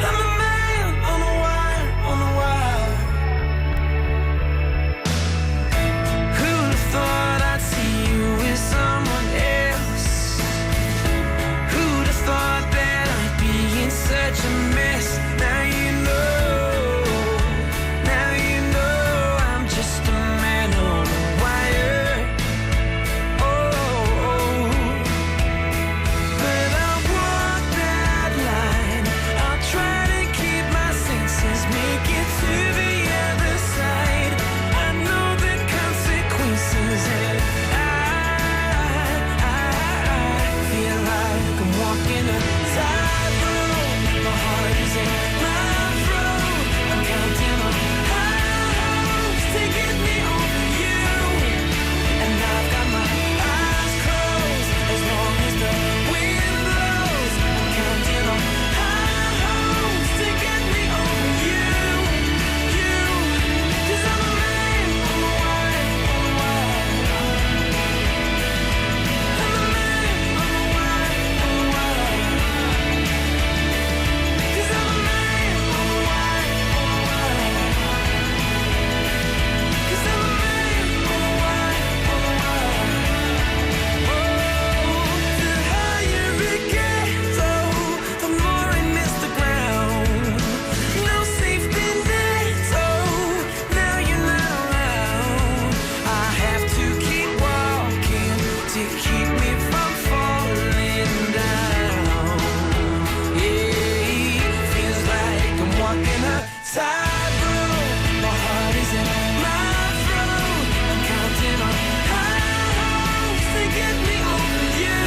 I'm a man on the wire, on the wire. Who'd have thought I'd see you with someone else? Who'd have thought that I'd be in such a mess? Now you know I'm just a man on a wire. Oh, but I'll walk that line. I'll try to keep my senses, make it to the other side. I know the consequences, and I feel like I'm walking a tightrope. My heart is in my throat. I'm counting on hopes to get me over you, and I've got my eyes closed as long as the wind blows. I'm counting on hopes to get me over you, 'cause I'm a man on the wire, on the wire. I'm a man on the wire, on the wire. 'Cause I'm a man on the wire, on the wire. 'Cause I'm a man on the wire, on the wire. Oh, the higher it gets, oh, the more I miss the ground. No safety net, oh, now you're not around. I have to keep walking to keep me from falling down. Yeah, feels like I'm walking a tightrope. My heart is in my throat. I'm counting on hopes to get me over you,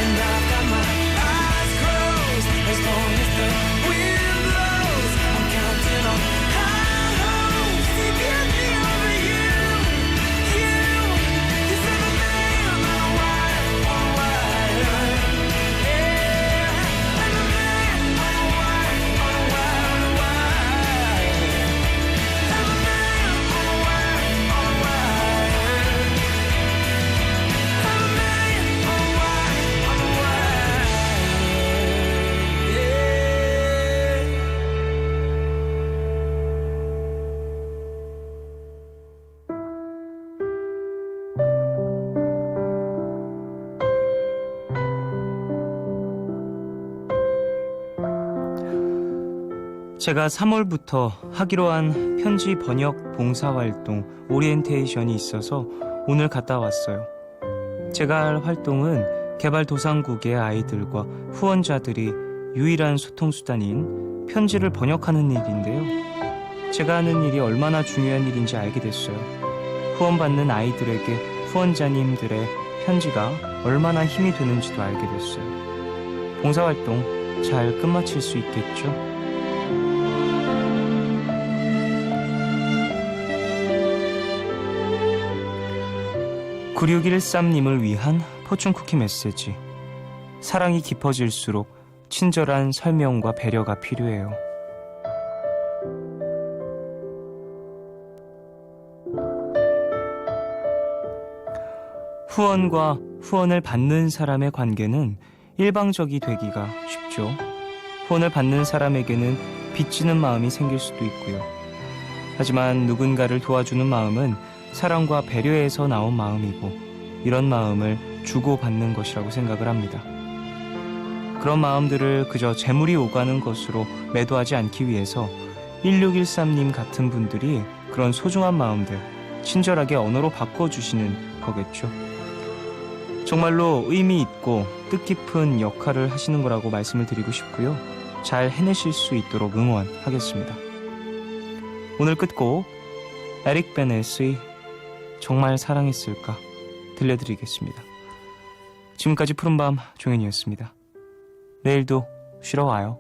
and I've got my eyes closed as long as the wind blows. I'm counting on hopes to get me over you, 'cause I'm a man on a wire, on a wire. Yeah, I'm a man on a wire, on a wire, on a wire. I'm a man on a wire, on a wire. I'm a man on a wire, on a wire. Yeah. 제가 3월부터 하기로 한 편지 번역 봉사활동 오리엔테이션이 있어서 오늘 갔다 왔어요. 제가 할 활동은 개발도상국의 아이들과 후원자들이 유일한 소통수단인 편지를 번역하는 일인데요. 제가 하는 일이 얼마나 중요한 일인지 알게 됐어요. 후원받는 아이들에게 후원자님들의 편지가 얼마나 힘이 되는지도 알게 됐어요. 봉사활동 잘 끝마칠 수 있겠죠? (9613님을) 위한 포춘쿠키 메시지. 사랑이 깊어질수록 친절한 설명과 배려가 필요해요. 후원과 후원을 받는 사람의 관계는 일방적이 되기가 쉽죠. 후원을 받는 사람에게는 빚지는 마음이 생길 수도 있고요. 하지만 누군가를 도와주는 마음은 사랑과 배려에서 나온 마음이고 이런 마음을 주고받는 것이라고 생각을 합니다. 그런 마음들을 그저 재물이 오가는 것으로 매도하지 않기 위해서 1613님 같은 분들이 그런 소중한 마음들 친절하게 언어로 바꿔주시는 거겠죠. 정말로 의미 있고 뜻깊은 역할을 하시는 거라고 말씀을 드리고 싶고요. 잘 해내실 수 있도록 응원하겠습니다. 오늘 끝곡 에릭 베넷의 정말 사랑했을까 들려드리겠습니다. 지금까지 푸른밤 종현이었습니다. 내일도 쉬러 와요.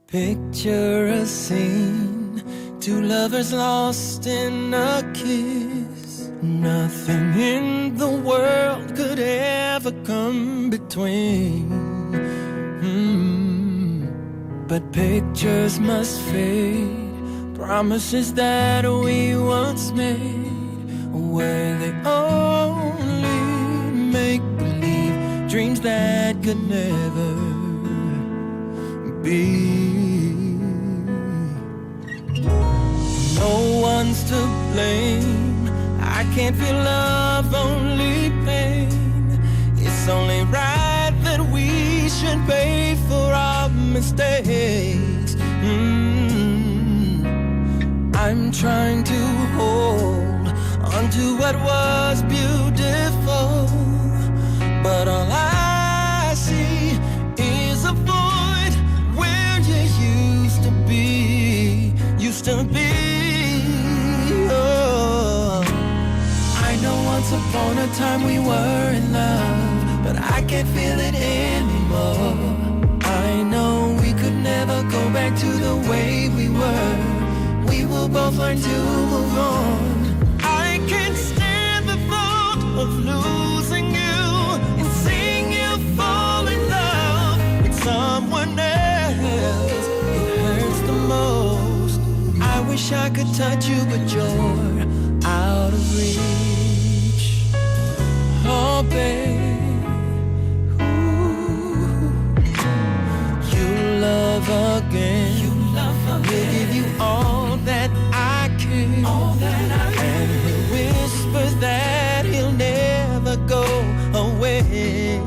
Picture a scene, two lovers lost in a kiss. Nothing in the world could ever come between. But pictures must fade, promises that we once made, were they only make believe, dreams that could never be. No one's to blame, I can't feel love, only pain. It's only right that we should pay for our mistakes. I'm trying to hold on to what was beautiful, but all I see is a void where you used to be, oh. I know once upon a time we were in love, but I can't feel it anymore. I know we could never go back to the way we were. We will both learn to move on. I can't stand the thought of losing you and seeing you fall in love with someone else. It hurts the most. I wish I could touch you, but you're out of reach. Oh, babe, you love again. We'll give you all that I can. And he whispers that he'll never go away.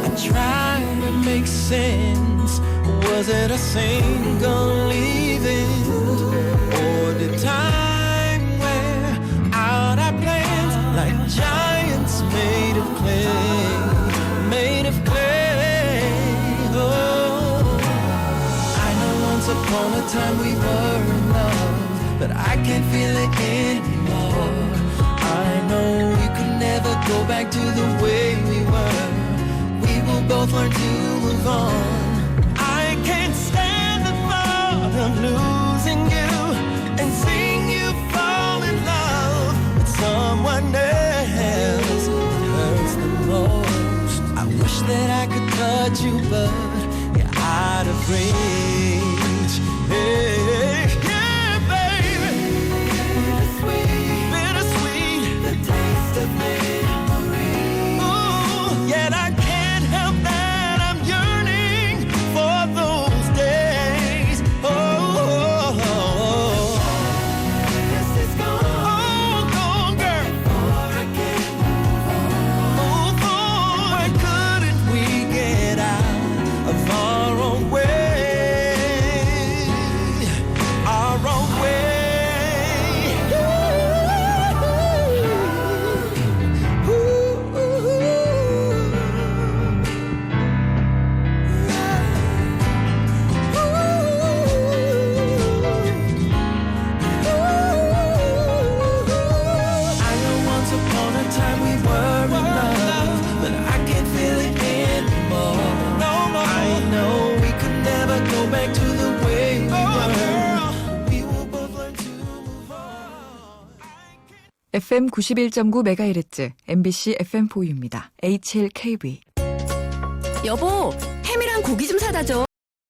I try to make sense. Was it a single leaving, or did time wear out our plans like giants made of clay, made of clay? Oh, I know once upon a time we were in love, but I can't feel it anymore. I know we could never go back to the way we were. We will both learn to move on. I can't stand the thought of losing you and seeing you fall in love with someone else. It hurts the most. I wish that I could touch you, but you're out of reach. Hey, yeah, baby. Bittersweet, bittersweet, the taste of memory. Ooh, yet I can't help that I'm yearning for those days. Oh, this is gone. Oh, gone, girl. Before I can move on. Why couldn't we get out of our own way? FM 91.9MHz MBC FM4U입니다. HLKB. 여보, 햄이랑 고기 좀 사다 줘.